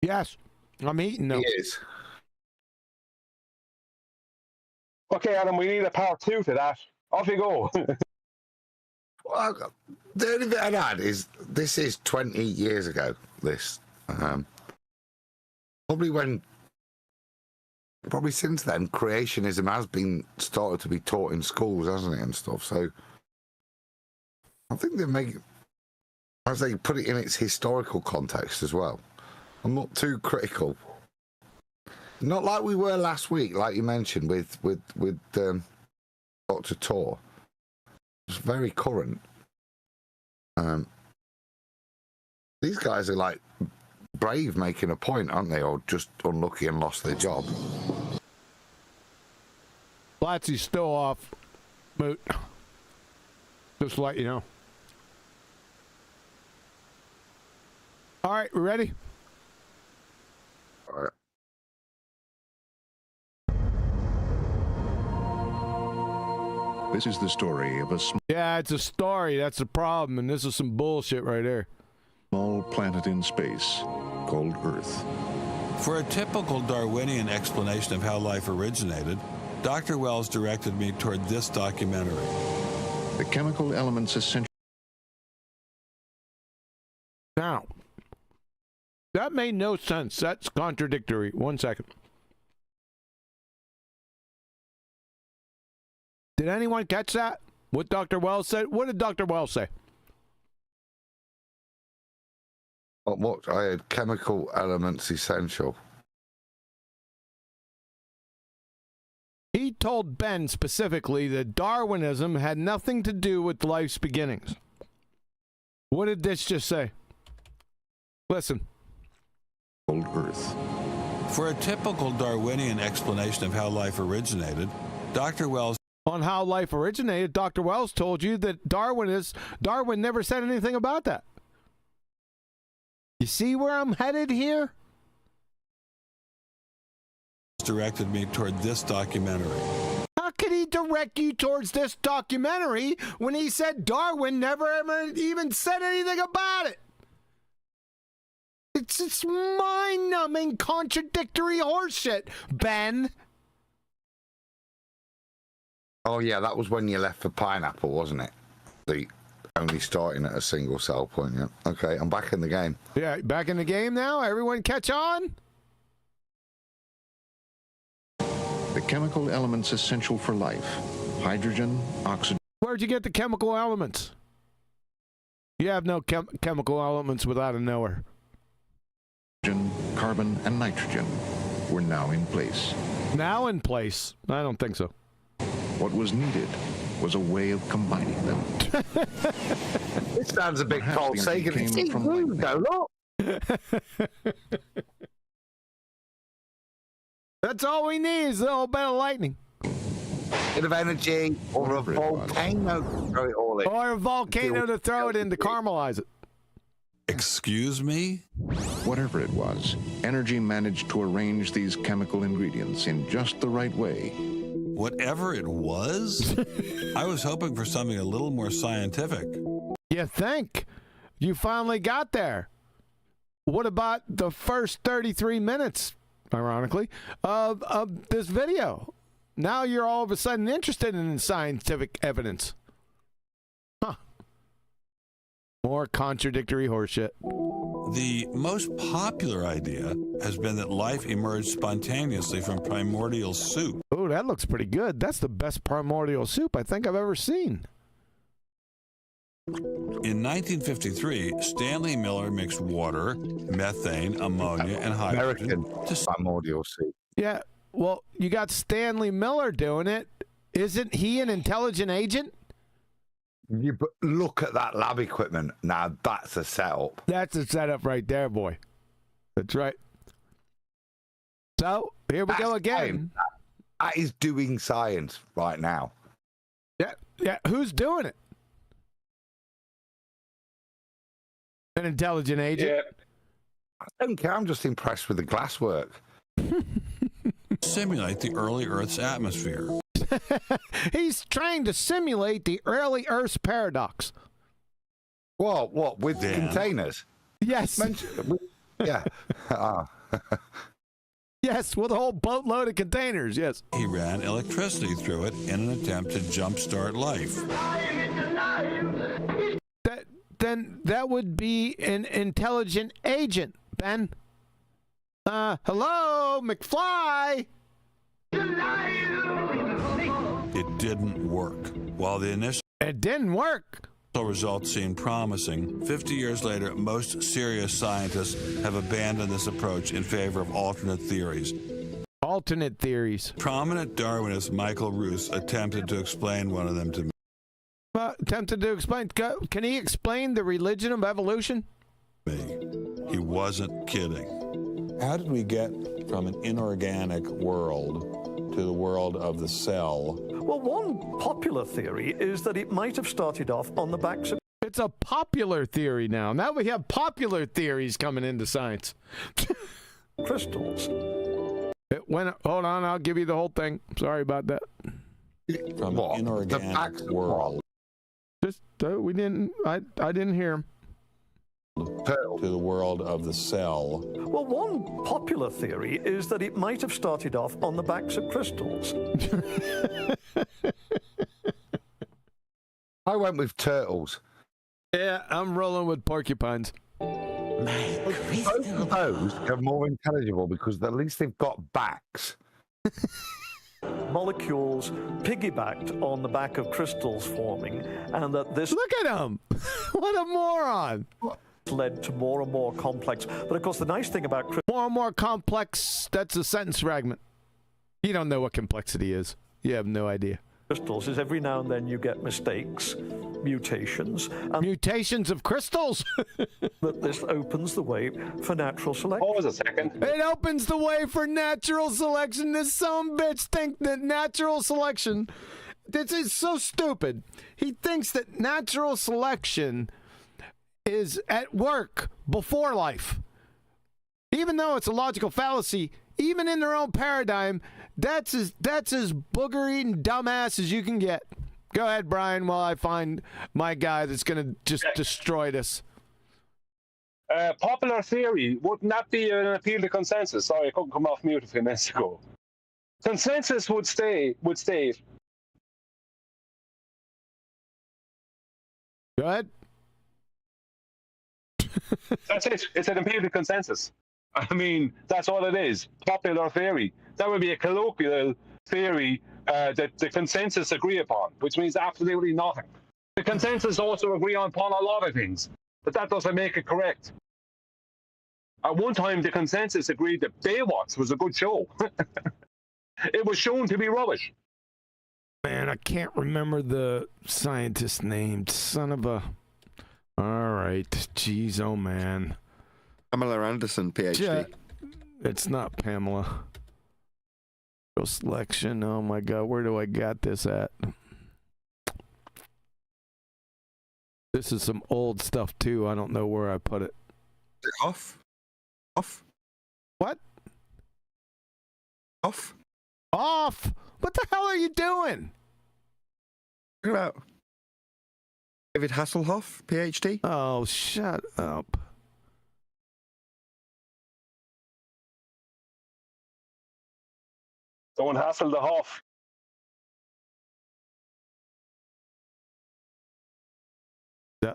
Yes. I'm eating them. He is. Okay, Adam, we need a part 2 to that. Off you go. Well, the only bit I'd add is this is 20 years ago, this. Probably since then, creationism has been started to be taught in schools, hasn't it, and stuff. So I think as they put it in its historical context as well. I'm not too critical. Not like we were last week, like you mentioned with Dr. Tor. It's very current. These guys are like brave making a point, aren't they? Or just unlucky and lost their job. Blatsy's still off, Moot. Just to let you know. All right, we ready? All right. This is the story of a Yeah, it's a story. That's the problem, and this is some bullshit right there. Small planet in space called Earth. For a typical Darwinian explanation of how life originated, Dr. Wells directed me toward this documentary. The chemical elements essential. Now, that made no sense. That's contradictory. 1 second. Did anyone catch that? What Dr. Wells said? What did Dr. Wells say? What I had chemical elements essential. He told Ben specifically that Darwinism had nothing to do with life's beginnings. What did this just say? Listen. Called Earth. For a typical Darwinian explanation of how life originated, Dr. Wells... On how life originated, Dr. Wells told you that Darwin never said anything about that. You see where I'm headed here? Directed me toward this documentary. How could he direct you towards this documentary when he said Darwin never ever even said anything about it? It's mind-numbing, contradictory horseshit, Ben. Oh, yeah, that was when you left for pineapple, wasn't it? The only starting at a single cell point, yeah. Okay, I'm back in the game. Yeah, back in the game now? Everyone catch on? The chemical elements essential for life. Hydrogen, oxygen. Where'd you get the chemical elements? You have no chemical elements without a knower. Carbon, and nitrogen were now in place. Now in place? I don't think so. What was needed was a way of combining them. This sounds a bit Carl Sagan. That's all we need is a little bit of lightning. Bit of energy or a volcano to throw it all in. Or a volcano to throw it in to caramelize it. Excuse me? Whatever it was, energy managed to arrange these chemical ingredients in just the right way. Whatever it was? I was hoping for something a little more scientific. You think? You finally got there. What about the first 33 minutes, ironically, of this video? Now you're all of a sudden interested in scientific evidence. Huh. More contradictory horseshit. The most popular idea has been that life emerged spontaneously from primordial soup. Oh, that looks pretty good. That's the best primordial soup I think I've ever seen. In 1953, Stanley Miller mixed water, methane, ammonia, and hydrogen. American primordial soup. Yeah, well, you got Stanley Miller doing it. Isn't he an intelligent agent? You look at that lab equipment. Now that's a setup. That's a setup right there, boy. That's right. So here we go again. That is doing science right now. Yeah. Who's doing it? An intelligent agent? Yeah. I don't care. I'm just impressed with the glasswork. Simulate the early Earth's atmosphere. He's trying to simulate the early Earth's paradox. What? With the containers? Yes. Yeah. Yes, with a whole boatload of containers, yes. He ran electricity through it in an attempt to jumpstart life. Then that would be an intelligent agent, Ben. Hello, McFly? It didn't work. While the initial It didn't work. results seemed promising, 50 years later, most serious scientists have abandoned this approach in favor of alternate theories. Alternate theories. Prominent Darwinist Michael Roos attempted to explain one of them to me. Attempted to explain. Can he explain the religion of evolution? He wasn't kidding. How did we get from an inorganic world to the world of the cell? Well, one popular theory is that it might have started off on the backs of... It's a popular theory now. Now we have popular theories coming into science. crystals. Hold on, I'll give you the whole thing. Sorry about that. From an inorganic world. Just, we didn't, I didn't hear him. To the world of the cell. Well, one popular theory is that it might have started off on the backs of crystals. I went with turtles. Yeah, I'm rolling with porcupines. Both of those are more intelligible because at least they've got backs. Molecules piggybacked on the back of crystals forming, and that this... Look at him! What a moron! Led to more and more complex. But of course, the nice thing about... More and more complex, that's a sentence fragment. You don't know what complexity is. You have no idea. Crystals is every now and then you get mistakes, mutations. And mutations of crystals? that this opens the way for natural selection. Hold on a second. It opens the way for natural selection. This some bitch think that natural selection... This is so stupid. He thinks that natural selection is at work before life. Even though it's a logical fallacy, even in their own paradigm, that's as booger-eating dumbass as you can get. Go ahead, Brian, while I find my guy that's going to just destroy this. Popular theory, wouldn't that be an appeal to consensus? Sorry, I couldn't come off mute a few minutes ago. Consensus would state... Go ahead. That's it. It's an appeal to consensus. I mean, that's all it is. Popular theory. That would be a colloquial theory that the consensus agree upon, which means absolutely nothing. The consensus also agree upon a lot of things, but that doesn't make it correct. At one time, the consensus agreed that Baywatch was a good show. It was shown to be rubbish. Man, I can't remember the scientist's name. Son of a... All right. Jeez, oh man. Pamela Anderson, PhD. It's not Pamela. Selection. Oh my God, where do I got this at? This is some old stuff too. I don't know where I put it. Off. What? Off. What the hell are you doing? What about David Hasselhoff, PhD? Oh, shut up. Don't hassle the Hoff.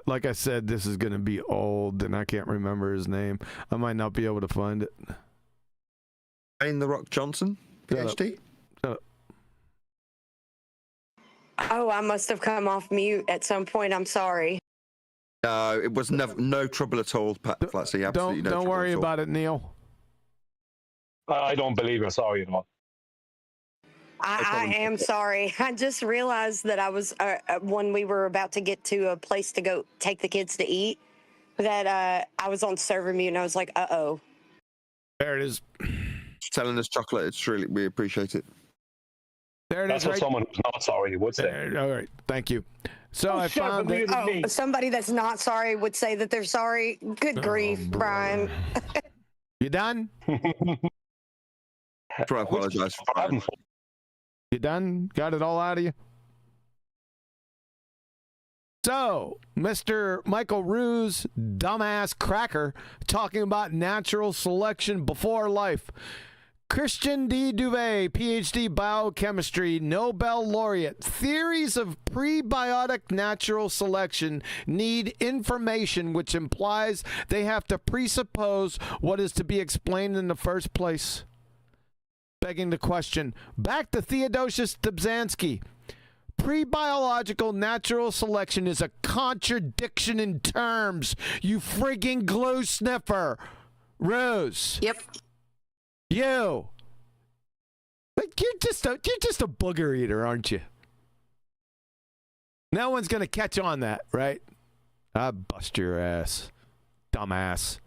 Like I said, this is going to be old, and I can't remember his name. I might not be able to find it. Dwayne The Rock Johnson, PhD? Shut up. Oh, I must have come off mute at some point. I'm sorry. No, it was no trouble at all, Pat Flatsy. Absolutely no trouble. Don't worry about it, Neil. I don't believe you're sorry at all. I am sorry. I just realized that I was, when we were about to get to a place to go take the kids to eat, that I was on server mute, and I was like, uh-oh. There it is. Telling us chocolate. It's really, we appreciate it. There it That's is. what someone who's not sorry would say. All right. Thank you. So I found that... somebody that's not sorry would say that they're sorry. Good grief, Brian. You done? I apologize for Brian. You done? Got it all out of you? So, Mr. Michael Roos, dumbass cracker, talking about natural selection before life. Christian D. Duvet, PhD biochemistry, Nobel laureate. Theories of prebiotic natural selection need information, which implies they have to presuppose what is to be explained in the first place. Begging the question, back to Theodosius Dobzhansky. Prebiological natural selection is a contradiction in terms, you frigging glue sniffer. Rose. Yep. You. Like you're just a booger eater, aren't you? No one's gonna catch on that, right? I bust your ass, dumbass.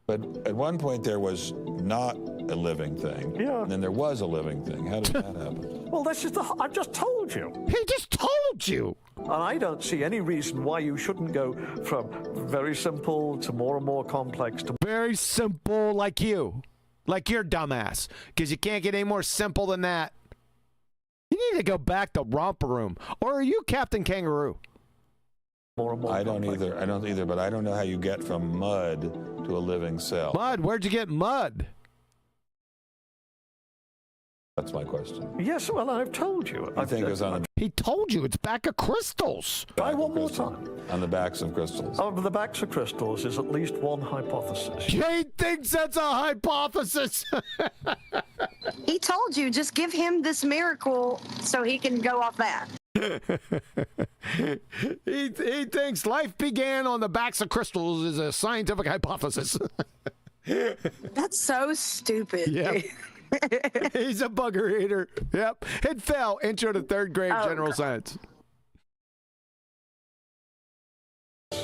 But at one point there was not a living thing. Yeah. And then there was a living thing. How did that happen? Well, that's just I just told you. He just told you. And I don't see any reason why you shouldn't go from very simple to more and more complex to very simple, like you. Like your dumbass, because you can't get any more simple than that. You need to go back to Romper Room. Or are you Captain Kangaroo? More and more I don't either, but I don't know how you get from mud to a living cell. Mud? Where'd you get mud? That's my question. Yes, well, I've told you. I think it was on the... He told you it's back of crystals. Try one more time. On the backs of crystals. On the backs of crystals is at least one hypothesis. He thinks that's a hypothesis. He told you, just give him this miracle so he can go off that. he thinks life began on the backs of crystals is a scientific hypothesis. That's so stupid. Yep. He's a bugger eater. Yep. It fell. Intro to third grade general science.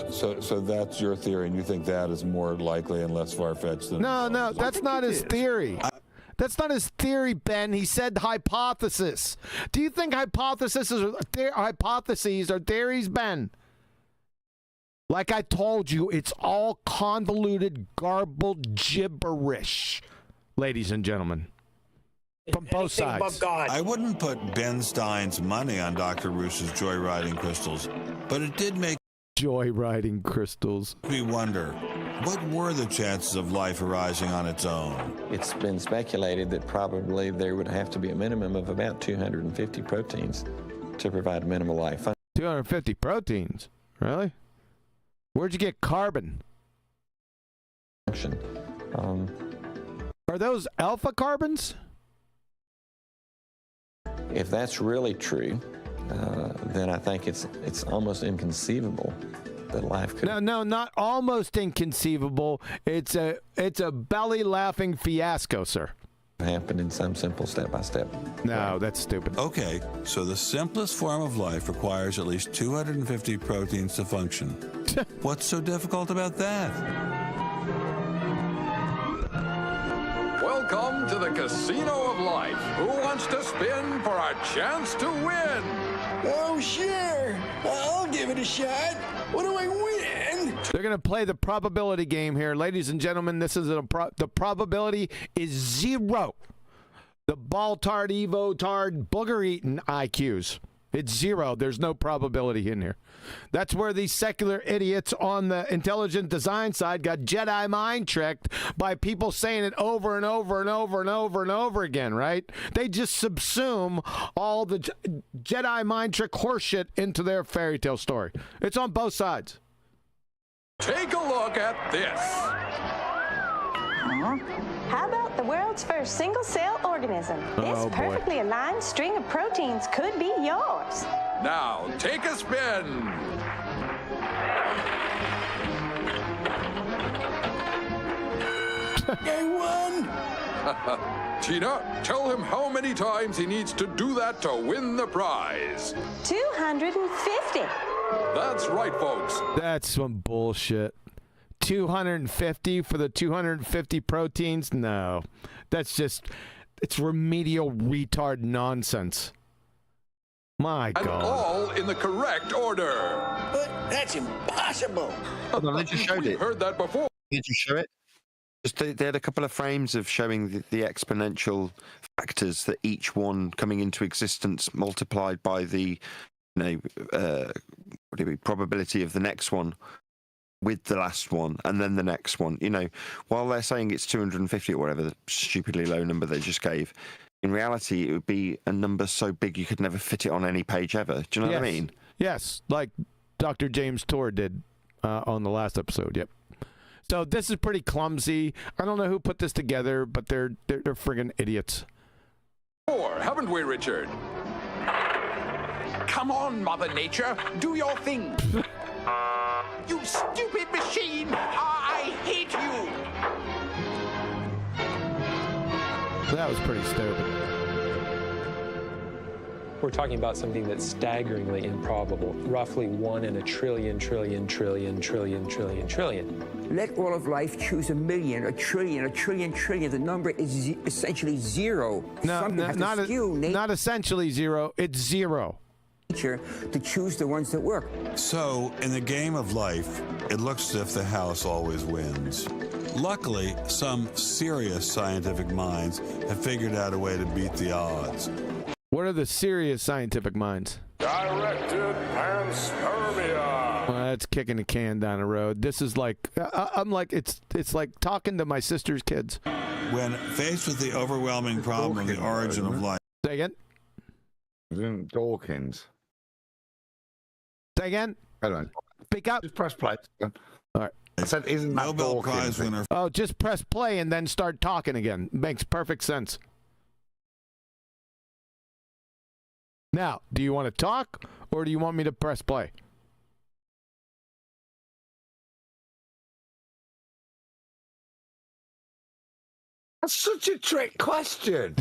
So that's your theory, and you think that is more likely and less far-fetched than... No, that's not his theory. That's not his theory, Ben. He said hypothesis. Do you think hypotheses are theories, Ben? Like I told you, it's all convoluted, garbled gibberish, ladies and gentlemen. From both sides. I wouldn't put Ben Stein's money on Dr. Roos's joyriding crystals, but it did make joyriding crystals. Me wonder, what were the chances of life arising on its own? It's been speculated that probably there would have to be a minimum of about 250 proteins to provide minimal life. 250 proteins? Really? Where'd you get carbon? Are those alpha carbons? If that's really true, then I think it's almost inconceivable that life could... No, not almost inconceivable. It's a belly-laughing fiasco, sir. Happen in some simple step-by-step. No, that's stupid. Okay, so the simplest form of life requires at least 250 proteins to function. What's so difficult about that? Welcome to the Casino of Life. Who wants to spin for a chance to win? Oh, sure. I'll give it a shot. What do I win? They're going to play the probability game here. Ladies and gentlemen, this is the probability is 0. The ball-tard, evo-tard, booger-eating IQs. It's 0. There's no probability in here. That's where these secular idiots on the intelligent design side got Jedi mind tricked by people saying it over and over and over and over and over again, right? They just subsume all the Jedi mind trick horseshit into their fairy tale story. It's on both sides. Take a look at this. How about the world's first single-cell organism? This perfectly aligned string of proteins could be yours. Now, take a spin. I won. Tina, tell him how many times he needs to do that to win the prize. 250. That's right, folks. That's some bullshit. 250 for the 250 proteins? No. That's just, it's remedial retard nonsense. My God. And all in the correct order. But that's impossible. Hold on, they just showed it. Heard that before. Did you show it? Just they had a couple of frames of showing the exponential factors that each one coming into existence multiplied by the probability of the next one. with the last one and then the next one. You know, while they're saying it's 250 or whatever, the stupidly low number they just gave, in reality, it would be a number so big you could never fit it on any page ever. Do you know what I mean? Yes, like Dr. James Tour did on the last episode. Yep. So this is pretty clumsy. I don't know who put this together, but they're friggin' idiots. Haven't we, Richard? Come on, Mother Nature, do your thing. You stupid machine! I hate you! That was pretty stupid. We're talking about something that's staggeringly improbable. Roughly 1 in a trillion. Let all of life choose a million, a trillion. The number is essentially zero. Not essentially zero. It's zero. To choose the ones that work. So, in the game of life, it looks as if the house always wins. Luckily, some serious scientific minds have figured out a way to beat the odds. What are the serious scientific minds? Directed panspermia. Well, that's kicking the can down the road. This is like, I'm like, it's like talking to my sister's kids. When faced with the overwhelming problem of the origin of life. Say again? Dawkins. Say again? Hold on. Speak up. Just press play. All right. I said, isn't that Nobel Dawkins? Prize winner. Oh, just press play and then start talking again. Makes perfect sense. Now, do you want to talk or do you want me to press play? That's such a trick question.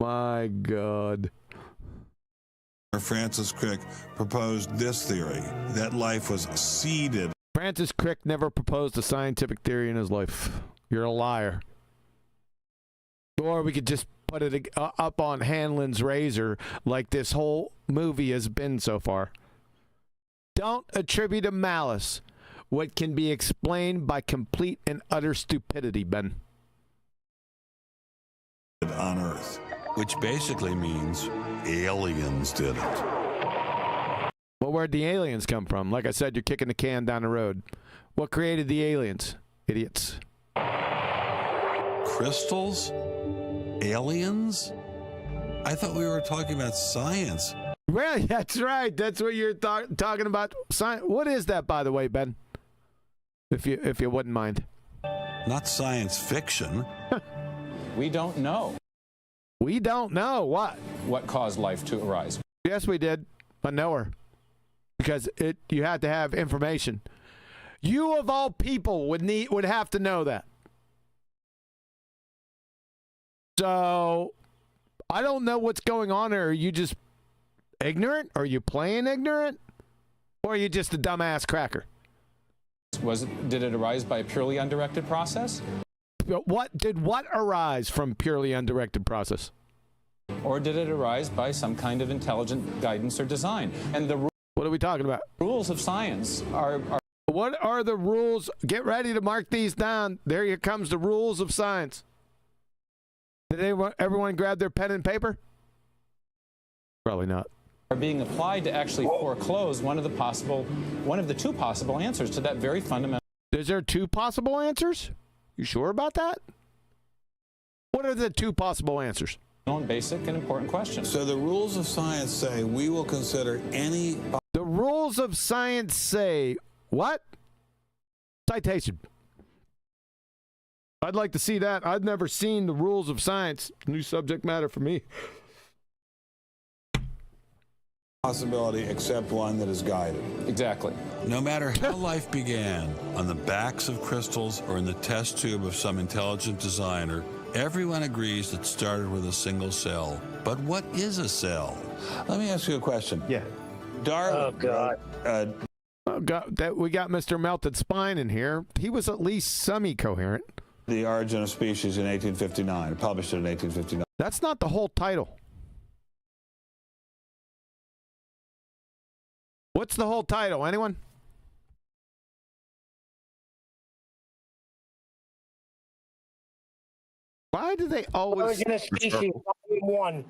My God. Francis Crick proposed this theory, that life was seeded. Francis Crick never proposed a scientific theory in his life. You're a liar. Or we could just put it up on Hanlon's razor like this whole movie has been so far. Don't attribute a malice what can be explained by complete and utter stupidity, Ben. On Earth, which basically means aliens did it. Well, where'd the aliens come from? Like I said, you're kicking the can down the road. What created the aliens? Idiots. Crystals? Aliens? I thought we were talking about science. Right, that's right. That's what you're talking about. Science. What is that, by the way, Ben? If you wouldn't mind. Not science fiction. We don't know. We don't know what? What caused life to arise? Yes, we did. I know her. Because you had to have information. You of all people would have to know that. So I don't know what's going on there. Are you just ignorant? Are you playing ignorant? Or are you just a dumbass cracker? Did it arise by a purely undirected process? What arise from purely undirected process? Or did it arise by some kind of intelligent guidance or design? And what are we talking about? Rules of science are. What are the rules? Get ready to mark these down. There comes the rules of science. Did everyone grab their pen and paper? Probably not. Are being applied to actually foreclose one of the two possible answers to that very fundamental. Is there two possible answers? You sure about that? What are the two possible answers? Basic and important question. So the rules of science say we will consider any. The rules of science say what? Citation. I'd like to see that. I've never seen the rules of science. New subject matter for me. Possibility except one that is guided. Exactly. No matter how life began, on the backs of crystals or in the test tube of some intelligent designer, everyone agrees it started with a single cell. But what is a cell? Let me ask you a question. Yeah. Darwin. Oh, God. Oh, God, we got Mr. Melted Spine in here. He was at least semi-coherent. The Origin of Species in 1859. Published it in 1859. That's not the whole title. What's the whole title? Anyone? Why do they always... Origin of Species, Volume 1.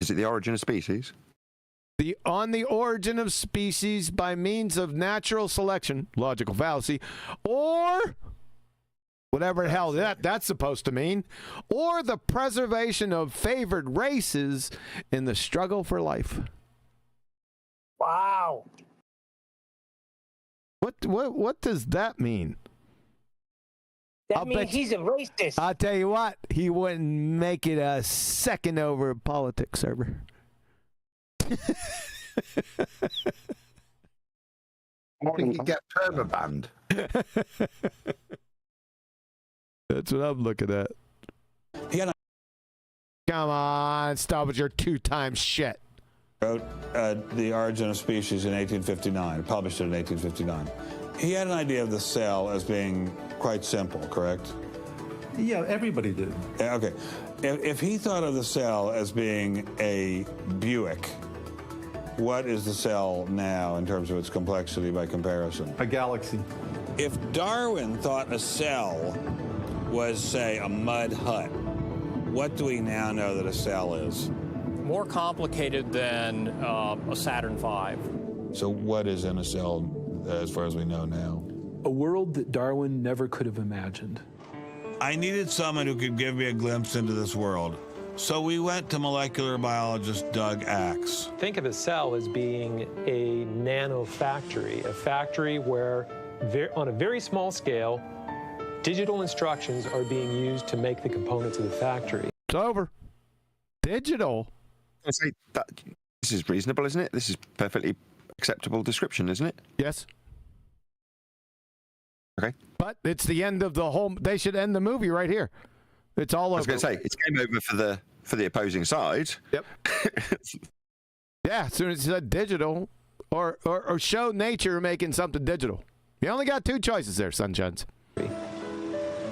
Is it The Origin of Species? On the origin of species by means of natural selection, logical fallacy, or whatever the hell that's supposed to mean, or the preservation of favored races in the struggle for life. Wow. What does that mean? That means he's a racist. I'll tell you what, he wouldn't make it a second over a politics server. I think you get permabanned. That's what I'm looking at. Come on, stop with your 2 times shit. Wrote The Origin of Species in 1859, published it in 1859. He had an idea of the cell as being quite simple, correct? Yeah, everybody did. Okay. If he thought of the cell as being a Buick, what is the cell now in terms of its complexity by comparison? A galaxy. If Darwin thought a cell was, say, a mud hut, what do we now know that a cell is? More complicated than a Saturn V. So what is in a cell as far as we know now? A world that Darwin never could have imagined. I needed someone who could give me a glimpse into this world. So we went to molecular biologist Doug Axe. Think of a cell as being a nanofactory, a factory where, on a very small scale, digital instructions are being used to make the components of the factory. It's over. Digital. I say that this is reasonable, isn't it? This is perfectly acceptable description, isn't it? Yes. Okay. But it's the end of the whole. They should end the movie right here. It's all over. I was going to say it's game over for the opposing side. Yep. Yeah. As soon as it said digital, or show nature making something digital. You only got 2 choices there, Sunshines.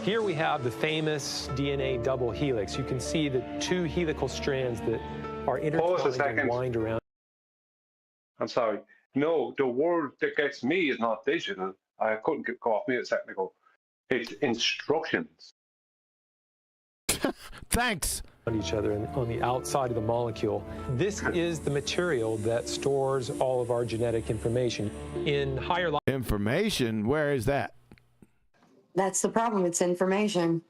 Here we have the famous DNA double helix. You can see the 2 helical strands that are intertwined and wind around. I'm sorry. No, the word that gets me is not digital. I couldn't go off me a technical. It's instructions. Thanks. On each other and on the outside of the molecule. This is the material that stores all of our genetic information. In higher life. Information? Where is that? That's the problem. It's information.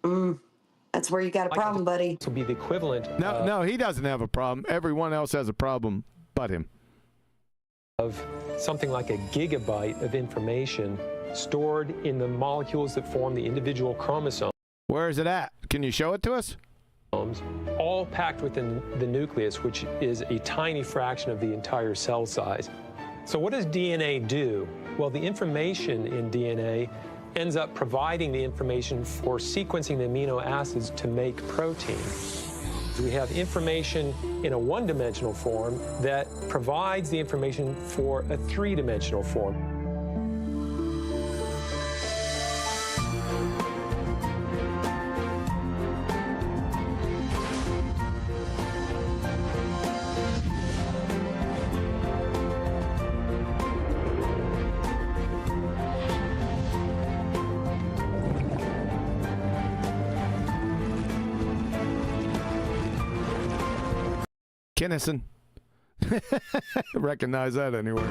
That's where you got a problem, buddy. This will be the equivalent. No, he doesn't have a problem. Everyone else has a problem but him. Of something like a gigabyte of information stored in the molecules that form the individual chromosomes. Where is it at? Can you show it to us? All packed within the nucleus, which is a tiny fraction of the entire cell size. So what does DNA do? Well, the information in DNA ends up providing the information for sequencing the amino acids to make protein. We have information in a 1-dimensional form that provides the information for a 3-dimensional form. Kinnison. Recognize that anywhere.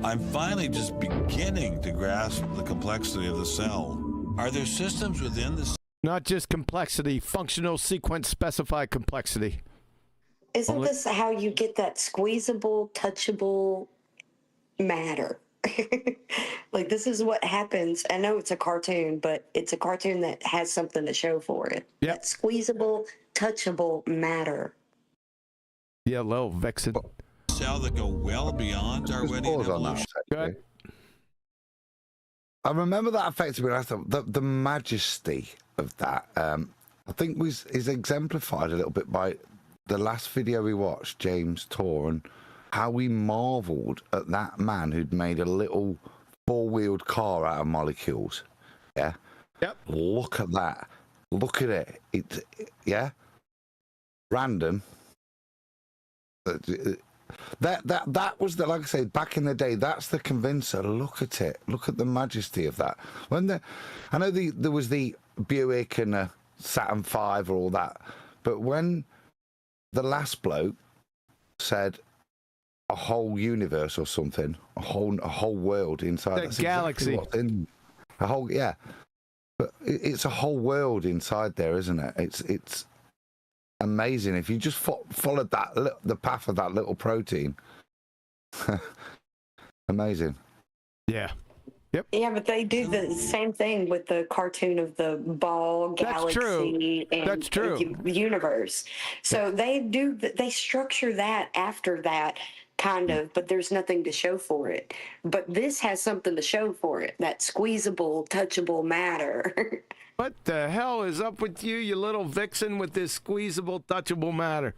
I'm finally just beginning to grasp the complexity of the cell. Are there systems within the Not just complexity, functional sequence specified complexity. Isn't this how you get that squeezable, touchable matter? Like, this is what happens. I know it's a cartoon, but it's a cartoon that has something to show for it. Yep. That squeezable, touchable matter. Yeah, little vexen. cell that go well beyond Darwinian evolution? Good. I remember that affected me. I thought the majesty of that, I think, is exemplified a little bit by the last video we watched, James Tour, and how we marvelled at that man who'd made a little four-wheeled car out of molecules. Yeah. Yep. Look at that. Look at it. Yeah. Random. That was the, like I say, back in the day. That's the convincer. Look at it. Look at the majesty of that. I know there was the Buick and the Saturn V or all that, but when the last bloke said a whole universe or something, a whole world inside the galaxy, exactly a whole, yeah. But it's a whole world inside there, isn't it? It's amazing if you just followed the path of that little protein. Amazing. Yeah. Yep. Yeah, but they do the same thing with the cartoon of the ball galaxy and That's true. The universe. So they structure that after that kind of, but there's nothing to show for it. But this has something to show for it, that squeezable, touchable matter. What the hell is up with you, you little vixen, with this squeezable, touchable matter?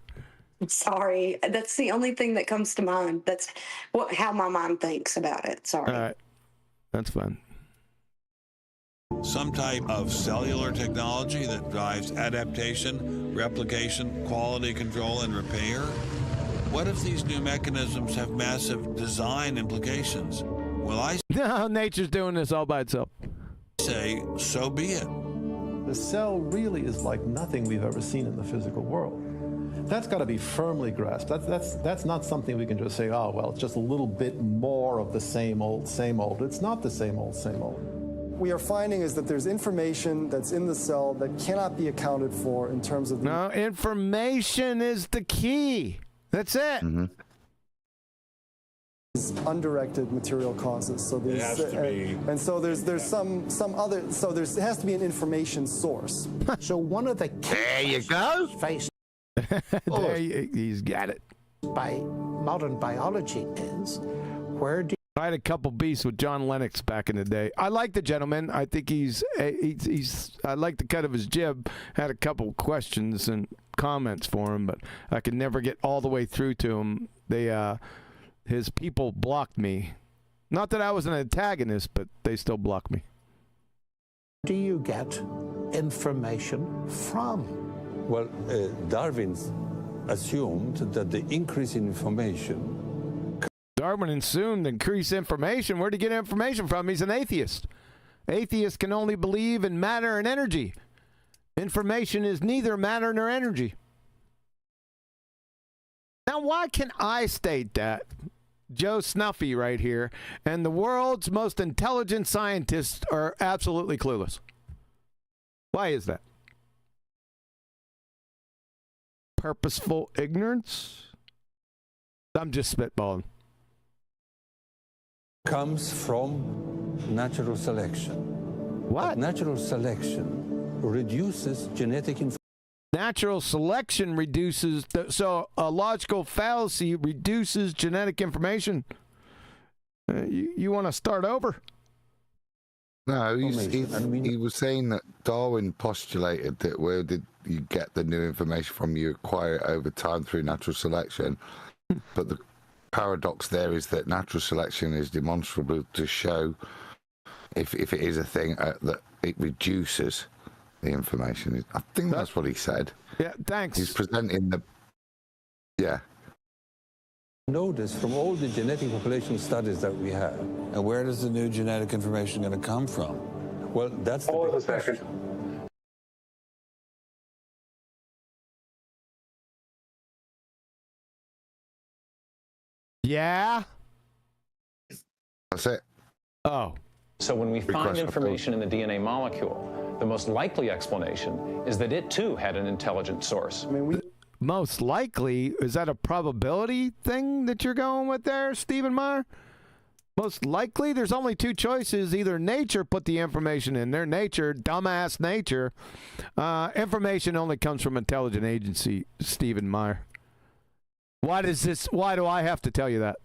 Sorry, that's the only thing that comes to mind. That's how my mind thinks about it. Sorry. All right. That's fine. Some type of cellular technology that drives adaptation, replication, quality control, and repair? What if these new mechanisms have massive design implications? Well, no, nature's doing this all by itself. Say, so be it. The cell really is like nothing we've ever seen in the physical world. That's got to be firmly grasped. That's not something we can just say, oh, well, it's just a little bit more of the same old, same old. It's not the same old, same old. We are finding is that there's information that's in the cell that cannot be accounted for in terms of... No, information is the key. That's it. Mm-hmm. Undirected material causes. So it has to be. And so there's some other. So it has to be an information source. So one of the there you go. Faced he's got it. By modern biology is where do I had a couple beefs with John Lennox back in the day. I like the gentleman. I think he's I like the cut of his jib. Had a couple questions and comments for him, but I could never get all the way through to him. His people blocked me. Not that I was an antagonist, but they still blocked me. do you get information from? Well, Darwin assumed that the increase in information... Darwin assumed increased information. Where'd he get information from? He's an atheist. Atheists can only believe in matter and energy. Information is neither matter nor energy. Now, why can I state that? Joe Snuffy right here, and the world's most intelligent scientists are absolutely clueless. Why is that? Purposeful ignorance? I'm just spitballing. Comes from natural selection. What? But natural selection reduces genetic information. Natural selection reduces, so a logical fallacy reduces genetic information. You want to start over? No, he was saying that Darwin postulated that where did you get the new information from? You acquire it over time through natural selection. But the paradox there is that natural selection is demonstrable to show, if it is a thing, that it reduces the information. I think that's what he said. Yeah, thanks. He's presenting the... Yeah. Notice from all the genetic population studies that we have. And where does the new genetic information going to come from? Well, that's the big question. Yeah? That's it. Oh. So when we find information in the DNA molecule, the most likely explanation is that it too had an intelligent source. I mean, most likely, is that a probability thing that you're going with there, Stephen Meyer? Most likely, there's only two choices. Either nature put the information in there, nature, dumbass nature. Information only comes from intelligent agency, Stephen Meyer. Why do I have to tell you that?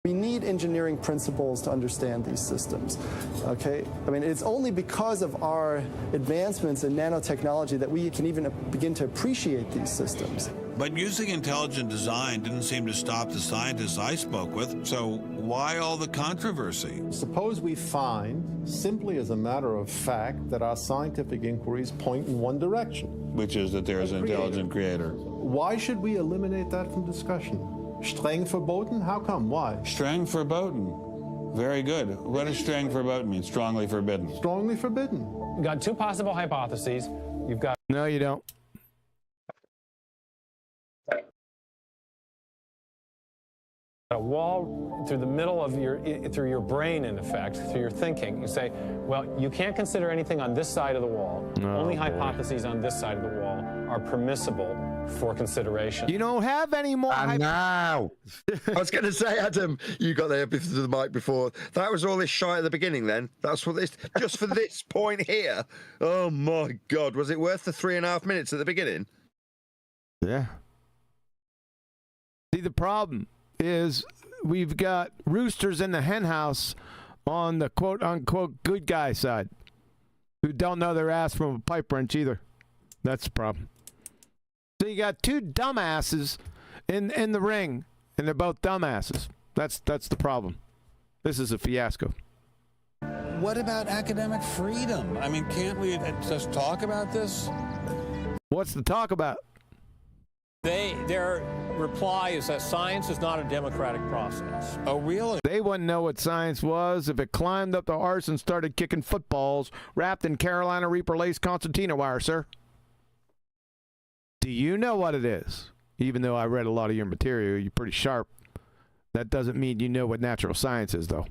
We need engineering principles to understand these systems, okay? I mean, it's only because of our advancements in nanotechnology that we can even begin to appreciate these systems. But using intelligent design didn't seem to stop the scientists I spoke with, so why all the controversy? Suppose we find, simply as a matter of fact, that our scientific inquiries point in one direction. Which is that there is an intelligent creator. Why should we eliminate that from discussion? Streng verboten? How come? Why? Streng verboten. Very good. What does streng verboten mean? Strongly forbidden. Strongly forbidden. You've got two possible hypotheses. You've got... No, you don't. A wall through the middle of through your brain, in effect, through your thinking. You say, well, you can't consider anything on this side of the wall. Only hypotheses on this side of the wall are permissible for consideration. You don't have any more. Now, I was going to say, Adam, you got there to the mic before. That was all this shite at the beginning. Then that's what this just for this point here. Oh my God, was it worth the 3.5 minutes at the beginning? Yeah. See, the problem is we've got roosters in the hen house on the quote-unquote good guy side who don't know their ass from a pipe wrench either. That's the problem. So you got two dumbasses in the ring, and they're both dumbasses. That's the problem. This is a fiasco. What about academic freedom? I mean, can't we just talk about this? What's the talk about? Their reply is that science is not a democratic process. Oh, really? They wouldn't know what science was if it climbed up the arse and started kicking footballs wrapped in Carolina Reaper lace concertina wire, sir. Do you know what it is? Even though I read a lot of your material, you're pretty sharp. That doesn't mean you know what natural science is, though.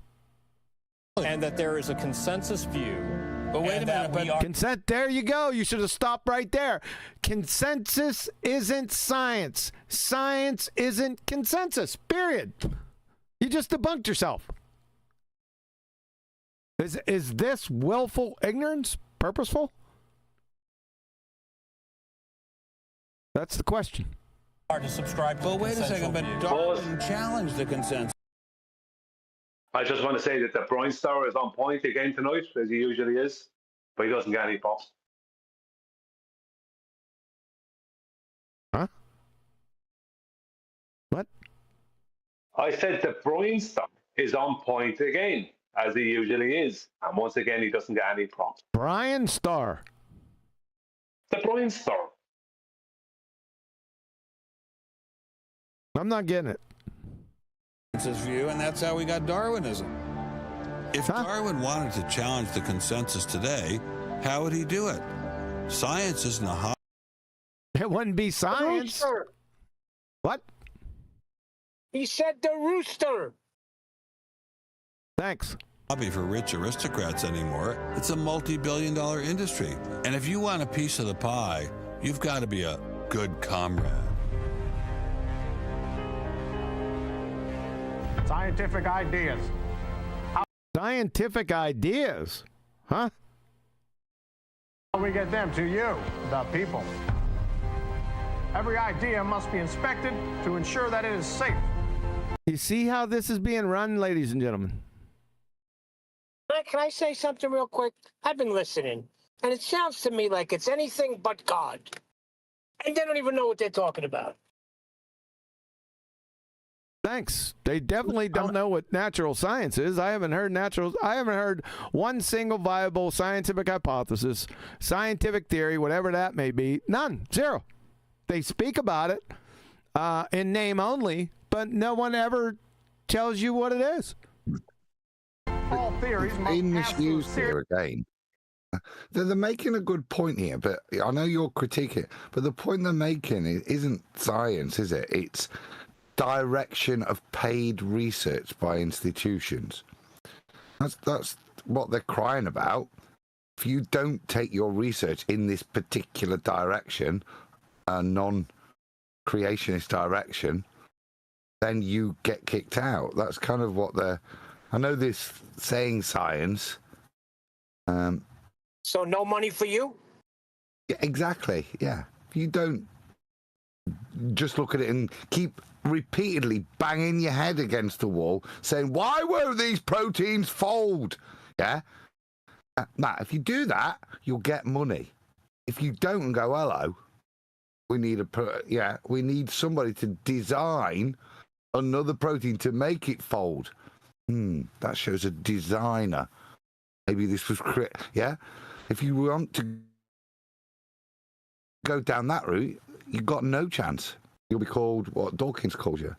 And that there is a consensus view. But wait a minute, but consent, there you go. You should have stopped right there. Consensus isn't science. Science isn't consensus, period. You just debunked yourself. Is this willful ignorance? Purposeful? That's the question. Hard to subscribe to. But wait a second, but Darwin challenged the consensus. I just want to say that the Brian Stower is on point again tonight, as he usually is, but he doesn't get any pops. Huh? What? I said that Brian Stower is on point again, as he usually is, and once again, he doesn't get any props. Brian Starr. The Brian Stower. I'm not getting it. View, and that's how we got Darwinism. If Darwin wanted to challenge the consensus today, how would he do it? Science isn't a hobby. It wouldn't be science. What? He said the rooster. Thanks. Hobby for rich aristocrats anymore. It's a multi-billion-dollar industry. And if you want a piece of the pie, you've got to be a good comrade. Scientific ideas. Scientific ideas? Huh? How do we get them to you, the people? Every idea must be inspected to ensure that it is safe. You see how this is being run, ladies and gentlemen? Can I say something real quick? I've been listening, and it sounds to me like it's anything but God. And they don't even know what they're talking about. Thanks. They definitely don't know what natural science is. I haven't heard one single viable scientific hypothesis, scientific theory, whatever that may be. None. Zero. They speak about it in name only, but no one ever tells you what it is. All theories must being have misused here again. They're making a good point here, but I know you're critiquing it, but the point they're making isn't science, is it? It's direction of paid research by institutions. That's what they're crying about. If you don't take your research in this particular direction, a non-creationist direction, then you get kicked out. That's kind of what they're... I know this saying science. So no money for you? Yeah, exactly, yeah. If you don't just look at it and keep repeatedly banging your head against the wall, saying, "Why won't these proteins fold?" Yeah. Now, if you do that, you'll get money. If you don't and go, "Hello, we need somebody to design another protein to make it fold." That shows a designer. Maybe this was yeah. If you want to go down that route, you've got no chance. You'll be called what Dawkins called you.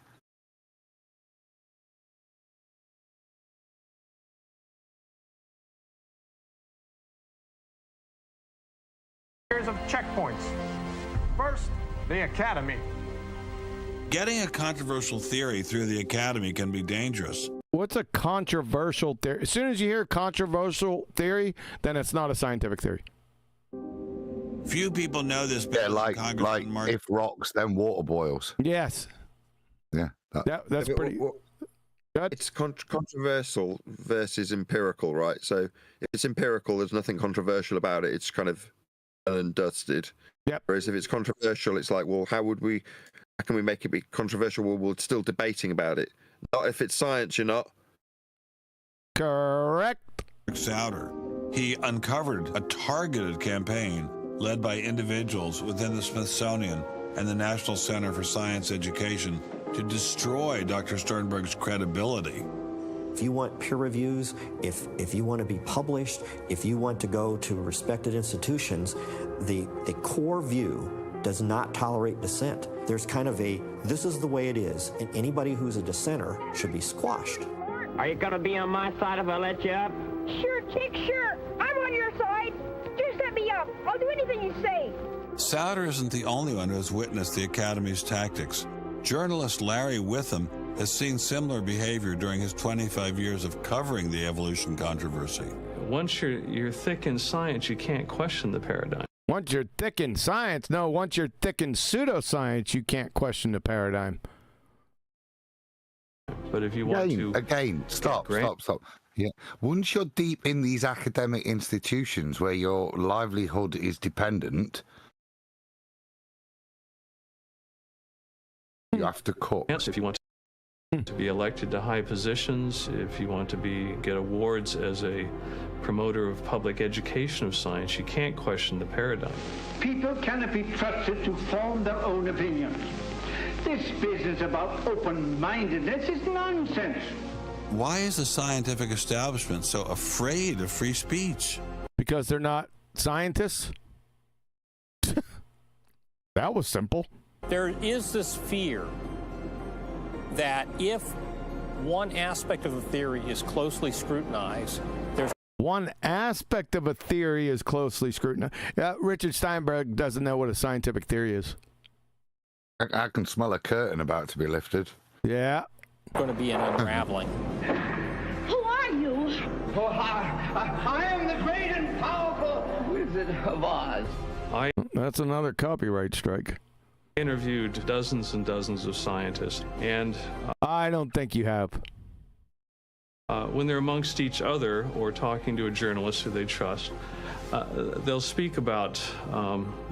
Series of checkpoints. First, the Academy. Getting a controversial theory through the Academy can be dangerous. What's a controversial theory? As soon as you hear controversial theory, then it's not a scientific theory. Few people know this. Yeah, like if rocks, then water boils. Yes. Yeah. That's pretty. It's controversial versus empirical, right? So if it's empirical, there's nothing controversial about it. It's kind of done and dusted. Yep. Whereas if it's controversial, it's like, well, how can we make it be controversial? Well, we're still debating about it. Not if it's science, you're not. Correct. Souter. He uncovered a targeted campaign led by individuals within the Smithsonian and the National Center for Science Education to destroy Dr. Sternberg's credibility. If you want peer reviews, if you want to be published, if you want to go to respected institutions, the core view does not tolerate dissent. There's kind of this is the way it is, and anybody who's a dissenter should be squashed. Are you going to be on my side if I let you up? Sure, Chick, sure. I'm on your side. Just let me up. I'll do anything you say. Souter isn't the only one who has witnessed the Academy's tactics. Journalist Larry Witham has seen similar behavior during his 25 years of covering the evolution controversy. Once you're thick in science, you can't question the paradigm. Once you're thick in science, once you're thick in pseudoscience, you can't question the paradigm. But if you want stop. Yeah. Once you're deep in these academic institutions where your livelihood is dependent, you have to cook. Yes, if you want to be elected to high positions, if you want to get awards as a promoter of public education of science, you can't question the paradigm. People cannot be trusted to form their own opinions. This business about open-mindedness is nonsense. Why is the scientific establishment so afraid of free speech? Because they're not scientists? That was simple. There is this fear that if one aspect of the theory is closely scrutinized, there's one aspect of a theory is closely scrutinized. Richard Steinberg doesn't know what a scientific theory is. I can smell a curtain about to be lifted. Yeah. Going to be an unraveling. Who are you? Oh, I am the great and powerful Wizard of Oz. That's another copyright strike. I interviewed dozens and dozens of scientists, and I don't think you have. When they're amongst each other or talking to a journalist who they trust, they'll speak about,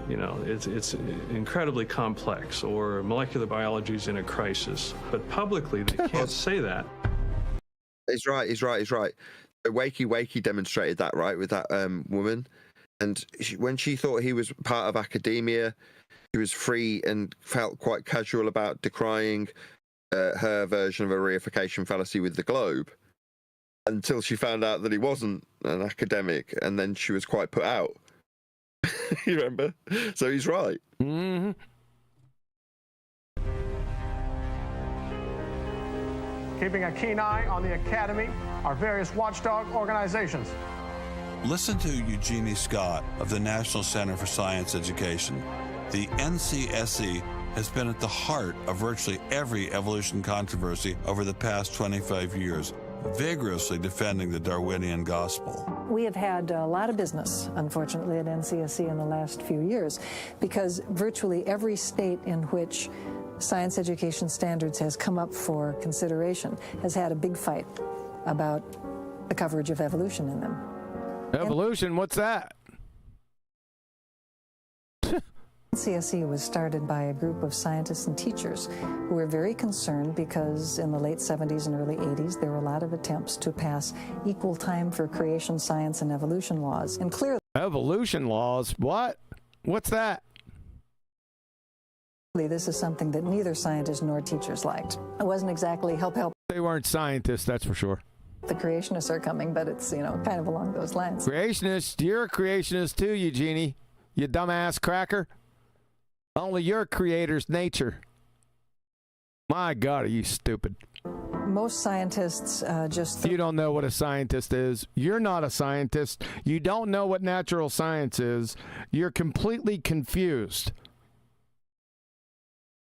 it's incredibly complex, or molecular biology is in a crisis. But publicly, they can't say that. He's right. Wakey demonstrated that, right, with that woman. And when she thought he was part of academia, he was free and felt quite casual about decrying her version of a reification fallacy with the globe, until she found out that he wasn't an academic, and then she was quite put out. You remember? So he's right. Mm-hmm. Keeping a keen eye on the Academy are various watchdog organizations. Listen to Eugenie Scott of the National Center for Science Education. The NCSE has been at the heart of virtually every evolution controversy over the past 25 years, vigorously defending the Darwinian gospel. We have had a lot of business, unfortunately, at NCSE in the last few years, because virtually every state in which science education standards has come up for consideration has had a big fight about the coverage of evolution in them. Evolution? What's that? CSE was started by a group of scientists and teachers who were very concerned because in the late 70s and early 80s, there were a lot of attempts to pass equal time for creation science and evolution laws. And clearly... Evolution laws? What? What's that? This is something that neither scientists nor teachers liked. It wasn't exactly help. They weren't scientists, that's for sure. The creationists are coming, but it's, you know, kind of along those lines. Creationist? You're a creationist too, Eugenie. You dumbass cracker. Only your creator's nature. My God, are you stupid? Most scientists You don't know what a scientist is. You're not a scientist. You don't know what natural science is. You're completely confused.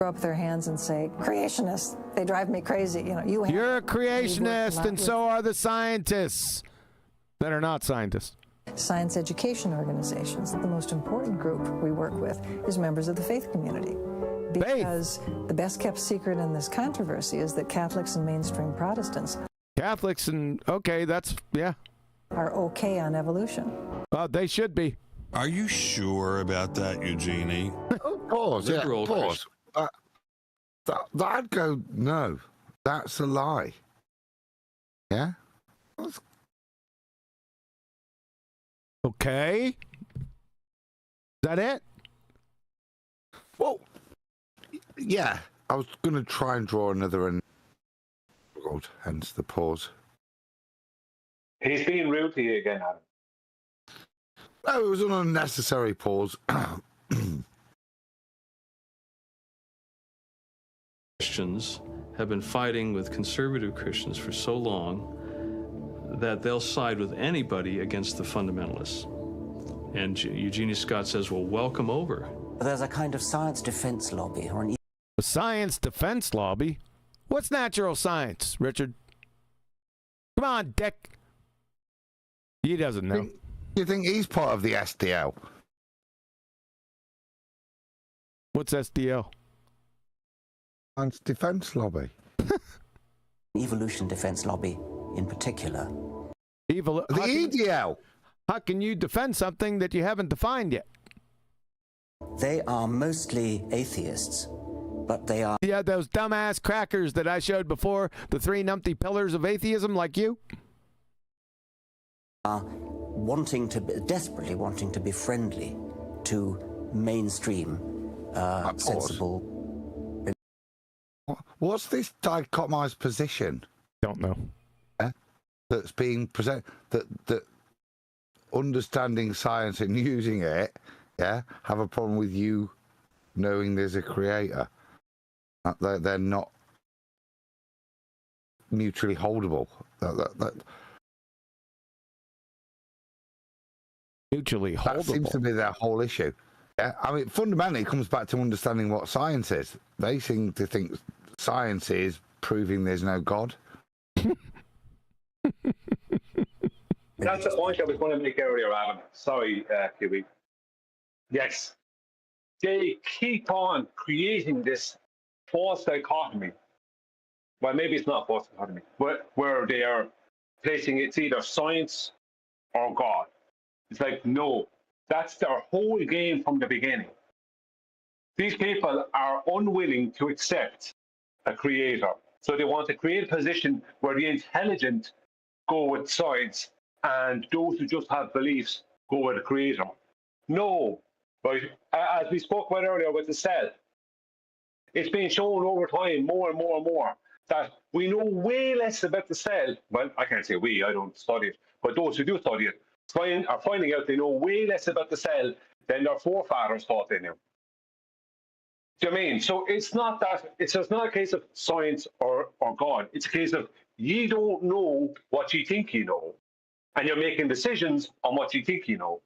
Throw up their hands and say, creationists, they drive me crazy. You know, you're a creationist, and so are the scientists that are not scientists. Science education organizations, the most important group we work with is members of the faith community. Because the best kept secret in this controversy is that Catholics and mainstream Protestants are okay on evolution. They should be. Are you sure about that, Eugenie? Pause. I'd go, no, that's a lie. Yeah? Okay. Is that it? Well, yeah. I was going to try and draw another hence the pause. He's being rude to you again, Adam. No, it was an unnecessary pause. Christians have been fighting with conservative Christians for so long that they'll side with anybody against the fundamentalists. And Eugenie Scott says, well, welcome over. There's a kind of science defense lobby. A science defense lobby? What's natural science, Richard? Come on, Dick. He doesn't know. You think he's part of the SDL? What's SDL? Science defense lobby. Evolution defense lobby in particular. The EDL. How can you defend something that you haven't defined yet? They are mostly atheists, but they are... Yeah, those dumbass crackers that I showed before, the 3 numpty pillars of atheism, like you? Desperately wanting to be friendly to mainstream, sensible... What's this dichotomized position? Don't know. That's being presented, that understanding science and using it, have a problem with you knowing there's a creator. They're not mutually holdable. Mutually holdable. That seems to be their whole issue. Yeah, I mean, fundamentally, it comes back to understanding what science is. They seem to think science is proving there's no God. That's the point I was going to make earlier, Adam. Sorry, Kiwi. Yes. They keep on creating this false dichotomy. Well, maybe it's not a false dichotomy, but where they are placing it's either science or God. It's like, no, that's their whole game from the beginning. These people are unwilling to accept a creator. So they want to create a position where the intelligent go with science and those who just have beliefs go with a creator. No, right? As we spoke about earlier with the cell, it's been shown over time more and more and more that we know way less about the cell. Well, I can't say we, I don't study it, but those who do study it are finding out they know way less about the cell than their forefathers thought they knew. Do you know what I mean? So it's not that, it's just not a case of science or God. It's a case of you don't know what you think you know, and you're making decisions on what you think you know.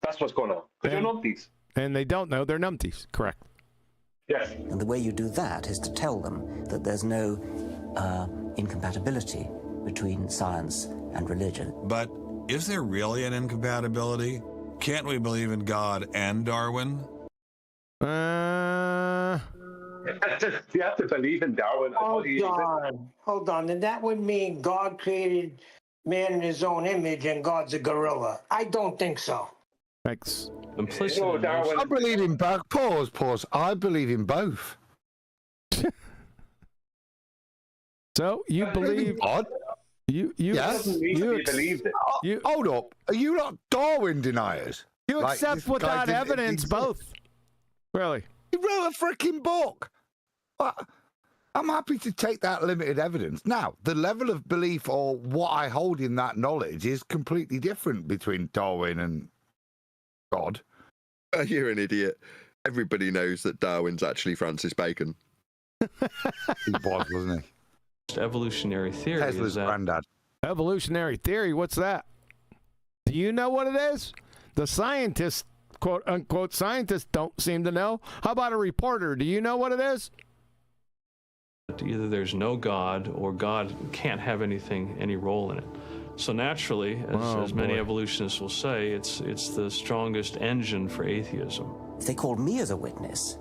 That's what's going on. Because you're numpties. And they don't know they're numpties, correct. Yes. And the way you do that is to tell them that there's no incompatibility between science and religion. But is there really an incompatibility? Can't we believe in God and Darwin? You have to believe in Darwin. Hold on. And that would mean God created man in his own image and God's a gorilla. I don't think so. Thanks. Implicit. I believe in both. Pause. I believe in both. So you believe God? You believed it. Hold up. Are you not Darwin deniers? You Like, accept this guy without didn't evidence exist. both. Really? He wrote a freaking book. I'm happy to take that limited evidence. Now, the level of belief or what I hold in that knowledge is completely different between Darwin and God. You're an idiot. Everybody knows that Darwin's actually Francis Bacon. He was, wasn't he? Evolutionary theory. Tesla's granddad. Evolutionary theory, what's that? Do you know what it is? The scientists, quote unquote scientists, don't seem to know. How about a reporter? Do you know what it is? Either there's no God or God can't have any role in it. So naturally, as many evolutionists will say, it's the strongest engine for atheism. If they called me as a witness,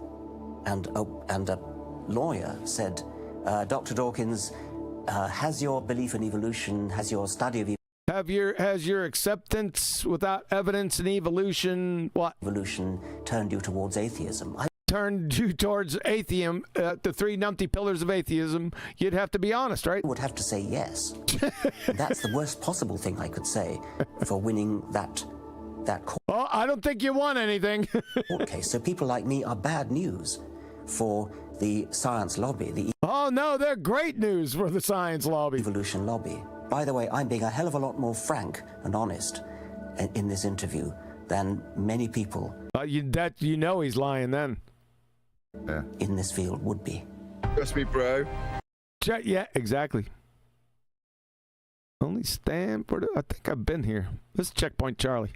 and a lawyer said, Dr. Dawkins, has your belief in evolution, has your study of has your acceptance without evidence in evolution turned you towards atheism? Turned you towards atheism, the three numpty pillars of atheism, you'd have to be honest, right? I would have to say yes. That's the worst possible thing I could say for winning that court. Well, I don't think you won anything. Court case. So people like me are bad news for the science lobby. Oh no, they're great news for the science lobby. Evolution lobby. By the way, I'm being a hell of a lot more frank and honest in this interview than many people. You know he's lying then. Yeah. In this field would be. Trust me, bro. Yeah, exactly. Only Stanford. I think I've been here. This is Checkpoint Charlie.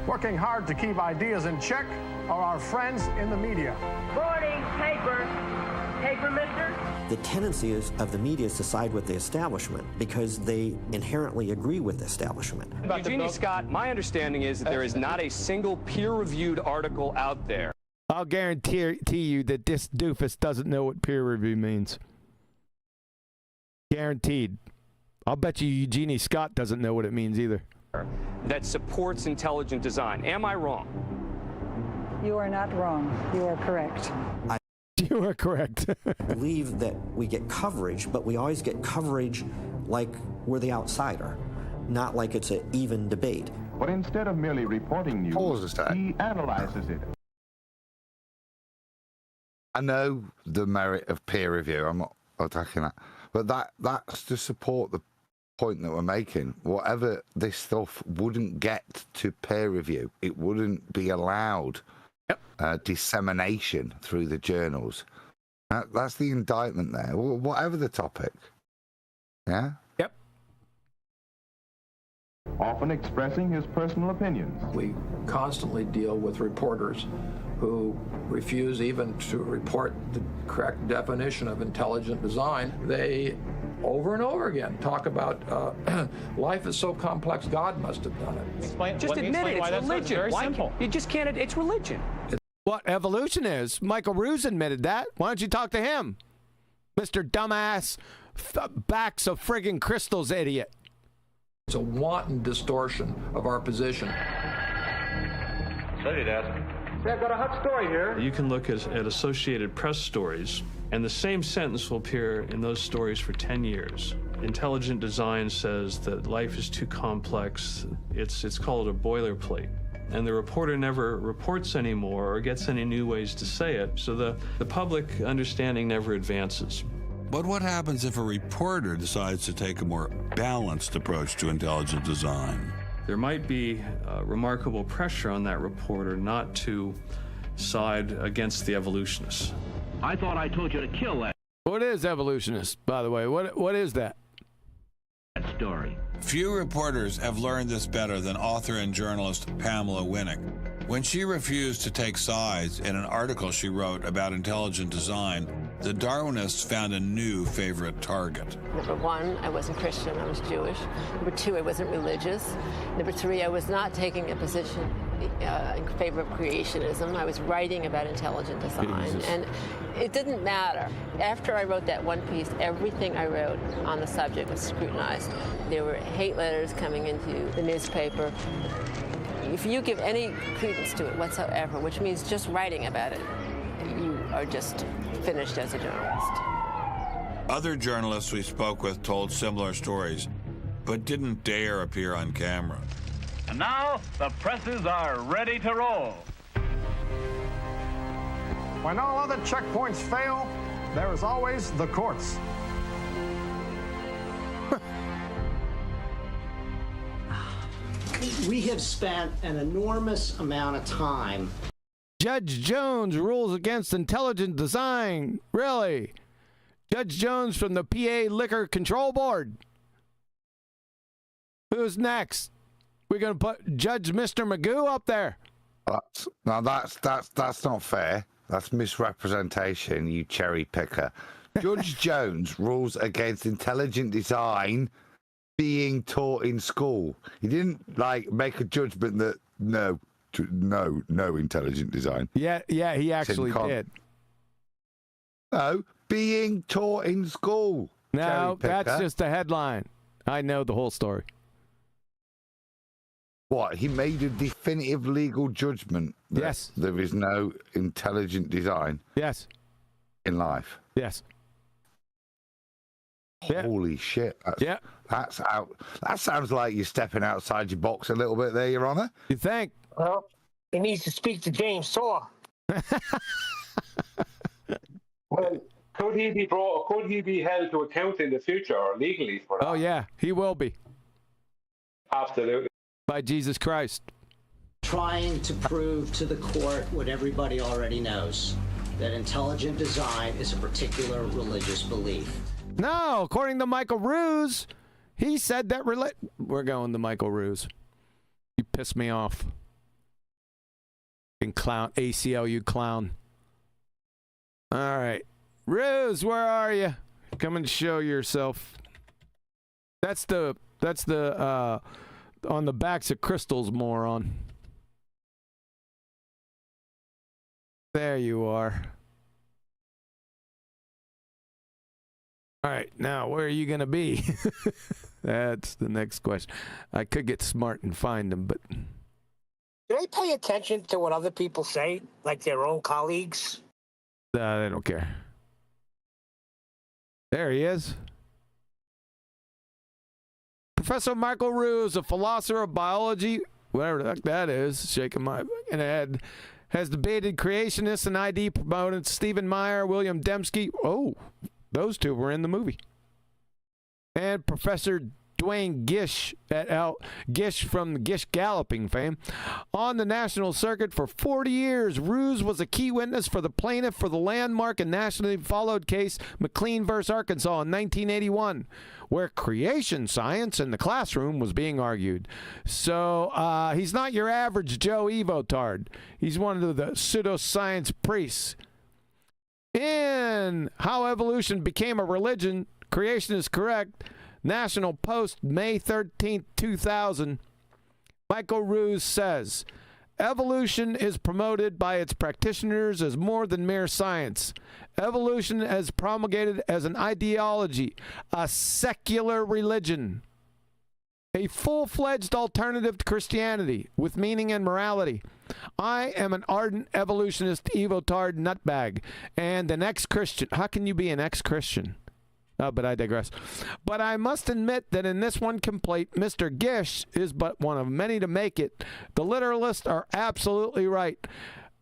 Working hard to keep ideas in check are our friends in the media. Morning, paper. Paper, mister? The tendency of the media is to side with the establishment because they inherently agree with the establishment. Eugenie Scott, my understanding is that there is not a single peer-reviewed article out there. I'll guarantee you that this doofus doesn't know what peer review means. Guaranteed. I'll bet you Eugenie Scott doesn't know what it means either. That supports intelligent design. Am I wrong? You are not wrong. You are correct. You are correct. I believe that we get coverage, but we always get coverage like we're the outsider, not like it's an even debate. But instead of merely reporting news, he analyzes it. I know the merit of peer review. I'm not attacking that. But that's to support the point that we're making. Whatever this stuff wouldn't get to peer review, it wouldn't be allowed dissemination through the journals. That's the indictment there. Whatever the topic. Yeah? Yep. Often expressing his personal opinions. We constantly deal with reporters who refuse even to report the correct definition of intelligent design. They, over and over again, talk about life is so complex, God must have done it. Just admit it. It's religion. Very simple. You just can't. It's religion. What evolution is? Michael Ruse admitted that. Why don't you talk to him? Mr. Dumbass, backs of friggin' crystals idiot. It's a wanton distortion of our position. Study desk. I've got a hot story here. You can look at Associated Press stories, and the same sentence will appear in those stories for 10 years. Intelligent design says that life is too complex. It's called a boilerplate. And the reporter never reports anymore or gets any new ways to say it, so the public understanding never advances. But what happens if a reporter decides to take a more balanced approach to intelligent design? There might be remarkable pressure on that reporter not to side against the evolutionists. I thought I told you to kill that What is evolutionist, by the way? What is that? story. Few reporters have learned this better than author and journalist Pamela Winnick. When she refused to take sides in an article she wrote about intelligent design, the Darwinists found a new favorite target. Number one, I wasn't Christian, I was Jewish. Number two, I wasn't religious. Number three, I was not taking a position in favor of creationism. I was writing about intelligent design, and it didn't matter. After I wrote that one piece, everything I wrote on the subject was scrutinized. There were hate letters coming into the newspaper. If you give any credence to it whatsoever, which means just writing about it, you are just finished as a journalist. Other journalists we spoke with told similar stories, but didn't dare appear on camera. And now, the presses are ready to roll. When all other checkpoints fail, there is always the courts. We have spent an enormous amount of time. Judge Jones rules against intelligent design. Really? Judge Jones from the PA Liquor Control Board. Who's next? We're going to put Judge Mr. Magoo up there. That's not fair. That's misrepresentation, you cherry picker. Judge Jones rules against intelligent design being taught in school. He didn't make a judgment that no intelligent design. Yeah, he actually did. No, being taught in school. No, that's just the headline. I know the whole story. What? He made a definitive legal judgment that yes, there is no intelligent design. Yes. In life. Yes. Holy shit. That's out. That sounds like you're stepping outside your box a little bit there, Your Honor. You think? Well, he needs to speak to James Saw. Well, could he be held to account in the future or legally for that? Oh yeah, he will be. Absolutely. By Jesus Christ. Trying to prove to the court what everybody already knows, that intelligent design is a particular religious belief. No, according to Michael Ruse, he said that we're going to Michael Ruse. You piss me off. Fucking clown, ACLU clown. All right. Ruse, where are you? Come and show yourself. That's the on the backs of crystals, moron. There you are. All right, now where are you going to be? That's the next question. I could get smart and find them, but... Do they pay attention to what other people say, like their own colleagues? They don't care. There he is. Professor Michael Ruse, a philosopher of biology, whatever the heck that is, shaking my fucking head, has debated creationists and ID proponents Stephen Meyer, William Dembski. Oh, those two were in the movie. And Professor Dwayne Gish Gish from the Gish Galloping fame. On the national circuit for 40 years, Ruse was a key witness for the plaintiff for the landmark and nationally followed case McLean v. Arkansas in 1981, where creation science in the classroom was being argued. So he's not your average Joe Evotard. He's one of the pseudoscience priests. In How Evolution Became a Religion, Creation is Correct, National Post, May 13th, 2000, Michael Ruse says, evolution is promoted by its practitioners as more than mere science. Evolution is promulgated as an ideology, a secular religion, a full-fledged alternative to Christianity with meaning and morality. I am an ardent evolutionist evotard nutbag and an ex-Christian. How can you be an ex-Christian? Oh, but I digress. But I must admit that in this one complaint, Mr. Gish is but one of many to make it. The literalists are absolutely right.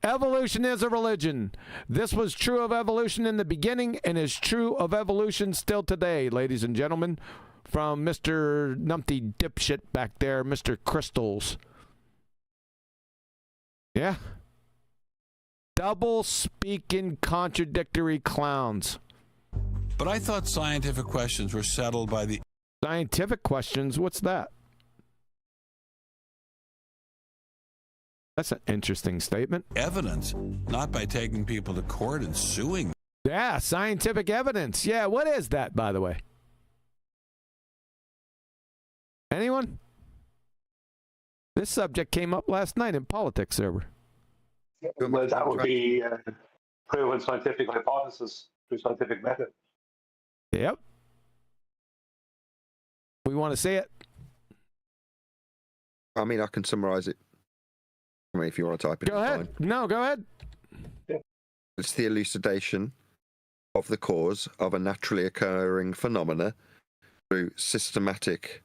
Evolution is a religion. This was true of evolution in the beginning and is true of evolution still today, ladies and gentlemen. From Mr. Numpty Dipshit back there, Mr. Crystals. Yeah. Double-speaking contradictory clowns. But I thought scientific questions were settled by the... Scientific questions? What's that? That's an interesting statement. Evidence, not by taking people to court and suing. Yeah, scientific evidence. Yeah, what is that, by the way? Anyone? This subject came up last night in politics server. Well, that would be proven scientific hypothesis through scientific method. Yep. We want to see it. I mean, I can summarize it. I mean, if you want to type it. Go ahead. Fine. No, go ahead. It's the elucidation of the cause of a naturally occurring phenomena through systematic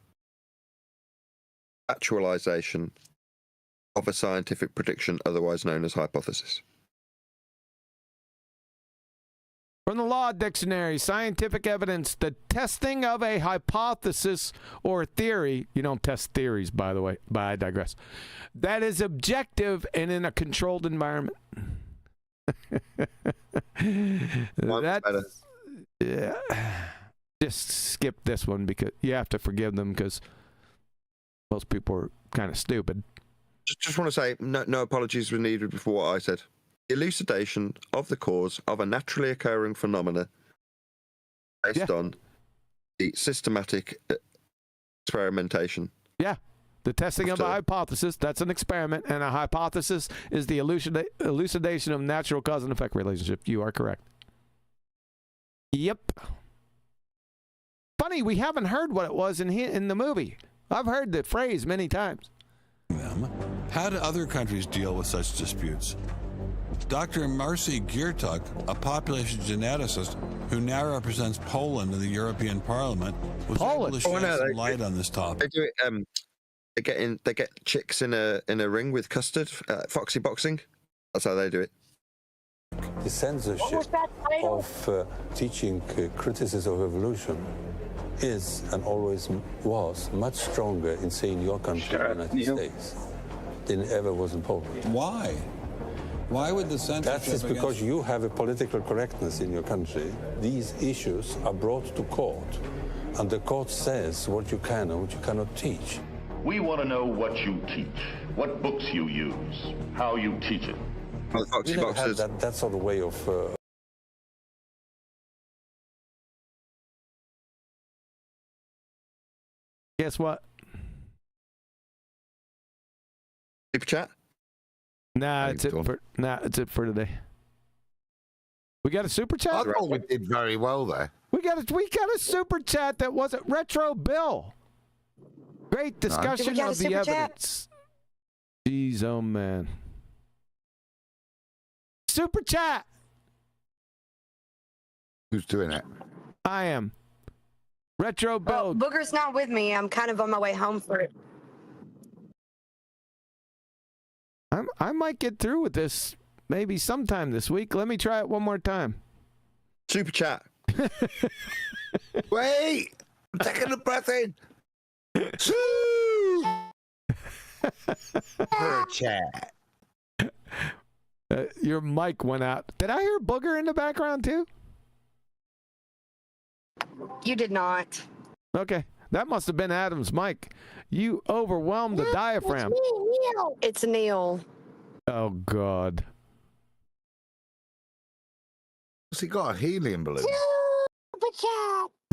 actualization of a scientific prediction, otherwise known as hypothesis. From the Law Dictionary, scientific evidence, the testing of a hypothesis or theory. You don't test theories, by the way, but I digress. That is objective and in a controlled environment. That's, yeah. Just skip this one because you have to forgive them because most people are kind of stupid. Just want to say no apologies were needed for what I said. Elucidation of the cause of a naturally occurring phenomena based on the systematic experimentation. Yeah. The testing of a hypothesis, that's an experiment, and a hypothesis is the elucidation of natural cause and effect relationship. You are correct. Yep. Funny, we haven't heard what it was in the movie. I've heard the phrase many times. How do other countries deal with such disputes? Dr. Marcy Giertuk, a population geneticist who now represents Poland in the European Parliament, was able to shed some light on this topic. They do it. They get chicks in a ring with custard, foxy boxing. That's how they do it. The censorship of teaching criticism of evolution is and always was much stronger in, say, in your country, the United States, than it ever was in Poland. Why? Why would the censorship? That is because you have a political correctness in your country. These issues are brought to court, and the court says what you can and what you cannot teach. We want to know what you teach, what books you use, how you teach it. Well, the we never had that sort of way of... Guess what? Super chat? Nah, it's it for today. We got a super chat? I thought we did very well there. We got a super chat that wasn't Retro Bill. Great discussion of the evidence. Jeez, oh man. Super chat. Who's doing it? I am. Retro Bill. Well, Booger's not with me. I'm kind of on my way home for it. I might get through with this maybe sometime this week. Let me try it one more time. Super chat. Wait! I'm taking a breath in. Super chat. Your mic went out. Did I hear Booger in the background too? You did not. Okay. That must have been Adam's mic. You overwhelmed the diaphragm. It's Neil. Oh, God. What's he got? A helium balloon?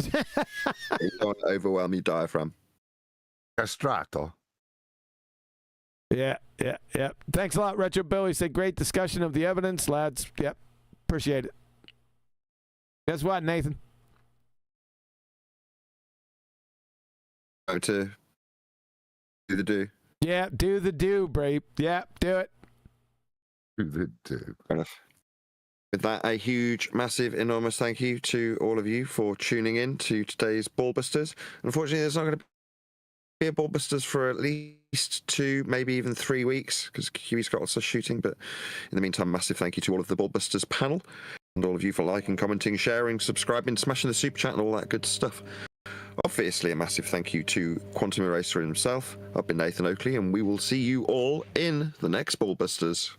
You don't overwhelm your diaphragm. Castrato. Yeah. Thanks a lot, Retro Bill. He said, great discussion of the evidence, lads. Yep. Appreciate it. Guess what, Nathan? To do the do. Yeah, do the do, Brape. Yeah, do it. Do the do. Fair enough. With that, a huge, massive, enormous thank you to all of you for tuning in to today's Ballbusters. Unfortunately, there's not going to be a Ballbusters for at least 2, maybe even 3 weeks, because Huey's got lots of shooting. But in the meantime, massive thank you to all of the Ballbusters panel, and all of you for liking, commenting, sharing, subscribing, smashing the super chat, and all that good stuff. Obviously, a massive thank you to Quantum Eraser himself. I've been Nathan Oakley, and we will see you all in the next Ballbusters.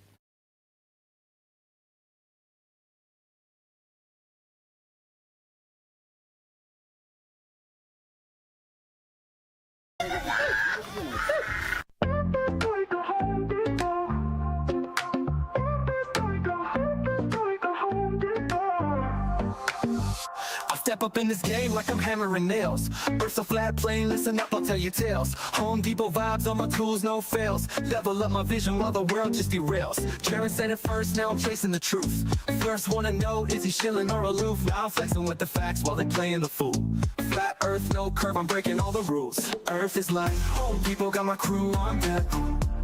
step up in this game like I'm hammering nails. Earth's a flat plane, listen up, I'll tell you tales. Home Depot vibes on my tools, no fails. Level up my vision while the world just derails. Sharon said it first, now I'm chasing the truth. First wanna know, is he chilling or aloof? Now I'm flexing with the facts while they playing the fool. Flat earth, no curve, I'm breaking all the rules. Earth is like Home Depot, got my crew on deck.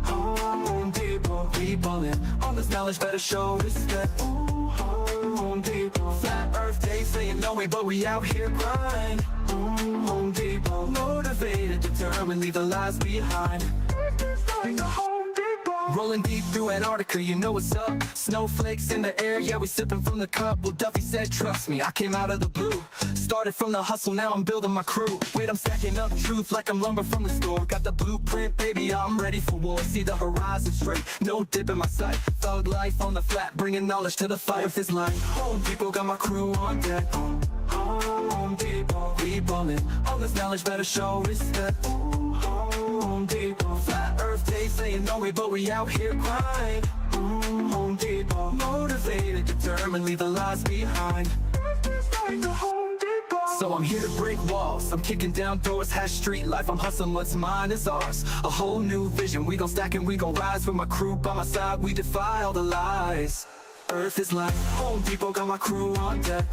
Home Depot, we ballin'. All this knowledge better show respect. Home Depot, flat earth, they say no way, but we out here grind. Home Depot, motivated, determined, leave the lies behind. Rolling deep through Antarctica, you know what's up. Snowflakes in the air, yeah, we sipping from the cup. Well, Duffy said, trust me, I came out of the blue. Started from the hustle, now I'm building my crew. Wait, I'm stacking up truth like I'm lumber from the store. Got the blueprint, baby, I'm ready for war. See the horizon straight, no dip in my sight. Thug life on the flat, bringing knowledge to the fight. With this line, Home Depot, got my crew on deck. Home Depot, we ballin'. All this knowledge better show respect. Home Depot, flat earth, they saying no way, but we out here grind. Home Depot, motivated, determined, leave the lies behind. So I'm here to break walls, I'm kicking down doors, hash street life, I'm hustling, what's mine is ours. A whole new vision, we gon' stack and we gon' rise. With my crew by my side, we defy all the lies. Earth is like Home Depot, got my crew on deck.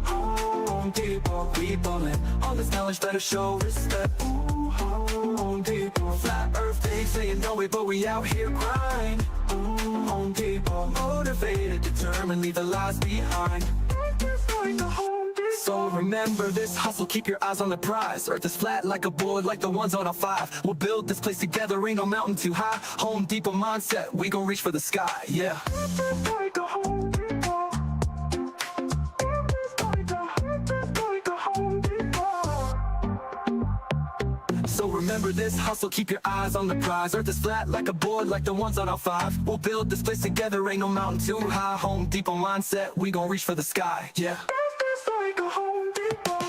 Home Depot, we ballin'. All this knowledge better show respect. Home Depot, flat earth, they saying no way, but we out here grind. Home Depot, motivated, determined, leave the lies behind. So remember this hustle, keep your eyes on the prize. Earth is flat like a board, like the ones on a 5. We'll build this place together, ain't no mountain too high. Home Depot mindset, we gon' reach for the sky, yeah. So remember this hustle, keep your eyes on the prize. Earth is flat like a board, like the ones on our 5. We'll build this place together, ain't no mountain too high. Home Depot mindset, we gon' reach for the sky, yeah. Home Depot.